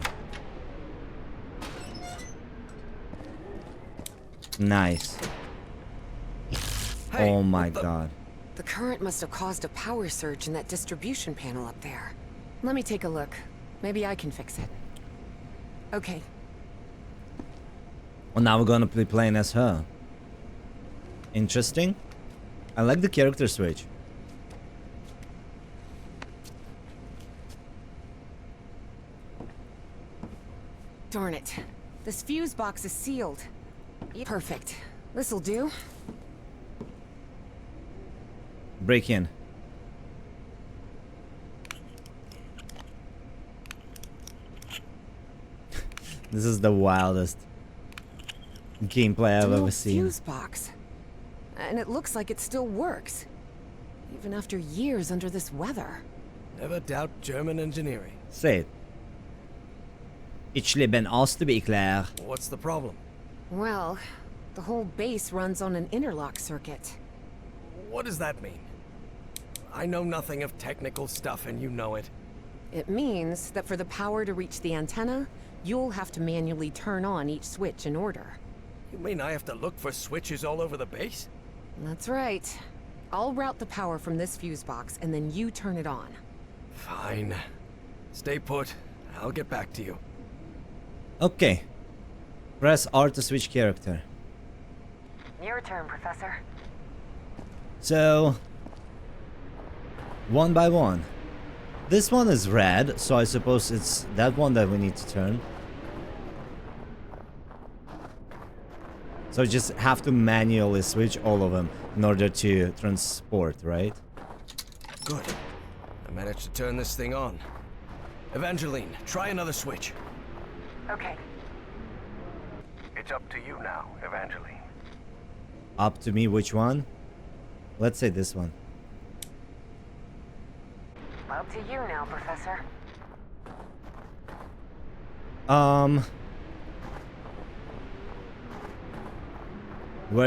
Nice. Hey, oh my god. The current must have caused a power surge in that distribution panel up there. Let me take a look. Maybe I can fix it. Okay. Well, now we're gonna be playing as her. Interesting. I like the character switch. Darn it. This fuse box is sealed. Perfect. This'll do. Break in. This is the wildest gameplay I've ever seen. Fuse box. And it looks like it still works. Even after years under this weather. Never doubt German engineering. Say it. Ich lebe aus to be klar. What's the problem? Well, the whole base runs on an interlock circuit. What does that mean? I know nothing of technical stuff and you know it. It means that for the power to reach the antenna, you'll have to manually turn on each switch in order. You mean I have to look for switches all over the base? That's right. I'll route the power from this fuse box and then you turn it on. Fine. Stay put. I'll get back to you. Okay. Press R to switch character. Your turn, Professor. So, one by one. This one is red, so I suppose it's that one that we need to turn. So just have to manually switch all of them in order to transport, right? Good. I managed to turn this thing on. Evangeline, try another switch. Okay. It's up to you now, Evangeline. Up to me, which one? Let's say this one. Up to you now, Professor. Where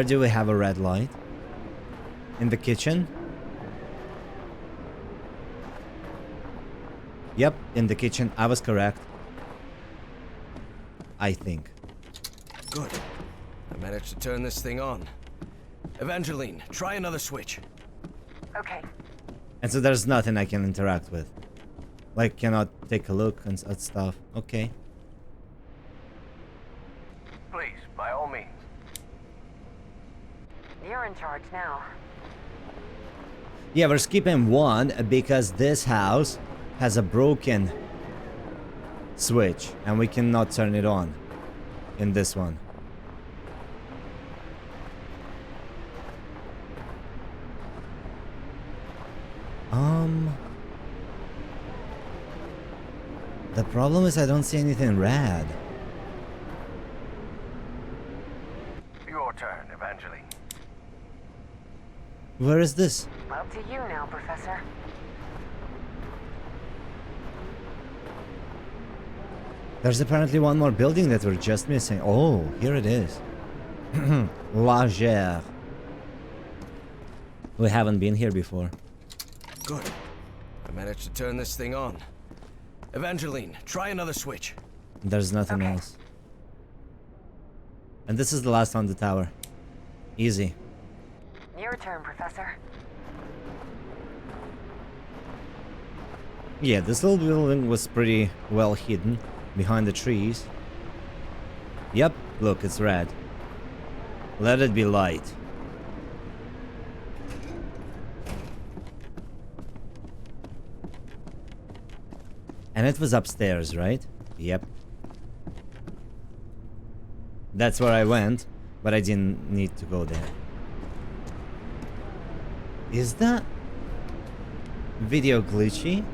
do we have a red light? In the kitchen? Yep, in the kitchen. I was correct. I think. Good. I managed to turn this thing on. Evangeline, try another switch. Okay. And so there's nothing I can interact with. Like, cannot take a look and at stuff. Okay. Please, by all means. You're in charge now. Yeah, we're skipping one because this house has a broken switch and we cannot turn it on in this one. The problem is I don't see anything red. Your turn, Evangeline. Where is this? Up to you now, Professor. There's apparently one more building that we're just missing. Oh, here it is. Lager. We haven't been here before. Good. I managed to turn this thing on. Evangeline, try another switch. There's nothing else. And this is the last on the tower. Easy. Your turn, Professor. Yeah, this little building was pretty well hidden behind the trees. Yep, look, it's red. Let it be light. And it was upstairs, right? Yep. That's where I went, but I didn't need to go there. Is that video glitchy?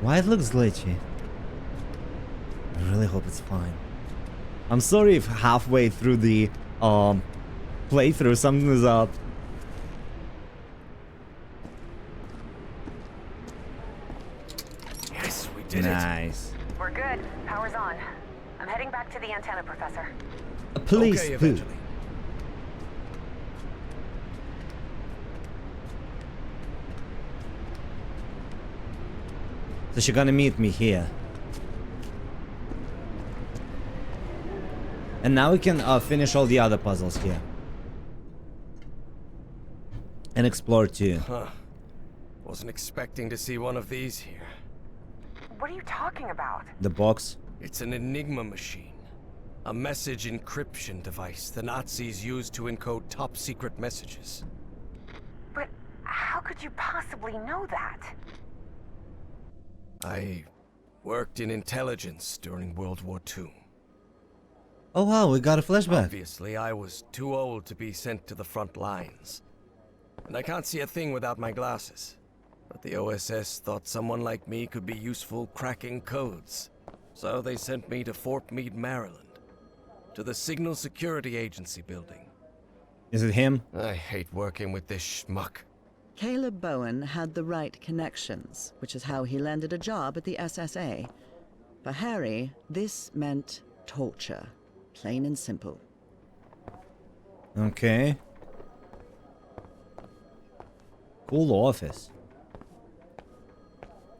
Why it looks glitchy? I really hope it's fine. I'm sorry if halfway through the playthrough something is up. Yes, we did it. Nice. We're good. Power's on. I'm heading back to the antenna, Professor. Please, Okay, poo. Evangeline. So she's gonna meet me here. And now we can finish all the other puzzles here. And explore too. Huh. Wasn't expecting to see one of these here. What are you talking about? The box. It's an Enigma machine. A message encryption device the Nazis used to encode top-secret messages. But how could you possibly know that? I worked in intelligence during World War II. Oh wow, we got a flashback. Obviously, I was too old to be sent to the front lines. And I can't see a thing without my glasses. But the OSS thought someone like me could be useful cracking codes. So they sent me to Fort Meade, Maryland. To the Signal Security Agency building. Is it him? I hate working with this schmuck. Caleb Bowen had the right connections, which is how he landed a job at the SSA. For Harry, this meant torture. Plain and simple. Okay. Cool office.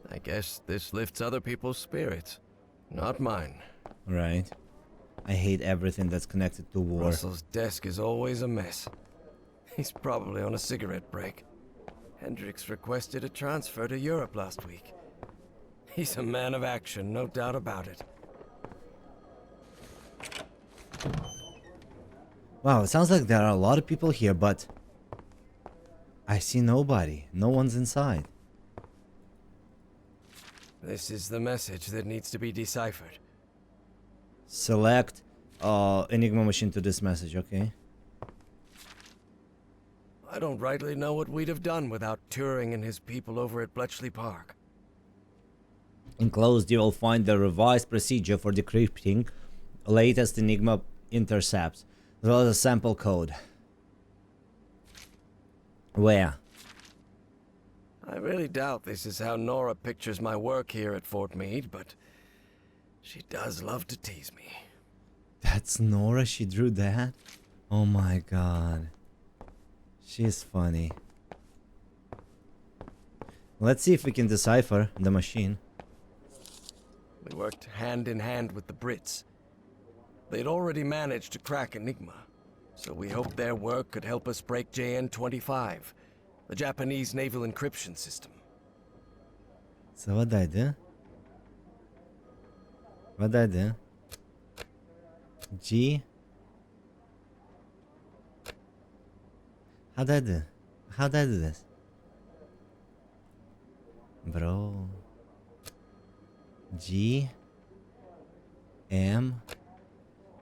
I guess this lifts other people's spirits. Not mine. Right. I hate everything that's connected to war. Russell's desk is always a mess. He's probably on a cigarette break. Hendricks requested a transfer to Europe last week. He's a man of action, no doubt about it. Wow, it sounds like there are a lot of people here, but I see nobody. No one's inside. This is the message that needs to be deciphered. Select Enigma machine to this message, okay? I don't rightly know what we'd have done without Turing and his people over at Bletchley Park. Enclosed, you will find the revised procedure for decrypting latest Enigma intercepts, as well as a sample code. Where? I really doubt this is how Nora pictures my work here at Fort Meade, but She does love to tease me. That's Nora, she drew that? Oh my god. She's funny. Let's see if we can decipher the machine. We worked hand in hand with the Brits. They'd already managed to crack Enigma, so we hoped their work could help us break JN-25, the Japanese naval encryption system. So what I do? What I do? G. How'd I do? How'd I do this? Bro. G. M.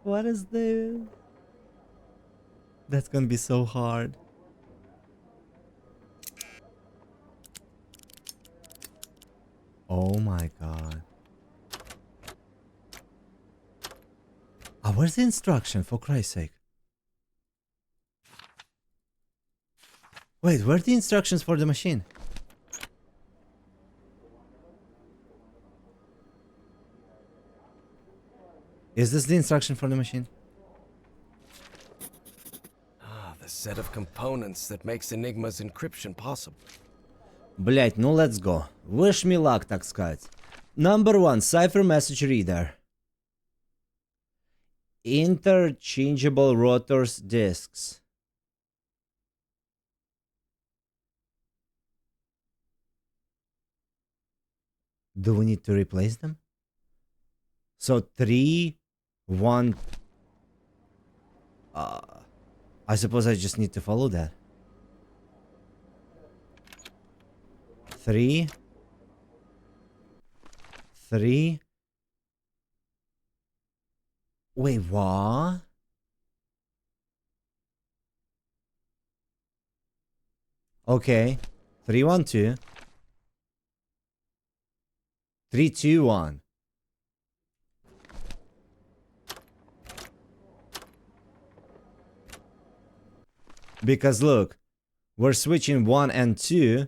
What is this? That's gonna be so hard. Oh my god. Ah, where's the instruction, for Christ's sake? Wait, where are the instructions for the machine? Is this the instruction for the machine? Ah, the set of components that makes Enigma's encryption possible. Блять, ну let's go. Wish me luck, так сказать. Number 1, cipher message reader. Interchangeable rotors disks. Do we need to replace them? So 3, 1. I suppose I just need to follow that. 3, 3. Wait, what? Okay. 3, 1, 2. 3, 2, 1. Because look, we're switching 1 and 2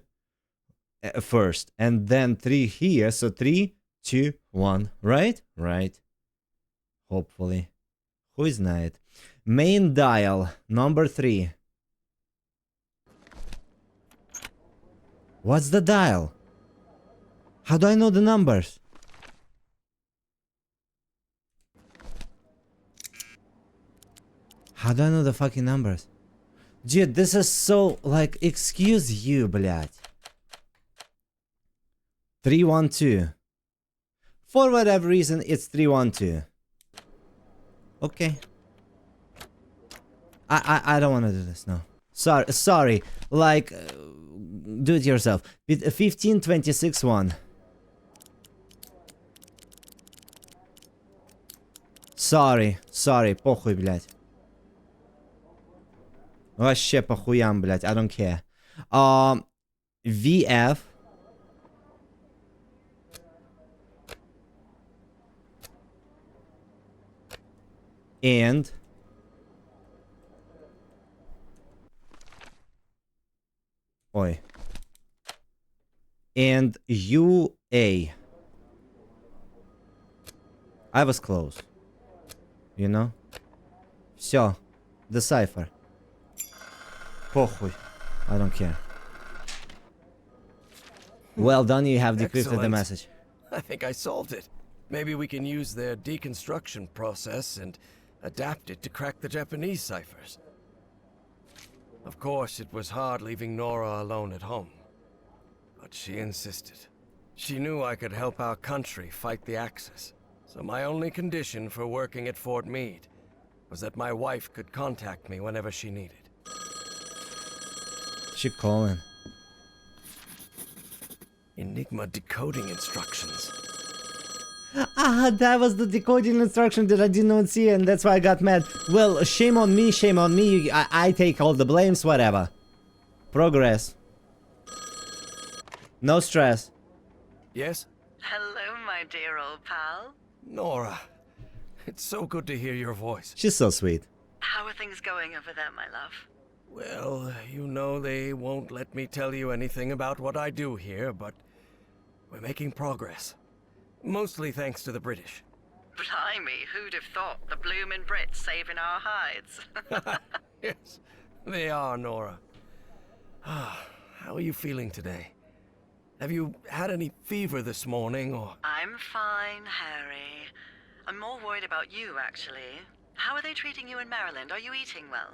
first, and then 3 here, so 3, 2, 1, right? Right. Hopefully. Who is night? Main dial, number 3. What's the dial? How do I know the numbers? How do I know the fucking numbers? Dude, this is so, like, excuse you, блядь. 3, 1, 2. For whatever reason, it's 3, 1, 2. Okay. I don't want to do this, no. Sorry. Like, do it yourself. 15, 26, 1. Sorry, похуй, блядь. Вообще похуям, блядь, I don't care. VF. And oi. And UA. I was close. You know? Все. Decipher. Похуй. I don't care. Well done, you have decrypted the Excellent. message. I think I solved it. Maybe we can use their deconstruction process and adapt it to crack the Japanese ciphers. Of course, it was hard leaving Nora alone at home. But she insisted. She knew I could help our country fight the Axis. So my only condition for working at Fort Meade was that my wife could contact me whenever she needed. She calling. Enigma decoding instructions. Ah, that was the decoding instruction that I did not see, and that's why I got mad. Well, shame on me, shame on me. I take all the blames, whatever. Progress. No stress. Yes? Hello, my dear old pal. Nora, it's so good to hear your voice. She's so sweet. How are things going over there, my love? Well, you know they won't let me tell you anything about what I do here, but we're making progress. Mostly thanks to the British. Blimey, who'd have thought the bloomin' Brits saving our hides? Yes, they are, Nora. How are you feeling today? Have you had any fever this morning, or...? I'm fine, Harry. I'm more worried about you, actually. How are they treating you in Maryland? Are you eating well?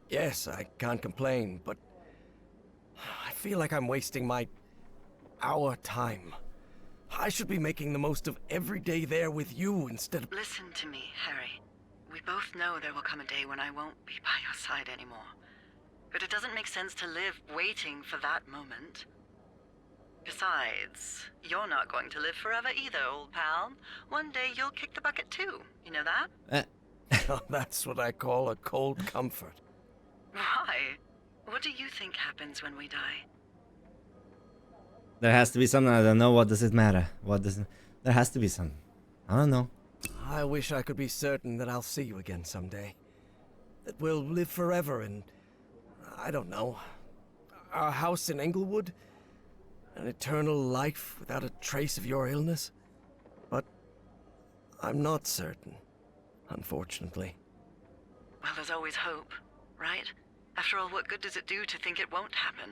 Yes, I can't complain, but... I feel like I'm wasting our time. I should be making the most of every day there with you instead of... Listen to me, Harry. We both know there will come a day when I won't be by your side anymore. But it doesn't make sense to live waiting for that moment. Besides, you're not going to live forever either, old pal. One day you'll kick the bucket too. You know that? That's what I call a cold comfort. Why? What do you think happens when we die? There has to be something. I don't know. What does it matter? There has to be something. I don't know. I wish I could be certain that I'll see you again someday. That we'll live forever in... I don't know. Our house in Englewood? An eternal life without a trace of your illness? But I'm not certain, unfortunately. Well, there's always hope, right? After all, what good does it do to think it won't happen?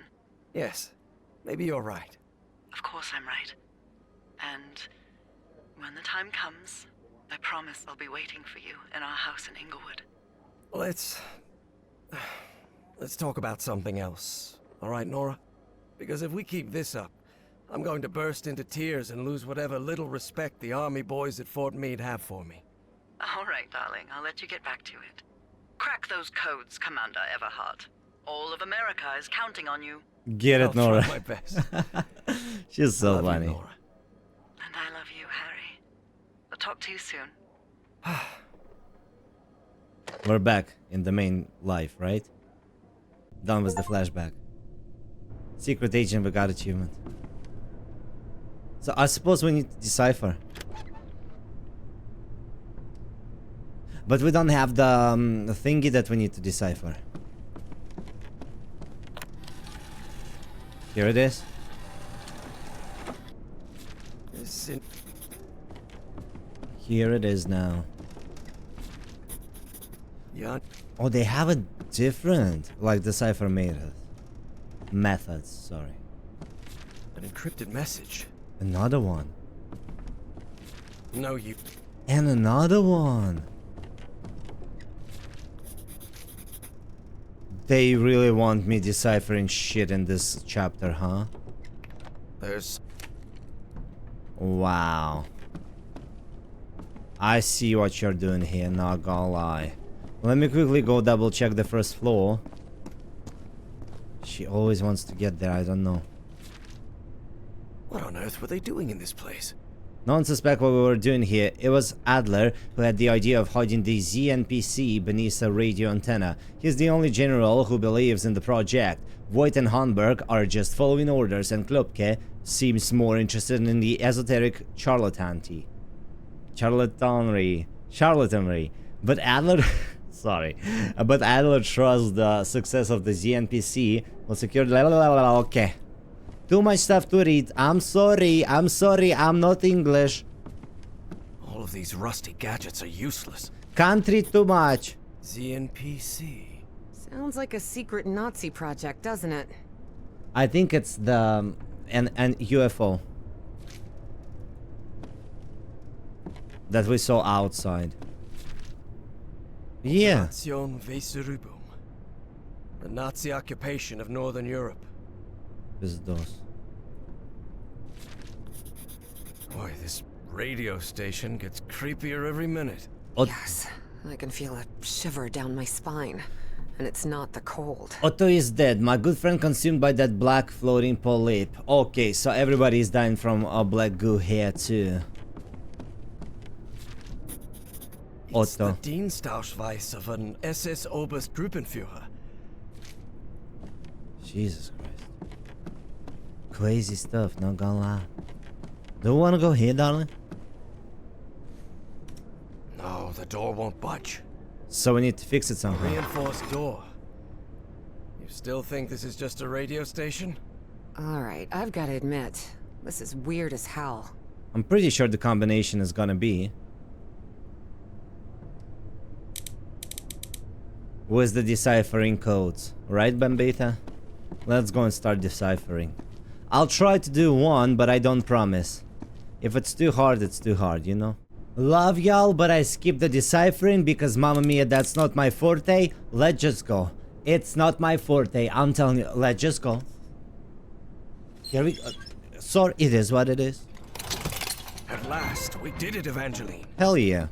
Yes, maybe you're right. Of course I'm right. And when the time comes, I promise I'll be waiting for you in our house in Englewood. Let's talk about something else. All right, Nora? Because if we keep this up, I'm going to burst into tears and lose whatever little respect the army boys at Fort Meade have for me. All right, darling. I'll let you get back to it. Crack those codes, Commander Everhart. All of America is counting on you. Get it, I'll Nora. try my best. She's so I love funny. you, Nora. And I love you, Harry. I'll talk to you soon. We're back in the main life, right? Done with the flashback. Secret agent, we got achievement. So I suppose we need to decipher. But we don't have the thingy that we need to decipher. Here it is. Here it is now. Yeah. Oh, they have a different, like, decipher methods, sorry. An encrypted message. Another one. No, you... And another one. They really want me deciphering shit in this chapter, huh? There's... Wow. I see what you're doing here, not gonna lie. Let me quickly go double check the first floor. She always wants to get there, I don't know. What on earth were they doing in this place? No one suspects what we were doing here. It was Adler who had the idea of hiding the ZNPC beneath a radio antenna. He's the only general who believes in the project. Voight and Hanberg are just following orders, and Klopke seems more interested in the esoteric charlatanry. But Adler... Sorry. But Adler trusts the success of the ZNPC will secure... Okay. Too much stuff to read. I'm sorry, I'm not English. All of these rusty gadgets are useless. Can't read too much. ZNPC. Sounds like a secret Nazi project, doesn't it? I think it's the... an UFO. That we saw outside. Yeah. Nation Weserübung. The Nazi occupation of Northern Europe. Those. Boy, this radio station gets creepier every minute. Yes, I can feel a shiver down my spine. And it's not the cold. Otto is dead. My good friend consumed by that black floating polyp. Okay, so everybody is dying from a black goo here too. It's Otto. the Dienstausweis of an SS Oberstgruppenführer. Jesus Christ. Crazy stuff, not gonna lie. Do you wanna go here, darling? No, the door won't budge. So we need to fix it somehow. Reinforced door. You still think this is just a radio station? Alright, I've gotta admit, this is weird as hell. I'm pretty sure the combination is gonna be with the deciphering codes. Right, Bambita? Let's go and start deciphering. I'll try to do one, but I don't promise. If it's too hard, it's too hard, you know? Love y'all, but I skipped the deciphering because, mamma mia, that's not my forte. Let's just go. It's not my forte, I'm telling you. Let's just go. Here we go. Sorry, it is what it is. At last, we did it, Evangeline. Hell yeah.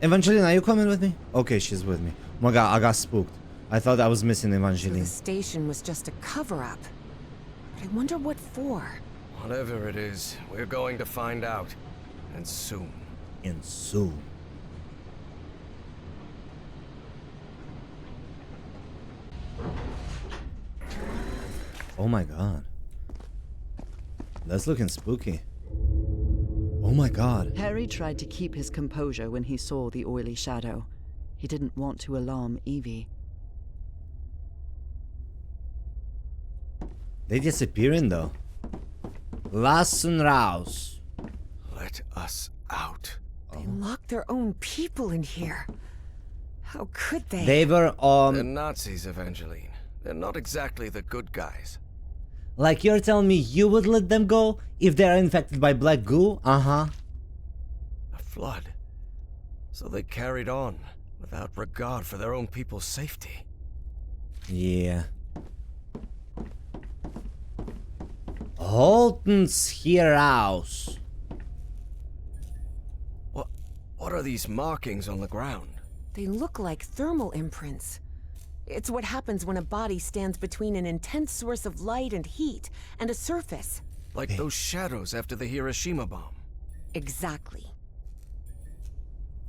Evangeline, are you coming with me? Okay, she's with me. Oh my god, I got spooked. I thought I was missing So Evangeline. the station was just a cover-up. But I wonder what for. Whatever it is, we're going to find out. And soon. And soon. Oh my god. That's looking spooky. Oh my god. Harry tried to keep his composure when he saw the oily shadow. He didn't want to alarm Evie. They disappearing though. Lassen raus. Let us out. They locked their own people in here. How could they? They were They're Nazis, Evangeline. They're not exactly the good guys. like you're telling me you would let them go if they are infected by black goo? Uh-huh. A flood. So they carried on, without regard for their own people's safety. Yeah. Holton's here house. What are these markings on the ground? They look like thermal imprints. It's what happens when a body stands between an intense source of light and heat and a surface. Like those shadows after the Hiroshima bomb. Exactly.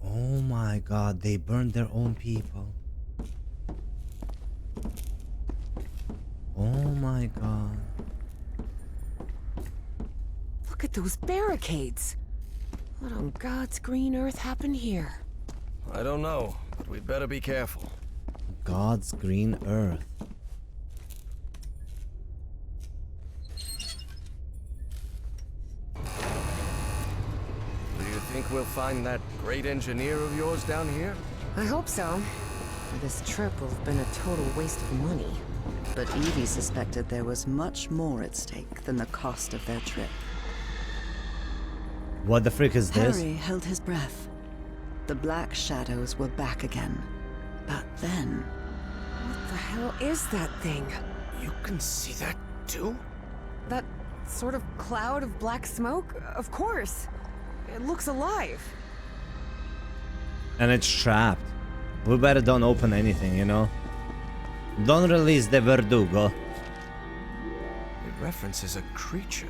Oh my god, they burned their own people. Oh my god. Look at those barricades. What on God's green earth happened here? I don't know, but we'd better be careful. God's green earth. Do you think we'll find that great engineer of yours down here? I hope so. This trip will have been a total waste of money. But Evie suspected there was much more at stake than the cost of their trip. What the frick is this? Harry held his breath. The black shadows were back again. But then... What the hell is that thing? You can see that too? That sort of cloud of black smoke? Of course. It looks alive. And it's trapped. We better don't open anything, you know? Don't release the Verdugo. It references a creature.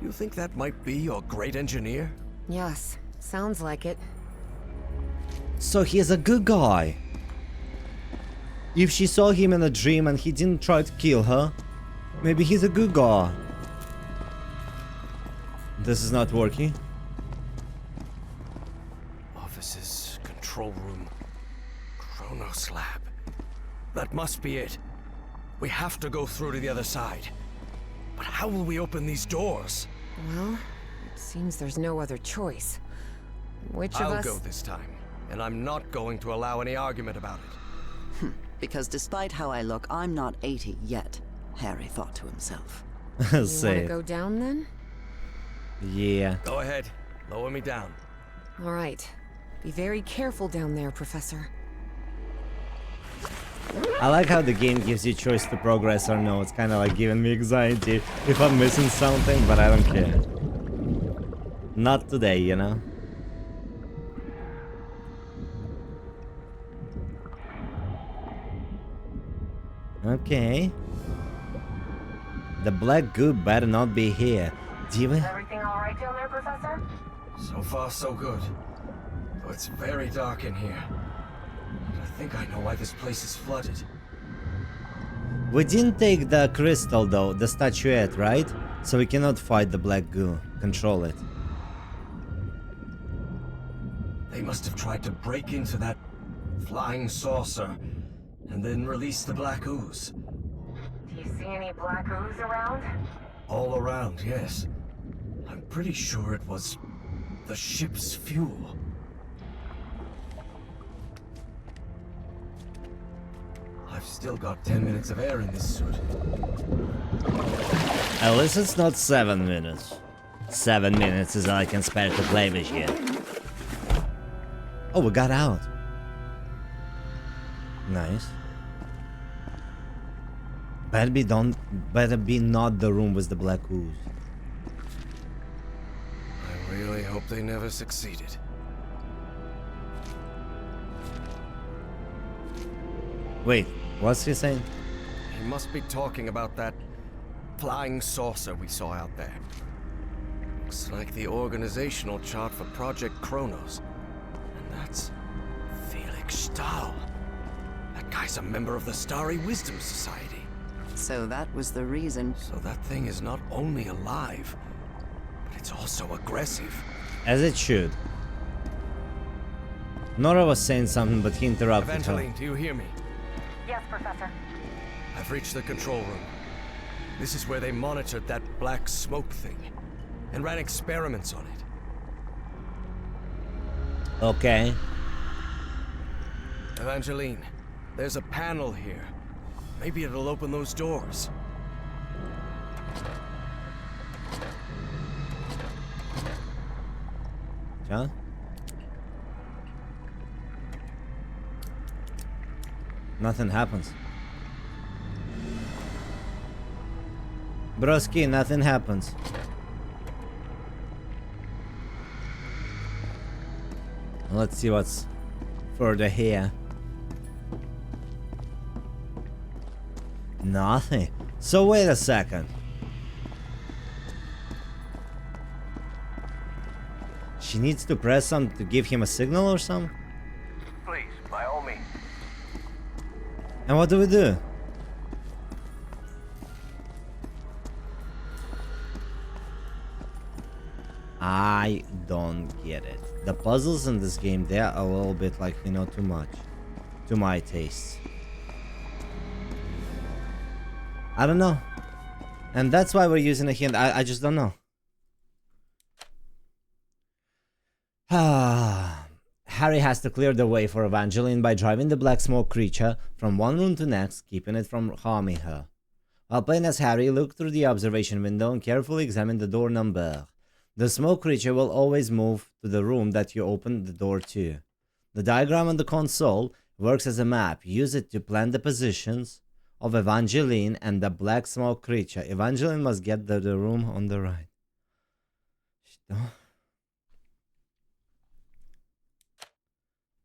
You think that might be your great engineer? Yes, sounds like it. So he's a good guy. If she saw him in a dream and he didn't try to kill her, maybe he's a good guy. This is not working. Offices, control room, Chronos lab. That must be it. We have to go through to the other side. But how will we open these doors? Well, it seems there's no other choice. Which of I'll us... go this time, and I'm not going to allow any argument about it. Because despite how I look, I'm not 80 yet, Harry thought to himself. You Say wanna it. go down then? Yeah. Go ahead, lower me down. All right. Be very careful down there, Professor. I like how the game gives you choice to progress or no. It's kind of like giving me anxiety if I'm missing something, but I don't care. Not today, you know? Okay. The black goo better not be here. Do you... Everything all right down there, Professor? So far, so good. Though it's very dark in here. And I think I know why this place is flooded. We didn't take the crystal though, the statuette, right? So we cannot fight the black goo. Control it. They must have tried to break into that flying saucer and then release the black ooze. Do you see any black ooze around? All around, yes. I'm pretty sure it was the ship's fuel. I've still got 10 minutes of air in this suit. At least it's not 7 minutes. 7 minutes is all I can spare to play with you. Oh, we got out. Nice. Better be not the room with the black ooze. I really hope they never succeeded. Wait, what's he saying? He must be talking about that flying saucer we saw out there. Looks like the organizational chart for Project Kronos. And that's Felix Stahl. That guy's a member of the Starry Wisdom Society. So that was the reason. So that thing is not only alive, but it's also aggressive. As it should. Nora was saying something, but he interrupted Evangeline, her. do you hear me? Yes, Professor. I've reached the control room. This is where they monitored that black smoke thing and ran experiments on it. Okay. Evangeline, there's a panel here. Maybe it'll open those doors. John? Nothing happens. Broski, nothing happens. Let's see what's further here. Nothing. So wait a second. She needs to press something to give him a signal or something? Please, by all means. And what do we do? I don't get it. The puzzles in this game, they're a little bit like, you know, too much. To my taste. I don't know. And that's why we're using a hint. I just don't know. Harry has to clear the way for Evangeline by driving the black smoke creature from one room to next, keeping it from harming her. While playing as Harry, look through the observation window and carefully examine the door number. The smoke creature will always move to the room that you open the door to. The diagram on the console works as a map. Use it to plan the positions of Evangeline and the black smoke creature. Evangeline must get to the room on the right.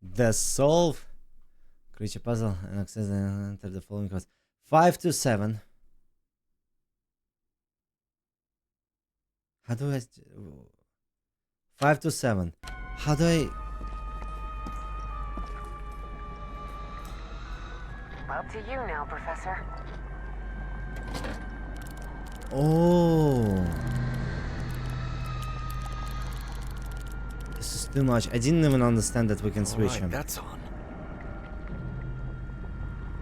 The solve creature puzzle and access and enter the following codes. 5 to 7. How do I 5 to 7. How do I Up to you now, Professor. Oh. This is too much. I didn't even understand that we can switch Right, him. that's on.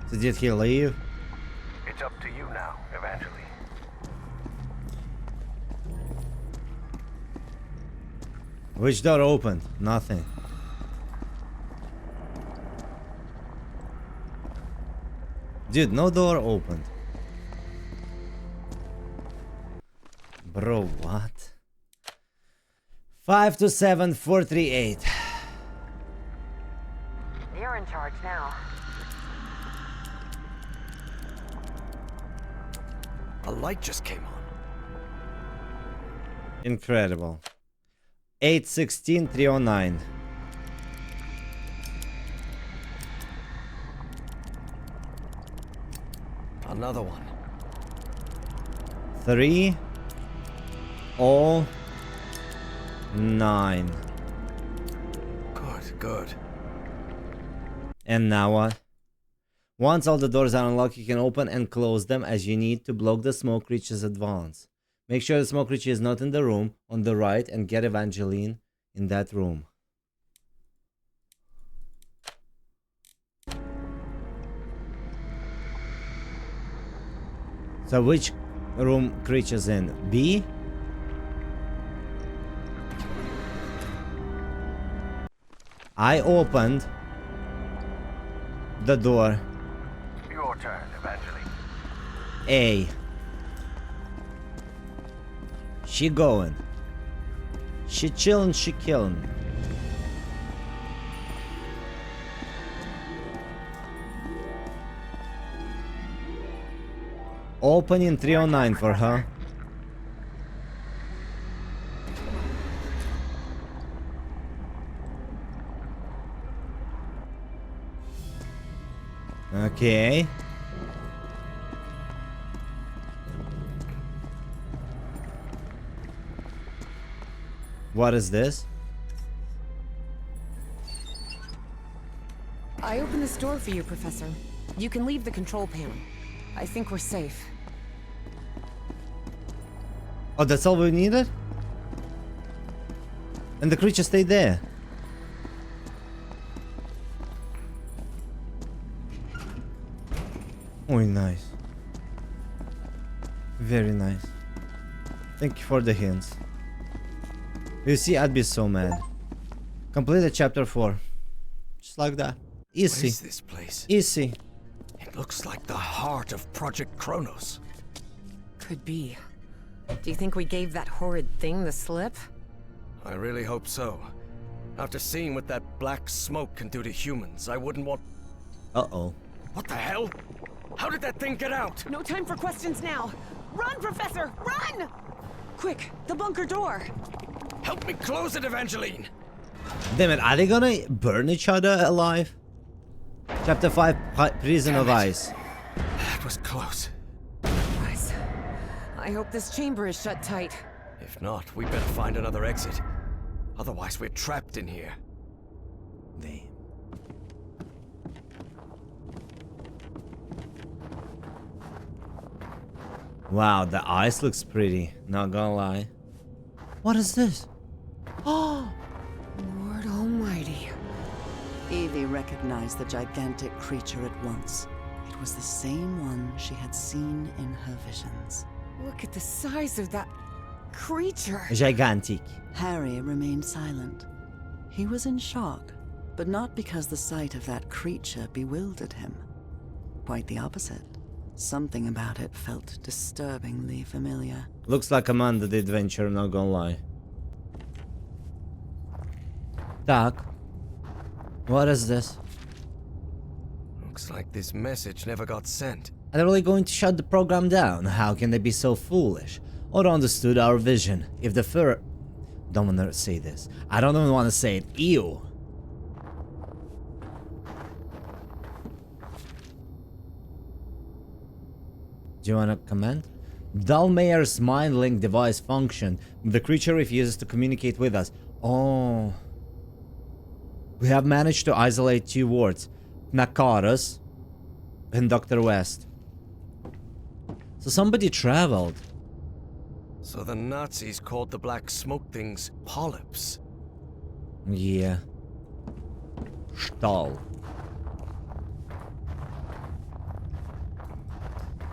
So did he leave? It's up to you now, Evangeline. Which door opened? Nothing. Dude, no door opened. Bro, what? 5 to 7, 438. You're in charge now. A light just came on. Incredible. 816 309. Another one. 3 all 9. Good, good. And now what? Once all the doors are unlocked, you can open and close them as you need to block the smoke creature's advance. Make sure the smoke creature is not in the room on the right and get Evangeline in that room. So which room creature's in? B? I opened the door. You're A. She going. She chillin', she killin'. Opening 309 for her. Okay. What is this? I opened this door for you, Professor. You can leave the control panel. I think we're safe. Oh, that's all we needed? And the creature stayed there. Oh, nice. Very nice. Thank you for the hints. You see, I'd be so mad. Completed chapter 4. Just like that. Easy. What is this place? Easy. It looks like the heart of Project Kronos. Could be. Do you think we gave that horrid thing the slip? I really hope so. After seeing what that black smoke can do to humans, I wouldn't want... Uh-oh. What the hell? How did that thing get out? No time for questions now. Run, Professor! Run! Quick, the bunker door. Help me close it, Evangeline! Damn it, are they gonna burn each other alive? Chapter 5, Prison of Ice. That was close. Guys, I hope this chamber is shut tight. If not, we better find another exit. Otherwise, we're trapped in here. Damn. Wow, the ice looks pretty, not gonna lie. What is this? Oh! Lord Almighty. Evie recognized the gigantic creature at once. It was the same one she had seen in her visions. Look at the size of that creature. Gigantic. Harry remained silent. He was in shock, but not because the sight of that creature bewildered him. Quite the opposite. Something about it felt disturbingly familiar. Looks like Amanda the adventure, not gonna lie. Tak. What is this? Looks like this message never got sent. Are they really going to shut the program down? How can they be so foolish? Or understood our vision? If the fur... Don't wanna say this. I don't even wanna say it. Ew. Do you wanna comment? Dalmayer's mind link device function. The creature refuses to communicate with us. Oh. We have managed to isolate 2 wards. Nakaras and Dr. West. So somebody traveled. So the Nazis called the black smoke things polyps. Yeah. Stahl.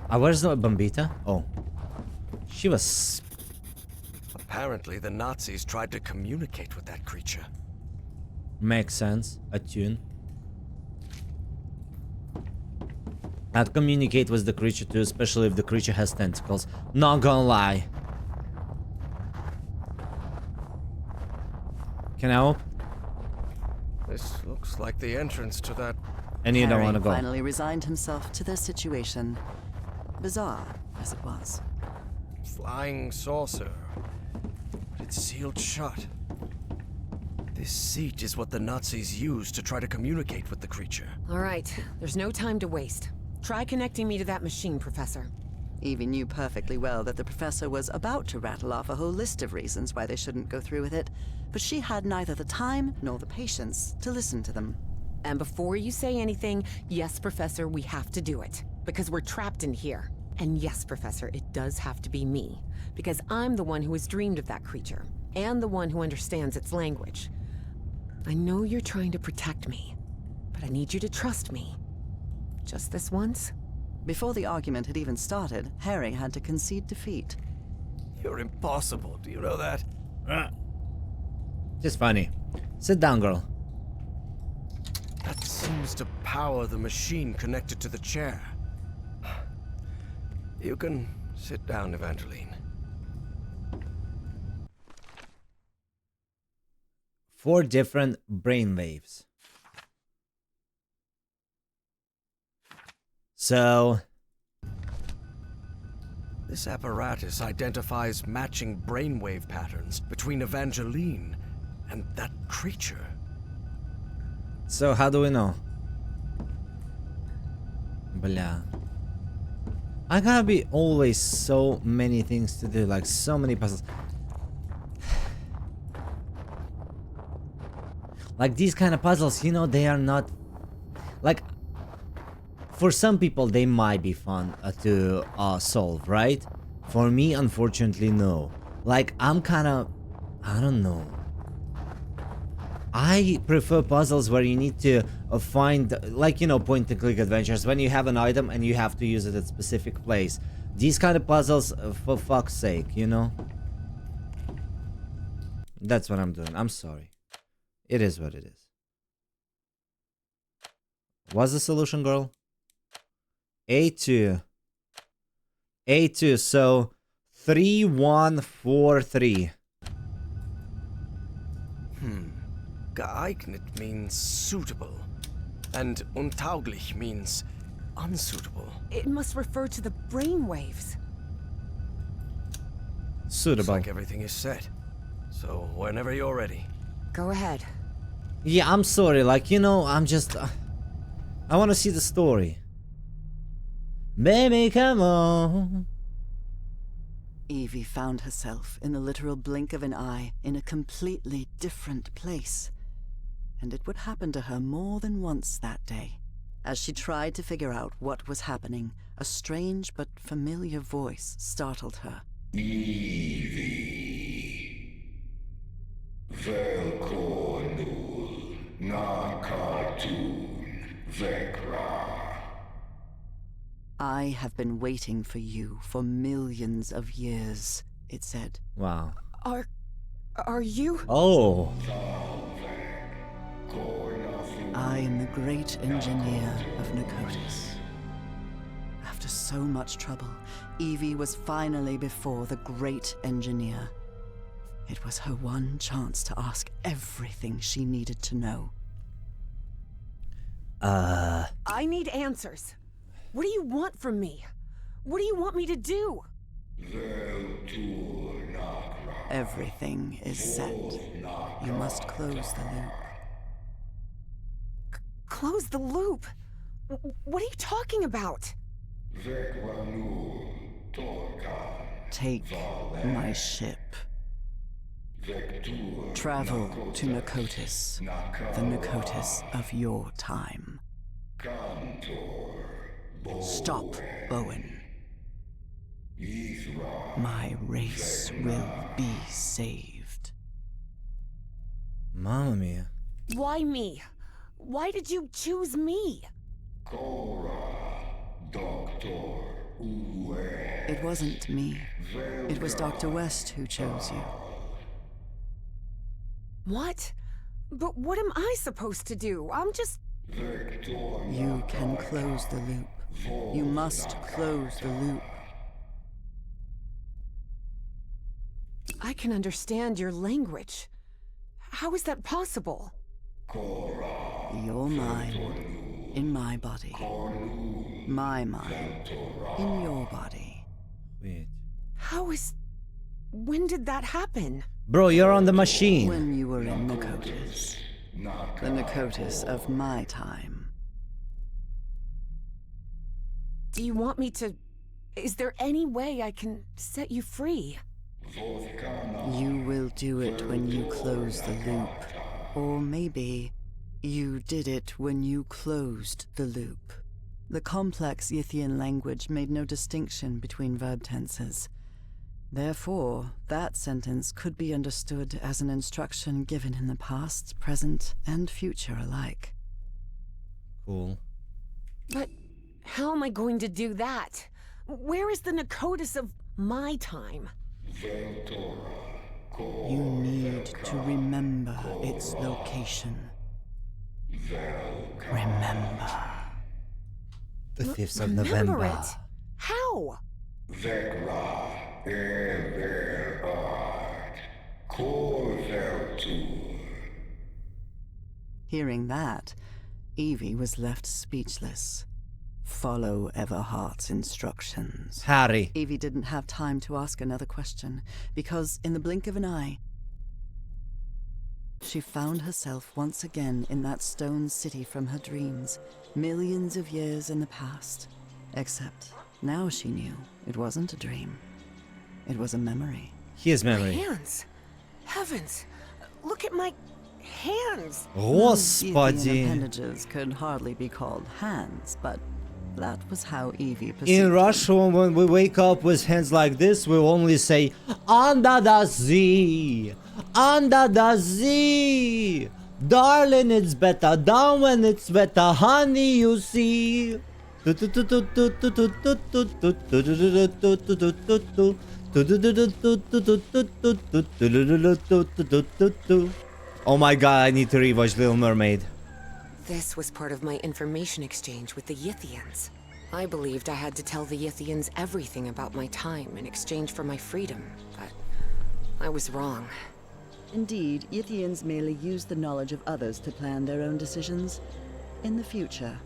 Where's the Bombita? Oh. She was... Apparently, the Nazis tried to communicate with that creature. Makes sense. Attune. I'd communicate with the creature too, especially if the creature has tentacles. Not gonna lie. Can I help? This looks like the entrance to that... And you don't Harry want to go. finally resigned himself to their situation, bizarre as it was. flying saucer. But it's sealed shut. This seat is what the Nazis used to try to communicate with the creature. All right, there's no time to waste. Try connecting me to that machine, Professor. Evie knew perfectly well that the professor was about to rattle off a whole list of reasons why they shouldn't go through with it, but she had neither the time nor the patience to listen to them. And before you say anything, yes, Professor, we have to do it. Because we're trapped in here. And yes, Professor, it does have to be me. Because I'm the one who has dreamed of that creature. And the one who understands its language. I know you're trying to protect me. But I need you to trust me. Just this once? Before the argument had even started, Harry had to concede defeat. You're impossible, do you know that? Just funny. Sit down, girl. That seems to power the machine connected to the chair. You can sit down, Evangeline. 4 different brainwaves. So, This apparatus identifies matching brainwave patterns between Evangeline and that creature. so how do we know? Blah. I gotta be always so many things to do, like so many puzzles. Like these kind of puzzles, you know, they are not like, for some people they might be fun to solve, right? For me, unfortunately, no. Like I'm kind of, I don't know. I prefer puzzles where you need to find, like, you know, point and click adventures when you have an item and you have to use it at a specific place. These kind of puzzles, for fuck's sake, you know? That's what I'm doing. I'm sorry. It is what it is. What's the solution, girl? A2. A2, so 3143. Geeignet means suitable, and untauglich means unsuitable. It must refer to the brainwaves. Looks Suitable. like everything is set. So whenever you're ready. Go ahead. Yeah, I'm sorry, like, you know, I'm just... I want to see the story. Baby, come on. Evie found herself, in the literal blink of an eye, in a completely different place. And it would happen to her more than once that day. As she tried to figure out what was happening, a strange but familiar voice startled her. Evie. Velkonul. Na cartoon. Vekra. I have been waiting for you for millions of years, it said. Wow. Are you? Oh. I am the great engineer of Nakotis. After so much trouble, Evie was finally before the great engineer. It was her one chance to ask everything she needed to know. I need answers. What do you want from me? What do you want me to do? Everything is set. You must close the loop. Close the loop? What are you talking about? Take my ship. Travel to Nakotis, the Nakotis of your time. Stop, Bowen. My race will be saved. Mamma mia. Why me? Why did you choose me? It wasn't me. It was Dr. West who chose you. What? But what am I supposed to do? I'm just... You can close the loop. You must close the loop. I can understand your language. How is that possible? Your mind in my body. My mind in your body. Wait. How is... When did that happen? Bro, you're on the machine. When you were in Nakotis. The Nakotis of my time. Do you want me to... Is there any way I can set you free? You will do it when you close the loop. Or maybe you did it when you closed the loop. The complex Yithian language made no distinction between verb tenses. Therefore, that sentence could be understood as an instruction given in the past, present, and future alike. Cool. But how am I going to do that? Where is the Nakotis of my time? You need to remember its location. Remember. The 5th of Remember November. it? How? Vekla ever art, Corveltur. Hearing that, Evie was left speechless. Follow Everhart's instructions. Harry. Evie didn't have time to ask another question, because in the blink of an eye, she found herself once again in that stone city from her dreams, millions of years in the past. Except now she knew it wasn't a dream. It was a memory. His memory. Hands! Heavens! Look at my hands! Evie Господи. appendages could hardly be called hands, but that was how Evie perceived In them. Russia, when we wake up with hands like this, we only say "Under the sea, under the sea, darling, it's better down when it's better, honey, you see." Oh my god, I need to rewatch Little Mermaid. This was part of my information exchange with the Yithians. I believed I had to tell the Yithians everything about my time in exchange for my freedom, but I was wrong. Indeed, Yithians merely use the knowledge of others to plan their own decisions, in the future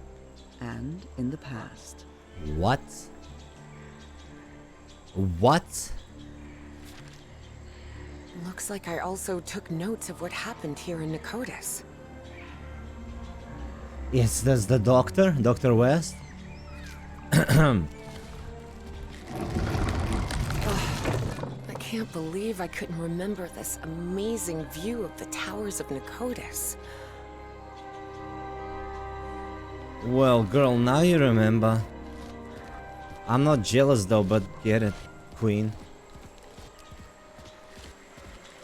and in the past. What? What? Looks like I also took notes of what happened here in Nicotis. Yes, that's the doctor, Dr. West. I can't believe I couldn't remember this amazing view of the towers of Nicotis. Well, girl, now you remember. I'm not jealous though, but get it, queen.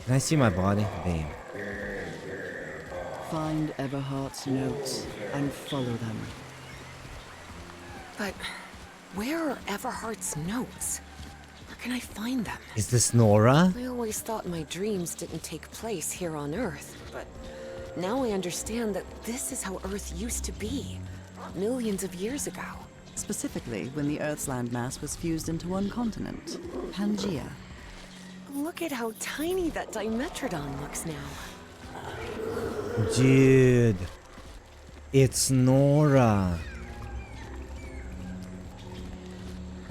Can I see my body? Damn. Find Everhart's notes and follow them. But where are Everhart's notes? Where can I find them? Is this Nora? I always thought my dreams didn't take place here on Earth, but now I understand that this is how Earth used to be, millions of years ago. Specifically, when the Earth's landmass was fused into one continent, Pangaea. Look at how tiny that Dimetrodon looks now. Dude. It's Nora.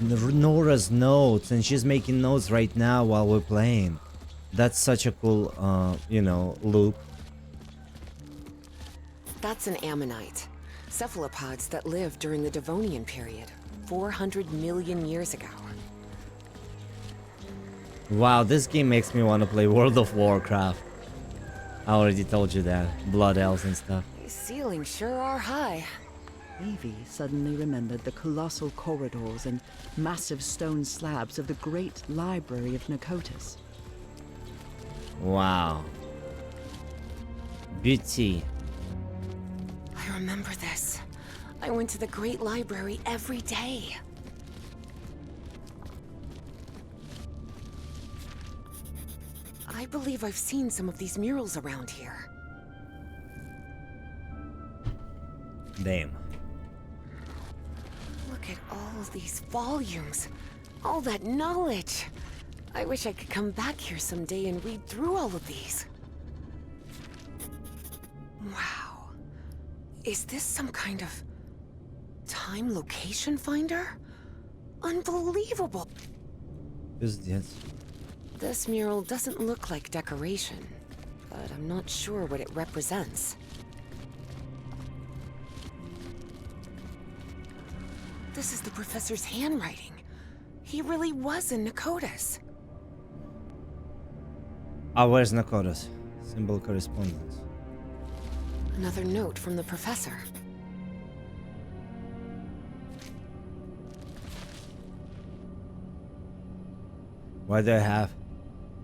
Nora's notes, and she's making notes right now while we're playing. That's such a cool, loop. That's an ammonite. Cephalopods that lived during the Devonian period, 400 million years ago. Wow, this game makes me want to play World of Warcraft. I already told you that. Blood elves and stuff. These ceilings sure are high. Evie suddenly remembered the colossal corridors and massive stone slabs of the great library of Nicotis. Wow. Beauty. I remember this. I went to the Great Library every day. I believe I've seen some of these murals around here. Damn. Look at all of these volumes. All that knowledge. I wish I could come back here someday and read through all of these. Wow. Is this some kind of time location finder? Unbelievable. Who's this? This mural doesn't look like decoration, but I'm not sure what it represents. This is the professor's handwriting. He really was in Nicotis. Ah, where's Nakotas? Symbol correspondence. Another note from the professor. Why do I have?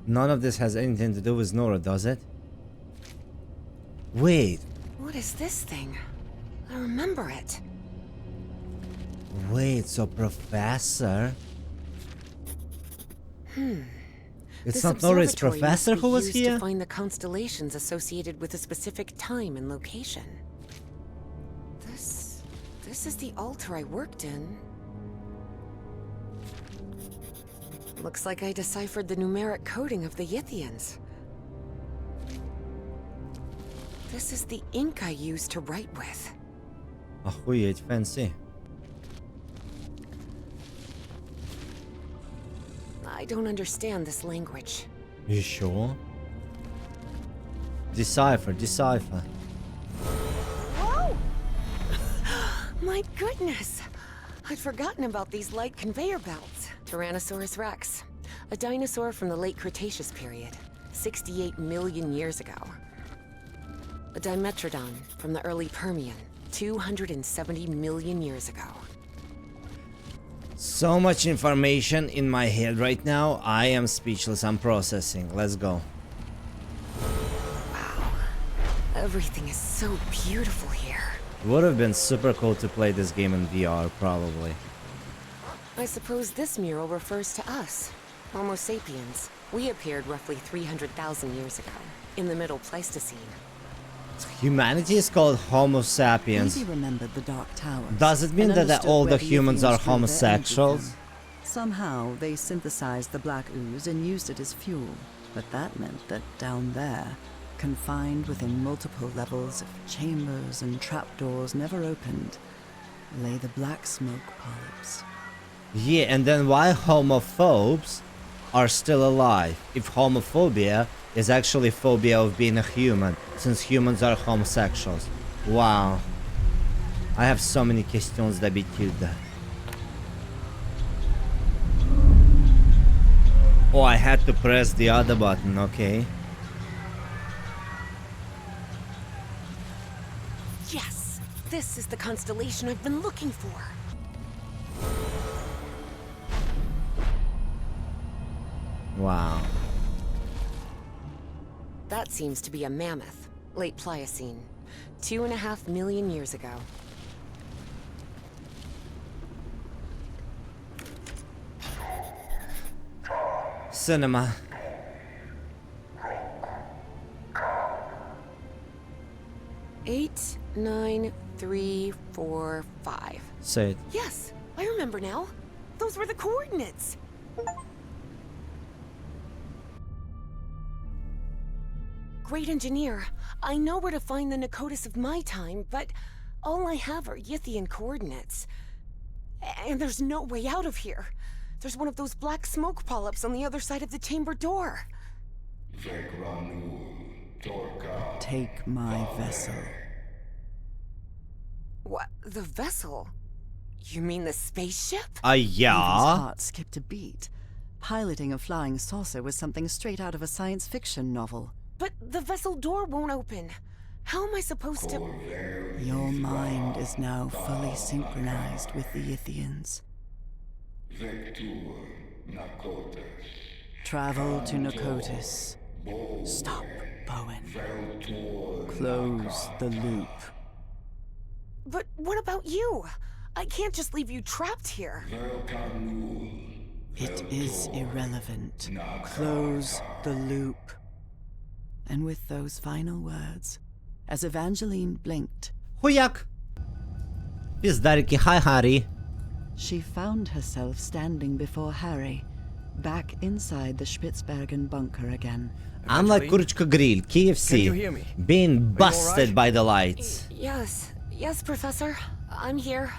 None of this has anything to do with Nora, does it? Wait. What is this thing? I remember it. Wait, so Professor? It's This not Nora's observatory professor must be who was used here? to find the constellations associated with a specific time and location. This is the altar I worked in. Looks like I deciphered the numeric coding of the Yithians. This is the ink I used to write with. Охуеть, fancy. I don't understand this language. You sure? Decipher, decipher. Whoa! My goodness! I'd forgotten about these light conveyor belts. Tyrannosaurus rex. A dinosaur from the late Cretaceous period. 68 million years ago. A Dimetrodon from the early Permian. 270 million years ago. So much information in my head right now. I am speechless. I'm processing. Let's go. Wow. Everything is so beautiful here. Would have been super cool to play this game in VR, probably. I suppose this mural refers to us, Homo sapiens. We appeared roughly 300,000 years ago, in the Middle Pleistocene. Humanity is called Homo sapiens. Evie remembered the Dark Tower. Does it mean that all the humans are homosexuals? Somehow, they synthesized the black ooze and used it as fuel. But that meant that down there, confined within multiple levels of chambers and trapdoors never opened, lay the black smoke polyps. Yeah, and then why homophobes are still alive? If homophobia is actually phobia of being a human, since humans are homosexuals. Wow. I have so many questions d'habitude. Oh, I had to press the other button, okay. Yes! This is the constellation I've been looking for. Wow. That seems to be a mammoth, late Pliocene, 2.5 million years ago. Cinema. Eight, 9, 3, 4, 5. Say it. Yes, I remember now. Those were the coordinates. Great engineer, I know where to find the Nakotis of my time, but all I have are Yithian coordinates. And there's no way out of here. There's one of those black smoke polyps on the other side of the chamber door. Take my vessel. What? The vessel? You mean the spaceship? Evie's Yeah. heart skipped a beat. Piloting a flying saucer was something straight out of a science fiction novel. But the vessel door won't open. How am I supposed to... Your mind is now fully synchronized with the Yithians. Travel to Nakotis. Stop, Bowen. Close the loop. But what about you? I can't just leave you trapped here. It is irrelevant. Close the loop. And with those final words, as Evangeline blinked, Хуяк. Пиздарики, hi Harry. she found herself standing before Harry, back inside the Spitzbergen bunker again. I'm like Kurchka Grill, KFC. Can you hear me? Being busted alright? by the lights. Yes, Professor. I'm here.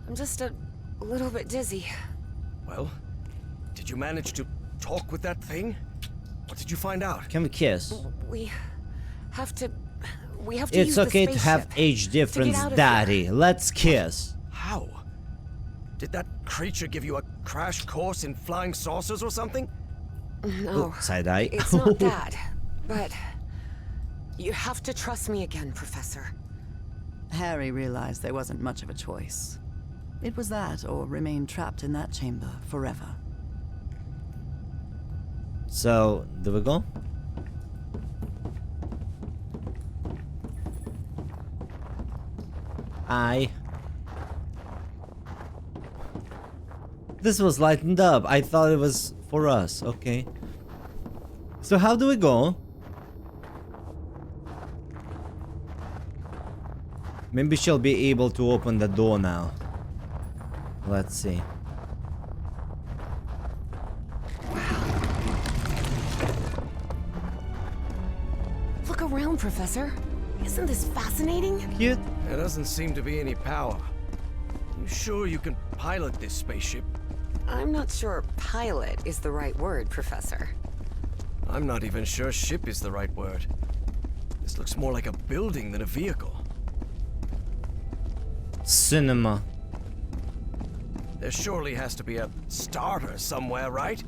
I'm just a little bit dizzy. Well, did you manage to talk with that thing? What did you find out? Can we kiss? We have to It's use the okay to have spaceship age difference, out of daddy. Let's kiss. How? Did that creature give you a crash course in flying saucers or something? No, Side eye. it's not that. But you have to trust me again, Professor. Harry realized there wasn't much of a choice. It was that or remain trapped in that chamber forever. So, do we go? This was lightened up. I thought it was for us. Okay. So how do we go? Maybe she'll be able to open the door now. Let's see. Look around, Professor. Isn't this fascinating? Cute. There doesn't seem to be any power. You sure you can pilot this spaceship? I'm not sure pilot is the right word, Professor. I'm not even sure ship is the right word. This looks more like a building than a vehicle. Cinema. There surely has to be a starter somewhere, right?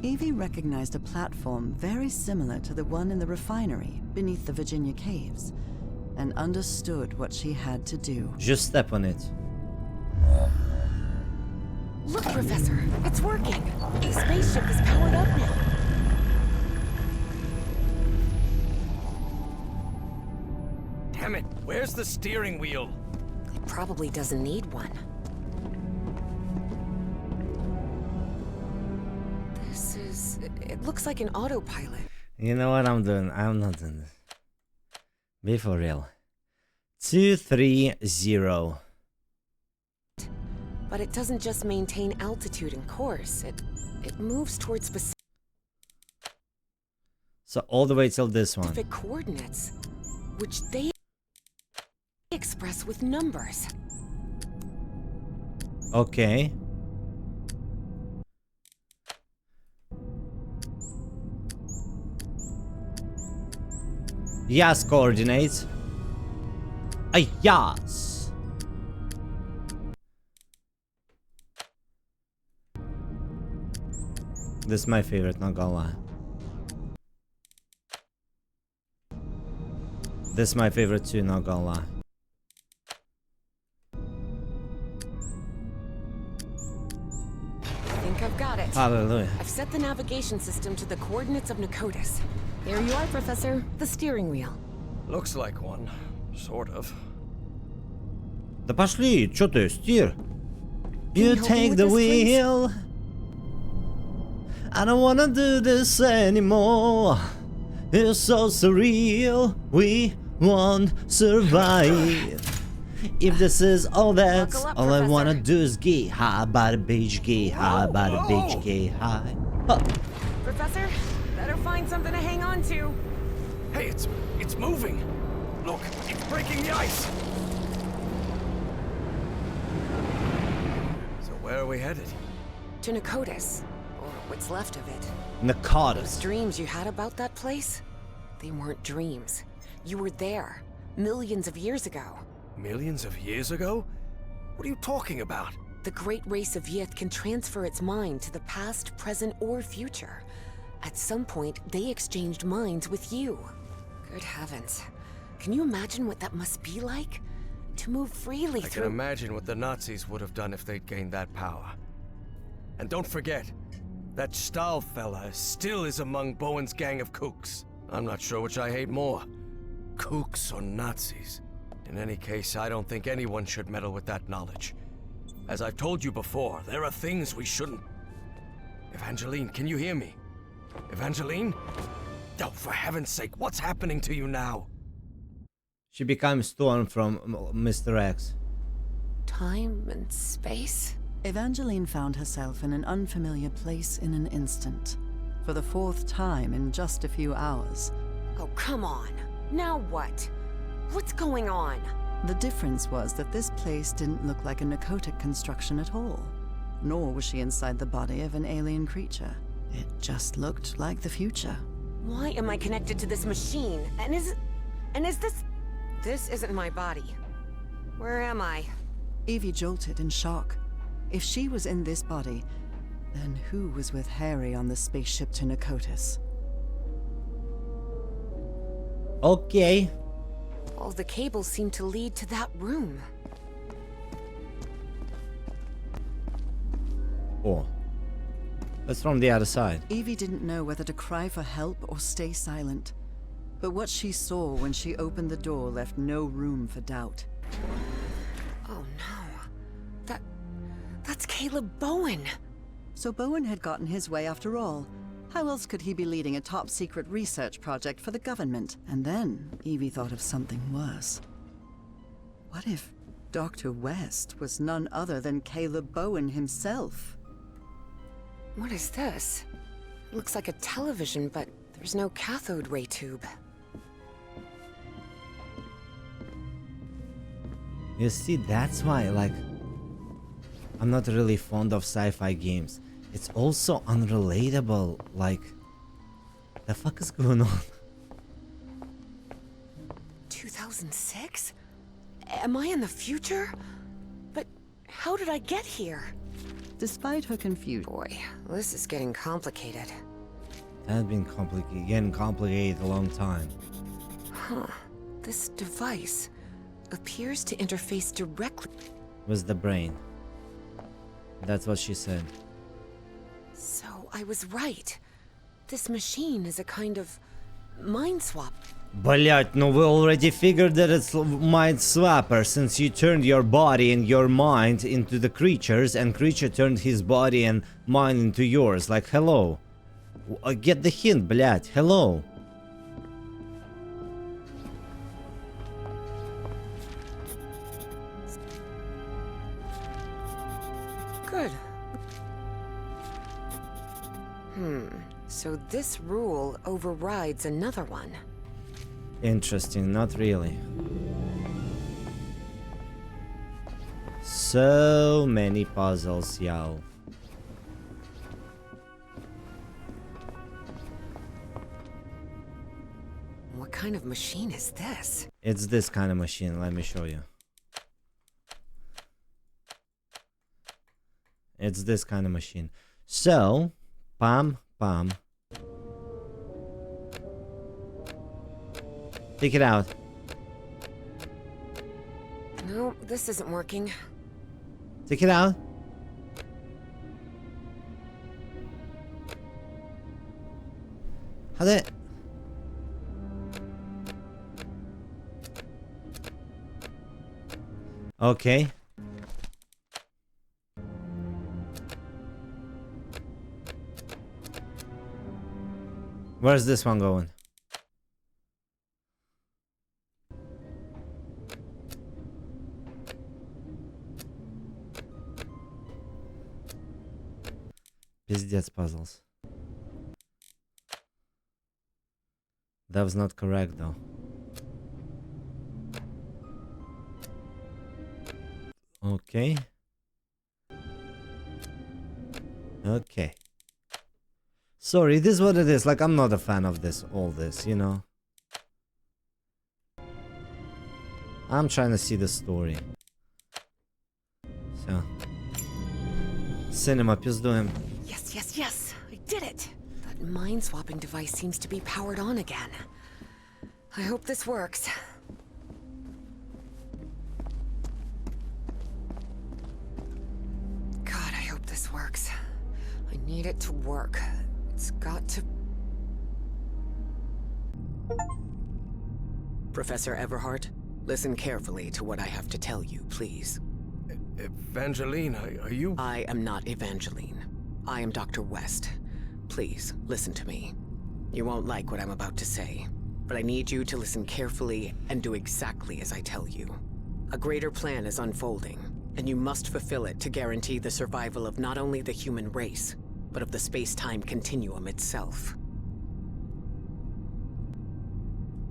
Evie recognized a platform very similar to the one in the refinery beneath the Virginia caves, and understood what she had to do. Just step on it. Look, Professor, it's working. The spaceship is powered up now. Damn it, where's the steering wheel? It probably doesn't need one. It looks like an autopilot. You know what I'm doing? I'm not doing this. Be for real. 230. But it doesn't just maintain altitude and course. It moves towards specific So all the way till this one. coordinates, which they express with numbers. Okay. Yes, coordinates. Yes. This is my favorite, not gonna lie. This is my favorite too, not gonna lie. I think I've got it. Hallelujah. I've set the navigation system to the coordinates of Nicotis. There you are, Professor. The steering wheel. Looks like one, sort of. Да пошли, чё ты, steer? Can You you help me take with the this, please? wheel. I don't wanna do this anymore. It's so surreal. We won't survive. If this is all that's Buckle up, all I wanna Professor. do is get high by the beach, get high by the beach, get high. Huh. Professor, better find something to hang on to. Hey, it's moving. Look, it's breaking the ice. So where are we headed? To Nicotis, or what's left of it. Those Nicotis. dreams you had about that place, they weren't dreams. You were there, millions of years ago. Millions of years ago? What are you talking about? The great race of Yith can transfer its mind to the past, present, or future. At some point, they exchanged minds with you. Good heavens. Can you imagine what that must be like? To move freely I can through... imagine what the Nazis would have done if they'd gained that power. And don't forget, that Stahl fella still is among Bowen's gang of kooks. I'm not sure which I hate more, kooks or Nazis. In any case, I don't think anyone should meddle with that knowledge. As I've told you before, there are things we shouldn't... Evangeline, can you hear me? Evangeline? Oh, for heaven's sake, what's happening to you now? She becomes Storm from Mr. X. Time and space? Evangeline found herself in an unfamiliar place in an instant. For the fourth time in just a few hours. Oh, come on. Now what? What's going on? The difference was that this place didn't look like a Nicotic construction at all. Nor was she inside the body of an alien creature. It just looked like the future. Why am I connected to this machine? And is this... This isn't my body. Where am I? Evie jolted in shock. If she was in this body, then who was with Harry on the spaceship to Nicotis? Okay. All the cables seem to lead to that room. Oh. That's from the other side. Evie didn't know whether to cry for help or stay silent. But what she saw when she opened the door left no room for doubt. Oh no. That's Caleb Bowen. So Bowen had gotten his way after all. How else could he be leading a top-secret research project for the government? And then Evie thought of something worse. What if Dr. West was none other than Caleb Bowen himself? What is this? It looks like a television, but there's no cathode ray tube. You see, that's why, like, I'm not really fond of sci-fi games. It's also unrelatable, like, the fuck is going on? 2006? Am I in the future? But how did I get here? Despite her confusion, Boy, this is getting complicated. That's been getting complicated a long time. Huh. This device appears to interface directly With the brain. That's what she said. So I was right. This machine is a kind of mind swap. Блять, no, we already figured that it's mind swapper since you turned your body and your mind into the creatures and creature turned his body and mind into yours. Like, hello. Get the hint, блять, hello. Good. So this rule overrides another one. Interesting, not really. So many puzzles, y'all. What kind of machine is this? It's this kind of machine, let me show you. It's this kind of machine. So, pam, pam. Take it out. No, this isn't working. Take it out. How did... Okay. Where's this one going? Пиздец puzzles. That was not correct though. Okay. Okay. Sorry, this is what it is. Like, I'm not a fan of this, all this, you know. I'm trying to see the story. So. Cinema, пиздуем. Yes, yes, yes! I did it! That mind-swapping device seems to be powered on again. I hope this works. God, I hope this works. I need it to work. It's got to... Professor Everhart, listen carefully to what I have to tell you, please. Evangeline, are you... I am not Evangeline. I am Dr. West. Please, listen to me. You won't like what I'm about to say, but I need you to listen carefully and do exactly as I tell you. A greater plan is unfolding, and you must fulfill it to guarantee the survival of not only the human race, but of the space-time continuum itself.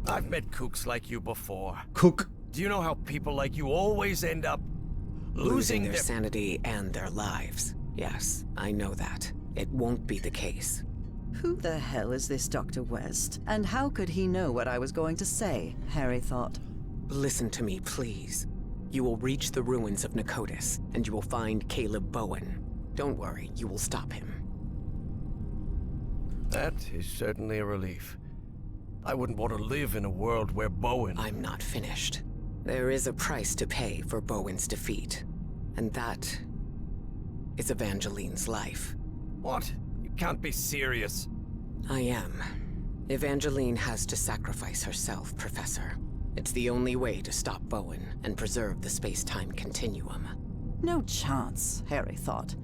I've met kooks like you before. Cook. Do you know how people like you always end up Losing their sanity and their lives. Yes, I know that. It won't be the case. who the hell is this Dr. West? And how could he know what I was going to say? Harry thought. Listen to me, please. You will reach the ruins of Nicotis, and you will find Caleb Bowen. Don't worry, you will stop him. That is certainly a relief. I wouldn't want to live in a world where Bowen... I'm not finished. There is a price to pay for Bowen's defeat, and that is Evangeline's life. What? You can't be serious. I am. Evangeline has to sacrifice herself, Professor. It's the only way to stop Bowen and preserve the space-time continuum. No chance, Harry thought.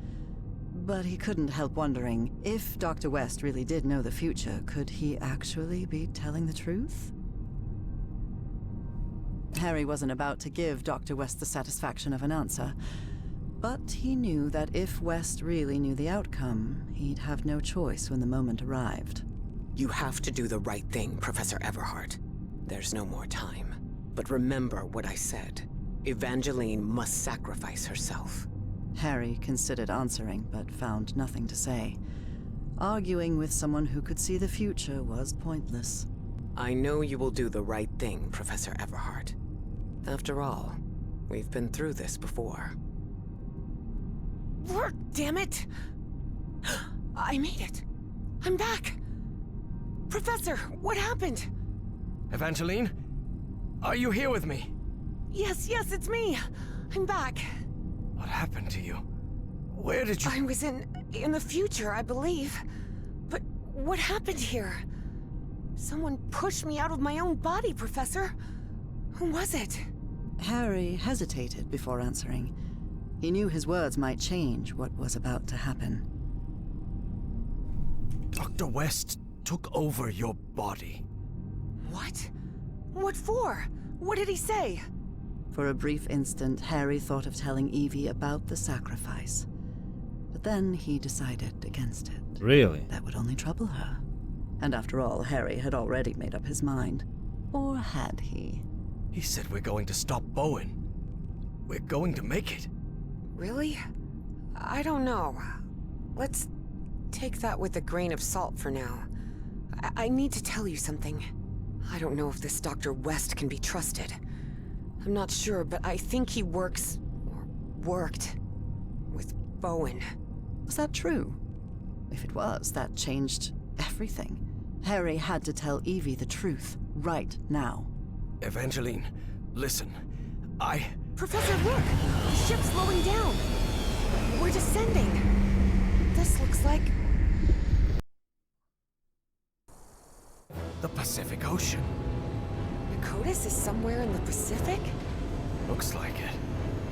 But he couldn't help wondering, if Dr. West really did know the future, could he actually be telling the truth? Harry wasn't about to give Dr. West the satisfaction of an answer, but he knew that if West really knew the outcome, he'd have no choice when the moment arrived. You have to do the right thing, Professor Everhart. There's no more time. But remember what I said. Evangeline must sacrifice herself. Harry considered answering, but found nothing to say. Arguing with someone who could see the future was pointless. I know you will do the right thing, Professor Everhart. After all, we've been through this before. Work, damn it! I made it. I'm back. Professor, what happened? Evangeline? Are you here with me? Yes, it's me. I'm back. What happened to you? Where did you... I was in the future, I believe. But what happened here? Someone pushed me out of my own body, Professor. Who was it? Harry hesitated before answering. He knew his words might change what was about to happen. Dr. West took over your body. What? What for? What did he say? For a brief instant, Harry thought of telling Evie about the sacrifice. But then he decided against it. Really? That would only trouble her. And after all, Harry had already made up his mind. Or had he? He said we're going to stop Bowen. We're going to make it. Really? I don't know. Let's take that with a grain of salt for now. I need to tell you something. I don't know if this Dr. West can be trusted. I'm not sure, but I think he works, or worked, with Bowen. Was that true? If it was, that changed everything. Harry had to tell Evie the truth, right now. Evangeline, listen. Professor, look! The ship's slowing down! We're descending! This looks like... The Pacific Ocean. Nakotis is somewhere in the Pacific? Looks like it.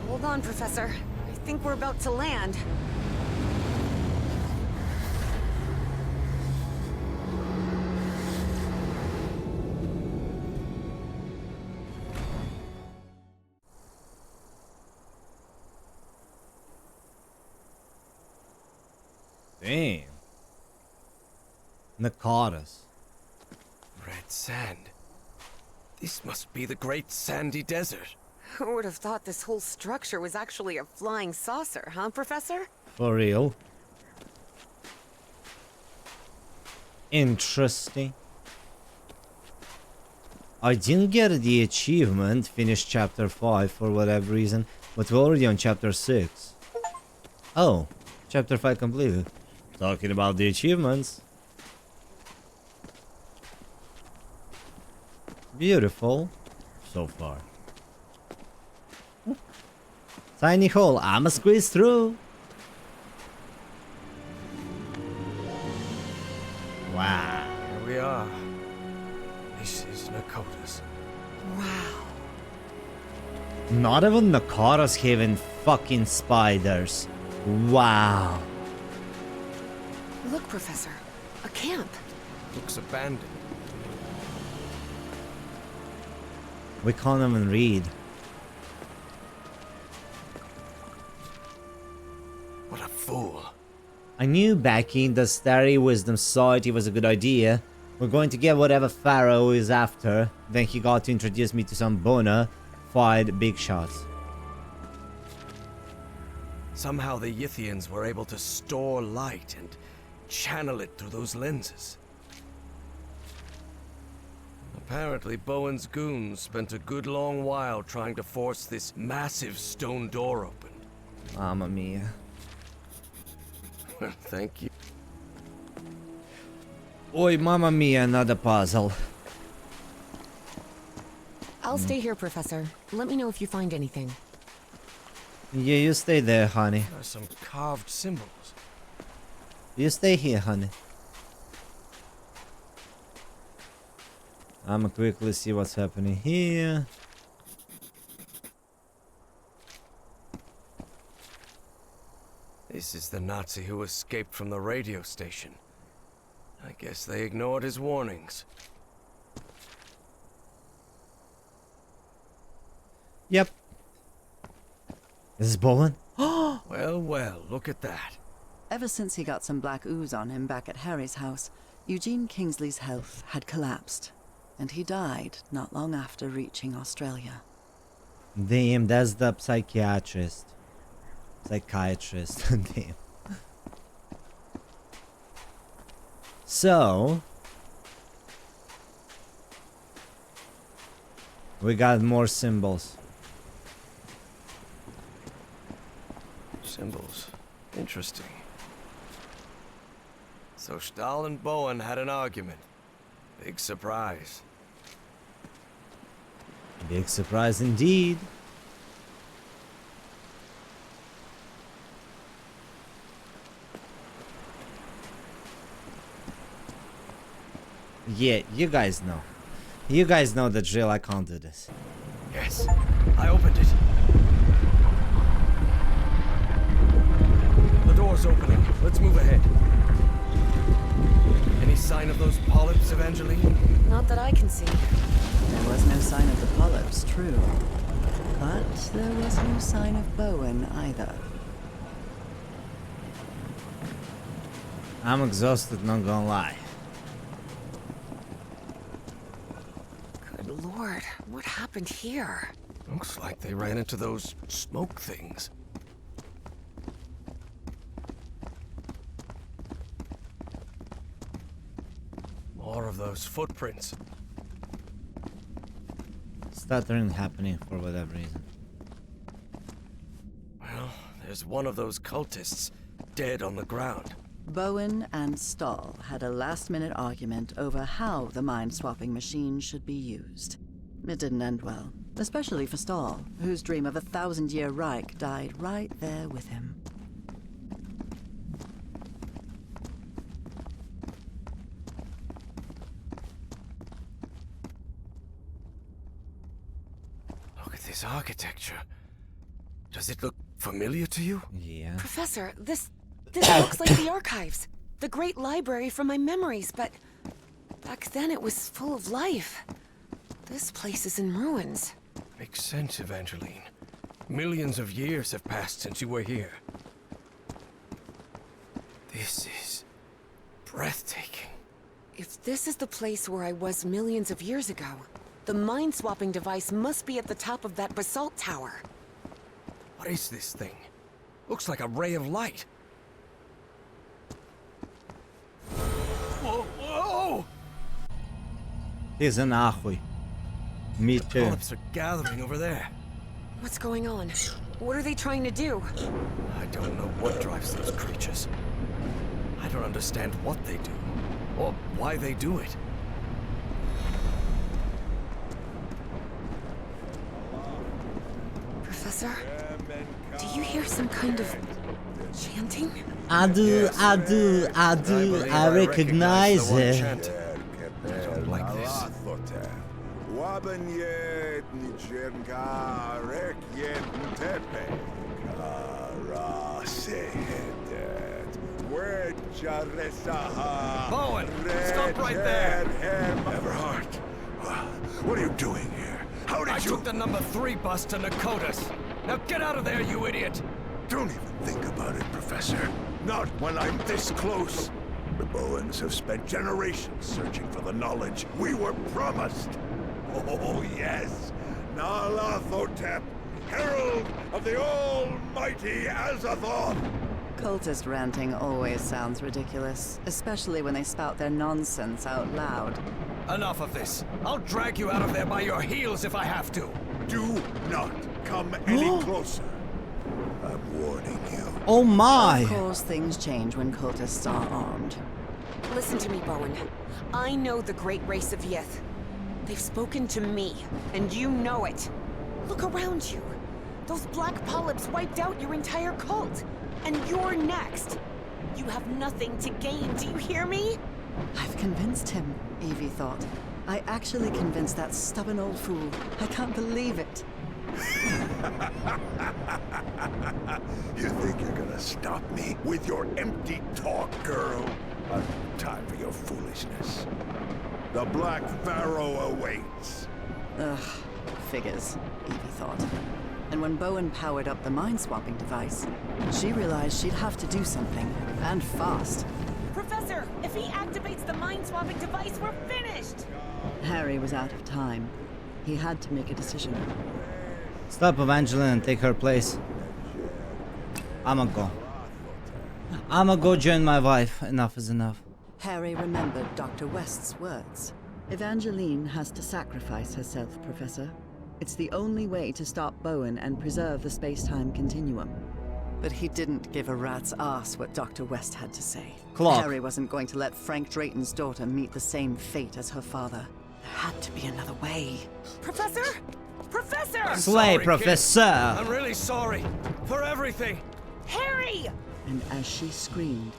Hold on, Professor. I think we're about to land. Damn. Nakotis. Red sand. This must be the Great Sandy Desert. Who would have thought this whole structure was actually a flying saucer, huh, Professor? For real. Interesting. I didn't get the achievement, finish chapter 5 for whatever reason, but we're already on chapter 6. Oh, chapter 5 completed. Talking about the achievements. Beautiful so far. Tiny hole, I'ma squeeze through. Wow. Here we are. This is Nakotis. Wow. Not even Nakotis having fucking spiders. Wow. Look, Professor. A camp. Looks abandoned. We can't even read. What a fool. I knew back in the Starry Wisdom Society was a good idea. We're going to get whatever Pharaoh is after. Then he got to introduce me to some bona fide big shots. Somehow the Yithians were able to store light and channel it through those lenses. Apparently, Bowen's goons spent a good long while trying to force this massive stone door open. Mamma mia. Well, thank you. Oi, mamma mia, another puzzle. I'll stay here, Professor. Let me know if you find anything. Yeah, you stay there, honey. There are some carved symbols. You stay here, honey. I'ma quickly see what's happening here. This is the Nazi who escaped from the radio station. I guess they ignored his warnings. Yep. This is Bowen? Well, well, look at that. Ever since he got some black ooze on him back at Harry's house, Eugene Kingsley's health had collapsed, and he died not long after reaching Australia. Damn, that's the psychiatrist. Psychiatrist. Damn. So we got more symbols. Symbols. Interesting. So Stahl and Bowen had an argument. Big surprise. Big surprise indeed. Yeah, you guys know. You guys know the drill. I can't do this. Yes, I opened it. The door's opening. Let's move ahead. Any sign of those polyps, Evangeline? Not that I can see. There was no sign of the polyps, true. But there was no sign of Bowen either. I'm exhausted, not gonna lie. Good lord, what happened here? Looks like they ran into those smoke things. More of those footprints. Stuttering happening for whatever reason. Well, there's one of those cultists dead on the ground. Bowen and Stahl had a last-minute argument over how the mind-swapping machine should be used. It didn't end well, especially for Stahl, whose dream of a 1,000-year Reich died right there with him. Look at this architecture. Does it look familiar to you? Yeah. Professor, this looks like the archives. The great library from my memories, but back then it was full of life. This place is in ruins. Makes sense, Evangeline. Millions of years have passed since you were here. This is breathtaking. If this is the place where I was millions of years ago, the mind-swapping device must be at the top of that basalt tower. What is this thing? Looks like a ray of light. Whoa, whoa! He's an ahui. Me too. Polyps are gathering over there. What's going on? What are they trying to do? I don't know what drives those creatures. I don't understand what they do, or why they do it. Professor? Do you hear some kind of chanting? I do, I recognize the one it. chant. I don't like this. Bowen, stop right there! Everhart, what are you doing here? How did I you... took the number 3 bus to Nakotas. Now get out of there, you idiot! Don't even think about it, Professor. Not when I'm this close. The Bowens have spent generations searching for the knowledge we were promised. Oh, yes. Nyarlathotep, herald of the almighty Azathoth. Cultist ranting always sounds ridiculous, especially when they spout their nonsense out loud. Enough of this. I'll drag you out of there by your heels if I have to. Do not come any closer. I'm warning you. Oh my! Of course, things change when cultists are armed. Listen to me, Bowen. I know the great race of Yith. They've spoken to me, and you know it. Look around you. Those black polyps wiped out your entire cult. And you're next. You have nothing to gain, do you hear me? I've convinced him, Evie thought. I actually convinced that stubborn old fool. I can't believe it. You think you're gonna stop me with your empty talk, girl? I've no time for your foolishness. The Black Pharaoh awaits. Ugh, figures, Evie thought. And when Bowen powered up the mind-swapping device, she realized she'd have to do something, and fast. Professor, if he activates the mind-swapping device, we're finished! Harry was out of time. He had to make a decision. Stop Evangeline and take her place. I'ma go join my wife. Enough is enough. Harry remembered Dr. West's words. Evangeline has to sacrifice herself, Professor. It's the only way to stop Bowen and preserve the space-time continuum. But he didn't give a rat's ass what Dr. West had to say. Clock. Harry wasn't going to let Frank Drayton's daughter meet the same fate as her father. There had to be another way. Professor? Professor! Slay, Sorry, Professor! kid. I'm really sorry for everything. Harry! And as she screamed,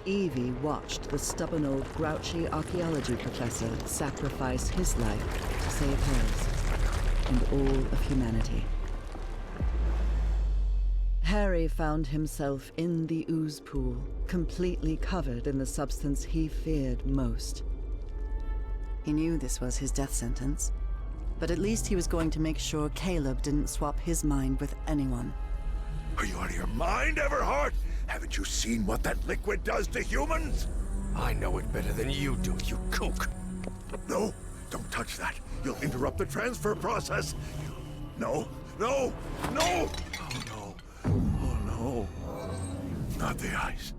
Evie watched the stubborn old grouchy archaeology professor sacrifice his life to save hers and all of humanity. Harry found himself in the ooze pool, completely covered in the substance he feared most. He knew this was his death sentence, but at least he was going to make sure Caleb didn't swap his mind with anyone. Are you out of your mind, Everhart? Haven't you seen what that liquid does to humans? I know it better than you do, you kook. No, don't touch that. You'll interrupt the transfer process. No, no, no! Oh no, oh no. Not the ice.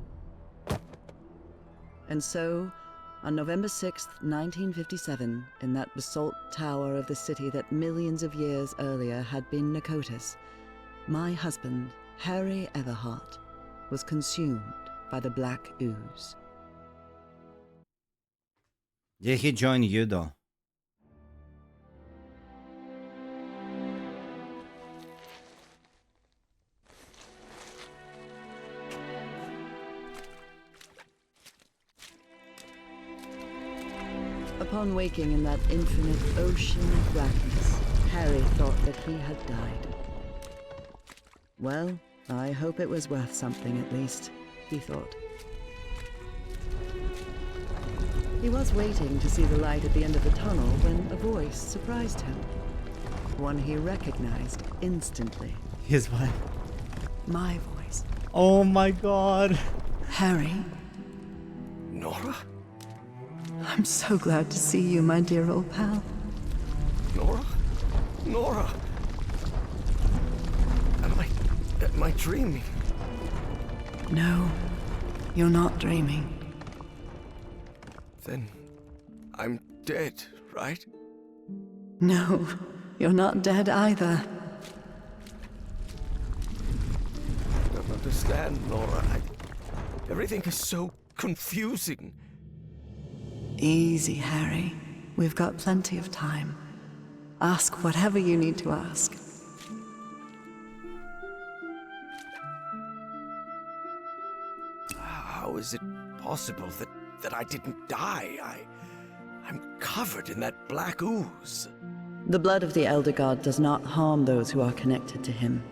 And so, on November 6th, 1957, in that basalt tower of the city that millions of years earlier had been Nicotis, my husband, Harry Everhart, was consumed by the black ooze. Did he join you though? Upon waking in that infinite ocean of blackness, Harry thought that he had died. Well, I hope it was worth something at least, he thought. He was waiting to see the light at the end of the tunnel when a voice surprised him. One he recognized instantly. His wife. My voice. Oh my god. Harry, Nora? I'm so glad to see you, my dear old pal. Nora? Nora? Am I dreaming? No, you're not dreaming. Then I'm dead, right? No, you're not dead either. I don't understand, Nora. Everything is so confusing. Easy, Harry. We've got plenty of time. Ask whatever you need to ask. How is it possible that I didn't die? I'm covered in that black ooze. The blood of the Elder God does not harm those who are connected to him.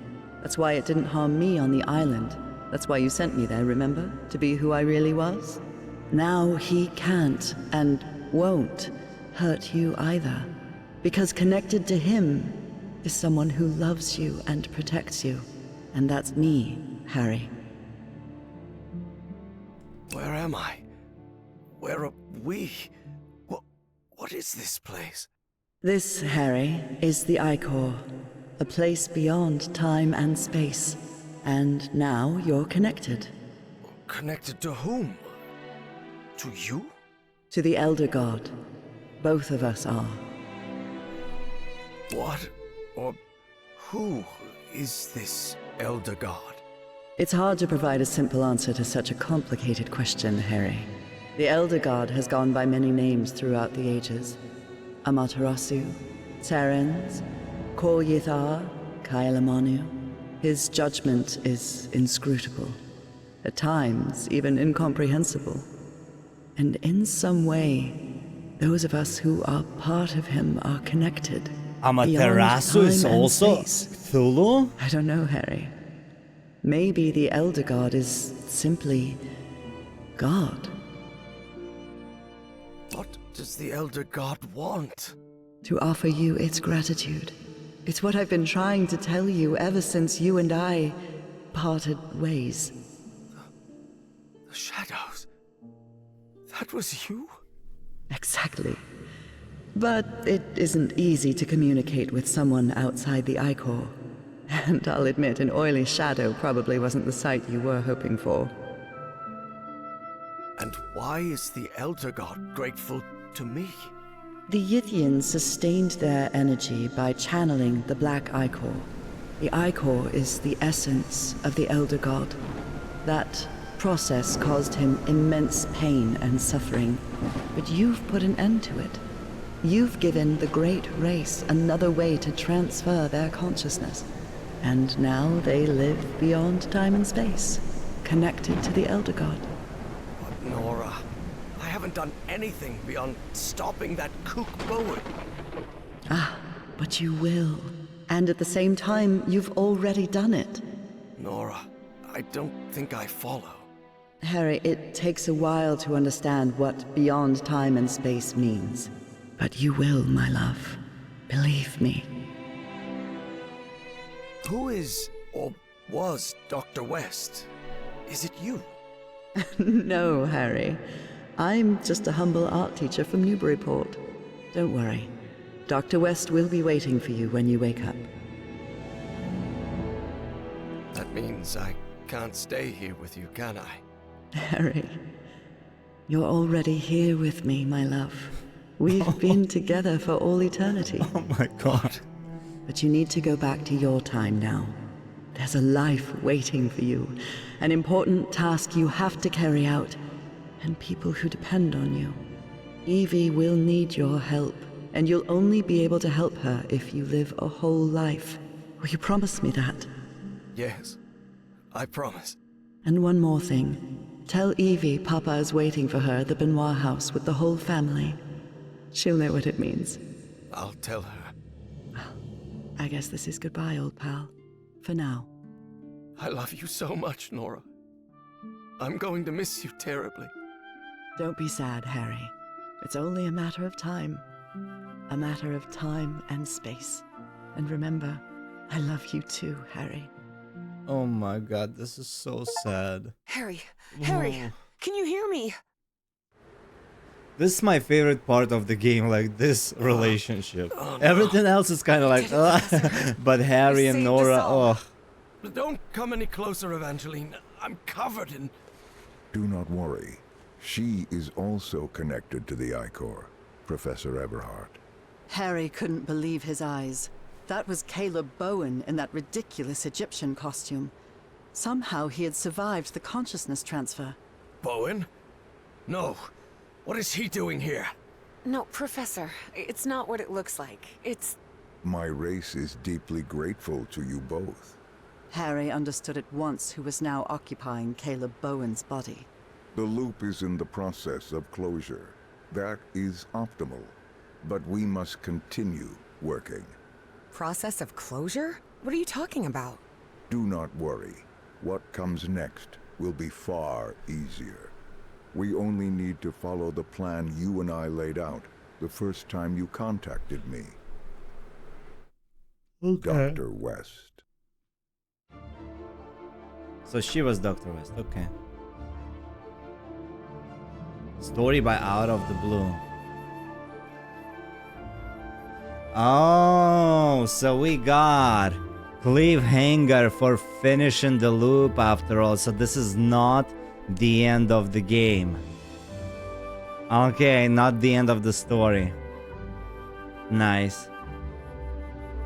That's why it didn't harm me on the island. That's why you sent me there, remember? To be who I really was? Now he can't, and won't, hurt you either. Because connected to him is someone who loves you and protects you. And that's me, Harry. Where am I? Where are we? What is this place? This, Harry, is the Ichor, a place beyond time and space. And now you're connected. Connected to whom? To you? To the Elder God. Both of us are. What or who is this Elder God? It's hard to provide a simple answer to such a complicated question, Harry. The Elder God has gone by many names throughout the ages. Amaterasu, Terrans, Kor Yithar, Kailamanu. His judgment is inscrutable, at times even incomprehensible. And in some way, those of us who are part of him are connected. Amaterasu is also Cthulhu? I don't know, Harry. Maybe the Elder God is simply God. What does the Elder God want? To offer you its gratitude. It's what I've been trying to tell you ever since you and I parted ways. The shadows. That was you? Exactly. But it isn't easy to communicate with someone outside the Ichor. And I'll admit, an oily shadow probably wasn't the sight you were hoping for. And why is the Elder God grateful to me? The Yithians sustained their energy by channeling the Black Ichor. The Ichor is the essence of the Elder God. That process caused him immense pain and suffering, but you've put an end to it. You've given the great race another way to transfer their consciousness. And now they live beyond time and space, connected to the Elder God. But Nora, I haven't done anything beyond stopping that kook Bowen. Ah, but you will. And at the same time, you've already done it. Nora, I don't think I follow. Harry, it takes a while to understand what beyond time and space means. But you will, my love. Believe me. Who is, or was, Dr. West? Is it you? No, Harry. I'm just a humble art teacher from Newburyport. Don't worry. Dr. West will be waiting for you when you wake up. That means I can't stay here with you, can I? Harry, you're already here with me, my love. We've been together for all eternity. Oh my god. But you need to go back to your time now. There's a life waiting for you, an important task you have to carry out, and people who depend on you. Evie will need your help, and you'll only be able to help her if you live a whole life. Will you promise me that? Yes, I promise. And one more thing. Tell Evie Papa is waiting for her at the Benoit house with the whole family. She'll know what it means. I'll tell her. I guess this is goodbye, old pal. For now. I love you so much, Nora. I'm going to miss you terribly. Don't be sad, Harry. It's only a matter of time. A matter of time and space. And remember, I love you too, Harry. Oh my god, this is so sad. Harry, Harry, can you hear me? This is my favorite part of the game, like this relationship. Everything else is kind of like, but Harry and Nora, oh. Don't come any closer, Evangeline. I'm covered in... Do not worry. She is also connected to the Ichor, Professor Everhart. Harry couldn't believe his eyes. That was Caleb Bowen in that ridiculous Egyptian costume. Somehow he had survived the consciousness transfer. Bowen? No. What is he doing here? No, Professor, it's not what it looks like. It's... My race is deeply grateful to you both. Harry understood at once who was now occupying Caleb Bowen's body. The loop is in the process of closure. That is optimal. But we must continue working. Process of closure? What are you talking about? Do not worry. What comes next will be far easier. We only need to follow the plan you and I laid out the first time you contacted me. Okay. Dr. West. So she was Dr. West, okay. Story by Out of the Blue. Oh, so we got cliffhanger for finishing the loop after all. So this is not the end of the game. Okay, not the end of the story. Nice.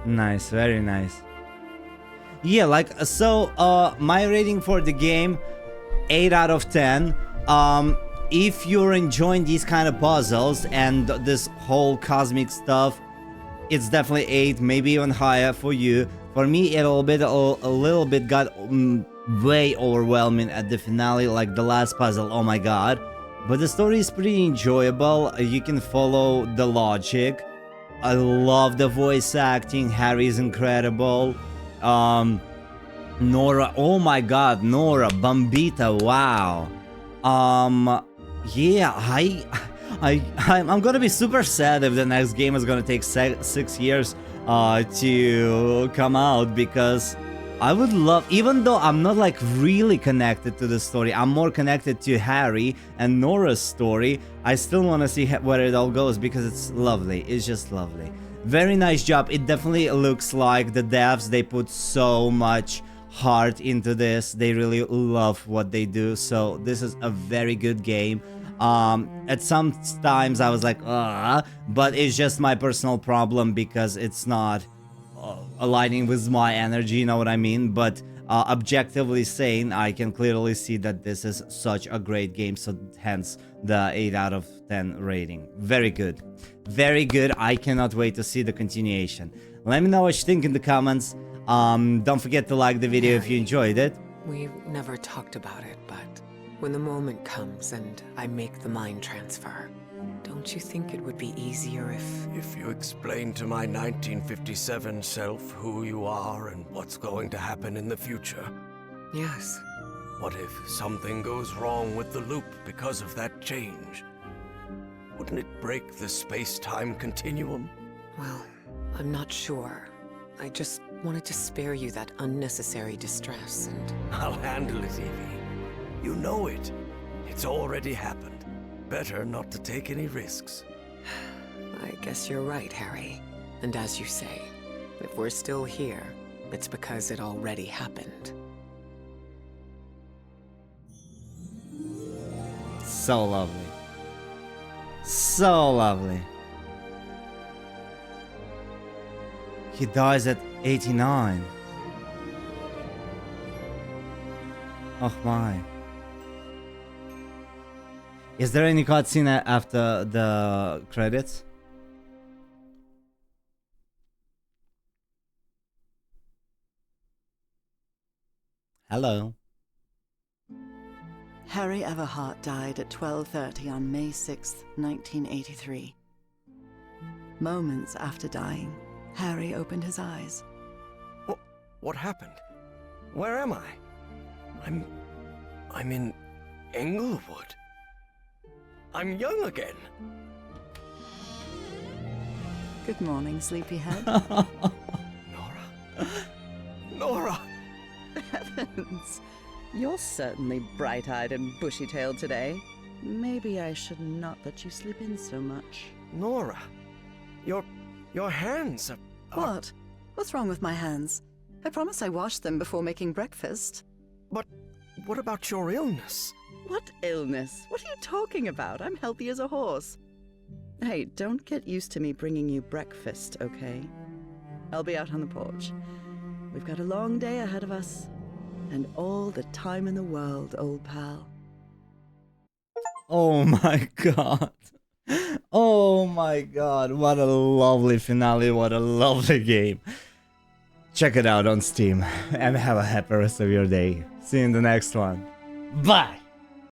Nice, very nice. Yeah, like, so, my rating for the game, 8 out of 10. If you're enjoying these kind of puzzles and this whole cosmic stuff, it's definitely 8, maybe even higher for you. For me, a little bit got way overwhelming at the finale, like the last puzzle, oh my god. But the story is pretty enjoyable, you can follow the logic. I love the voice acting, Harry is incredible. Nora, oh my god, Nora, Bombita, wow. Yeah, I'm gonna be super sad if the next game is gonna take 6 years to come out, because I would love, even though I'm not like really connected to the story, I'm more connected to Harry and Nora's story, I still want to see where it all goes, because it's lovely, it's just lovely. Very nice job. It definitely looks like the devs, they put so much heart into this. They really love what they do, so this is a very good game. At some times I was like, but it's just my personal problem because it's not aligning with my energy, you know what I mean? But objectively saying, I can clearly see that this is such a great game, so hence the 8 out of 10 rating. Very good. Very good. I cannot wait to see the continuation. Let me know what you think in the comments. Don't forget to like the video if you enjoyed it. We've never talked about it, but when the moment comes and I make the mind transfer, don't you think it would be easier If you explain to my 1957 self who you are and what's going to happen in the future? Yes. What if something goes wrong with the loop because of that change? Wouldn't it break the space-time continuum? Well, I'm not sure. I just wanted to spare you that unnecessary distress and... I'll handle it, Evie. You know it. It's already happened. Better not to take any risks. I guess you're right, Harry. And as you say, if we're still here, it's because it already happened. So lovely. So lovely. He dies at 89. Oh my. Is there any cutscene after the credits? Hello. Harry Everhart died at 12:30 on May 6, 1983. Moments after dying, Harry opened his eyes. What happened? Where am I? I'm in Englewood. I'm young again. Good morning, sleepyhead. Nora? Nora! Heavens, you're certainly bright-eyed and bushy-tailed today. Maybe I should not let you sleep in so much. Nora, your hands are... What? What's wrong with my hands? I promise I washed them before making breakfast. But what about your illness? What illness? What are you talking about? I'm healthy as a horse. Hey, don't get used to me bringing you breakfast, okay? I'll be out on the porch. We've got a long day ahead of us. And all the time in the world, old pal. Oh my god. Oh my god. What a lovely finale. What a lovely game. Check it out on Steam. And have a happy rest of your day. See you in the next one. Bye.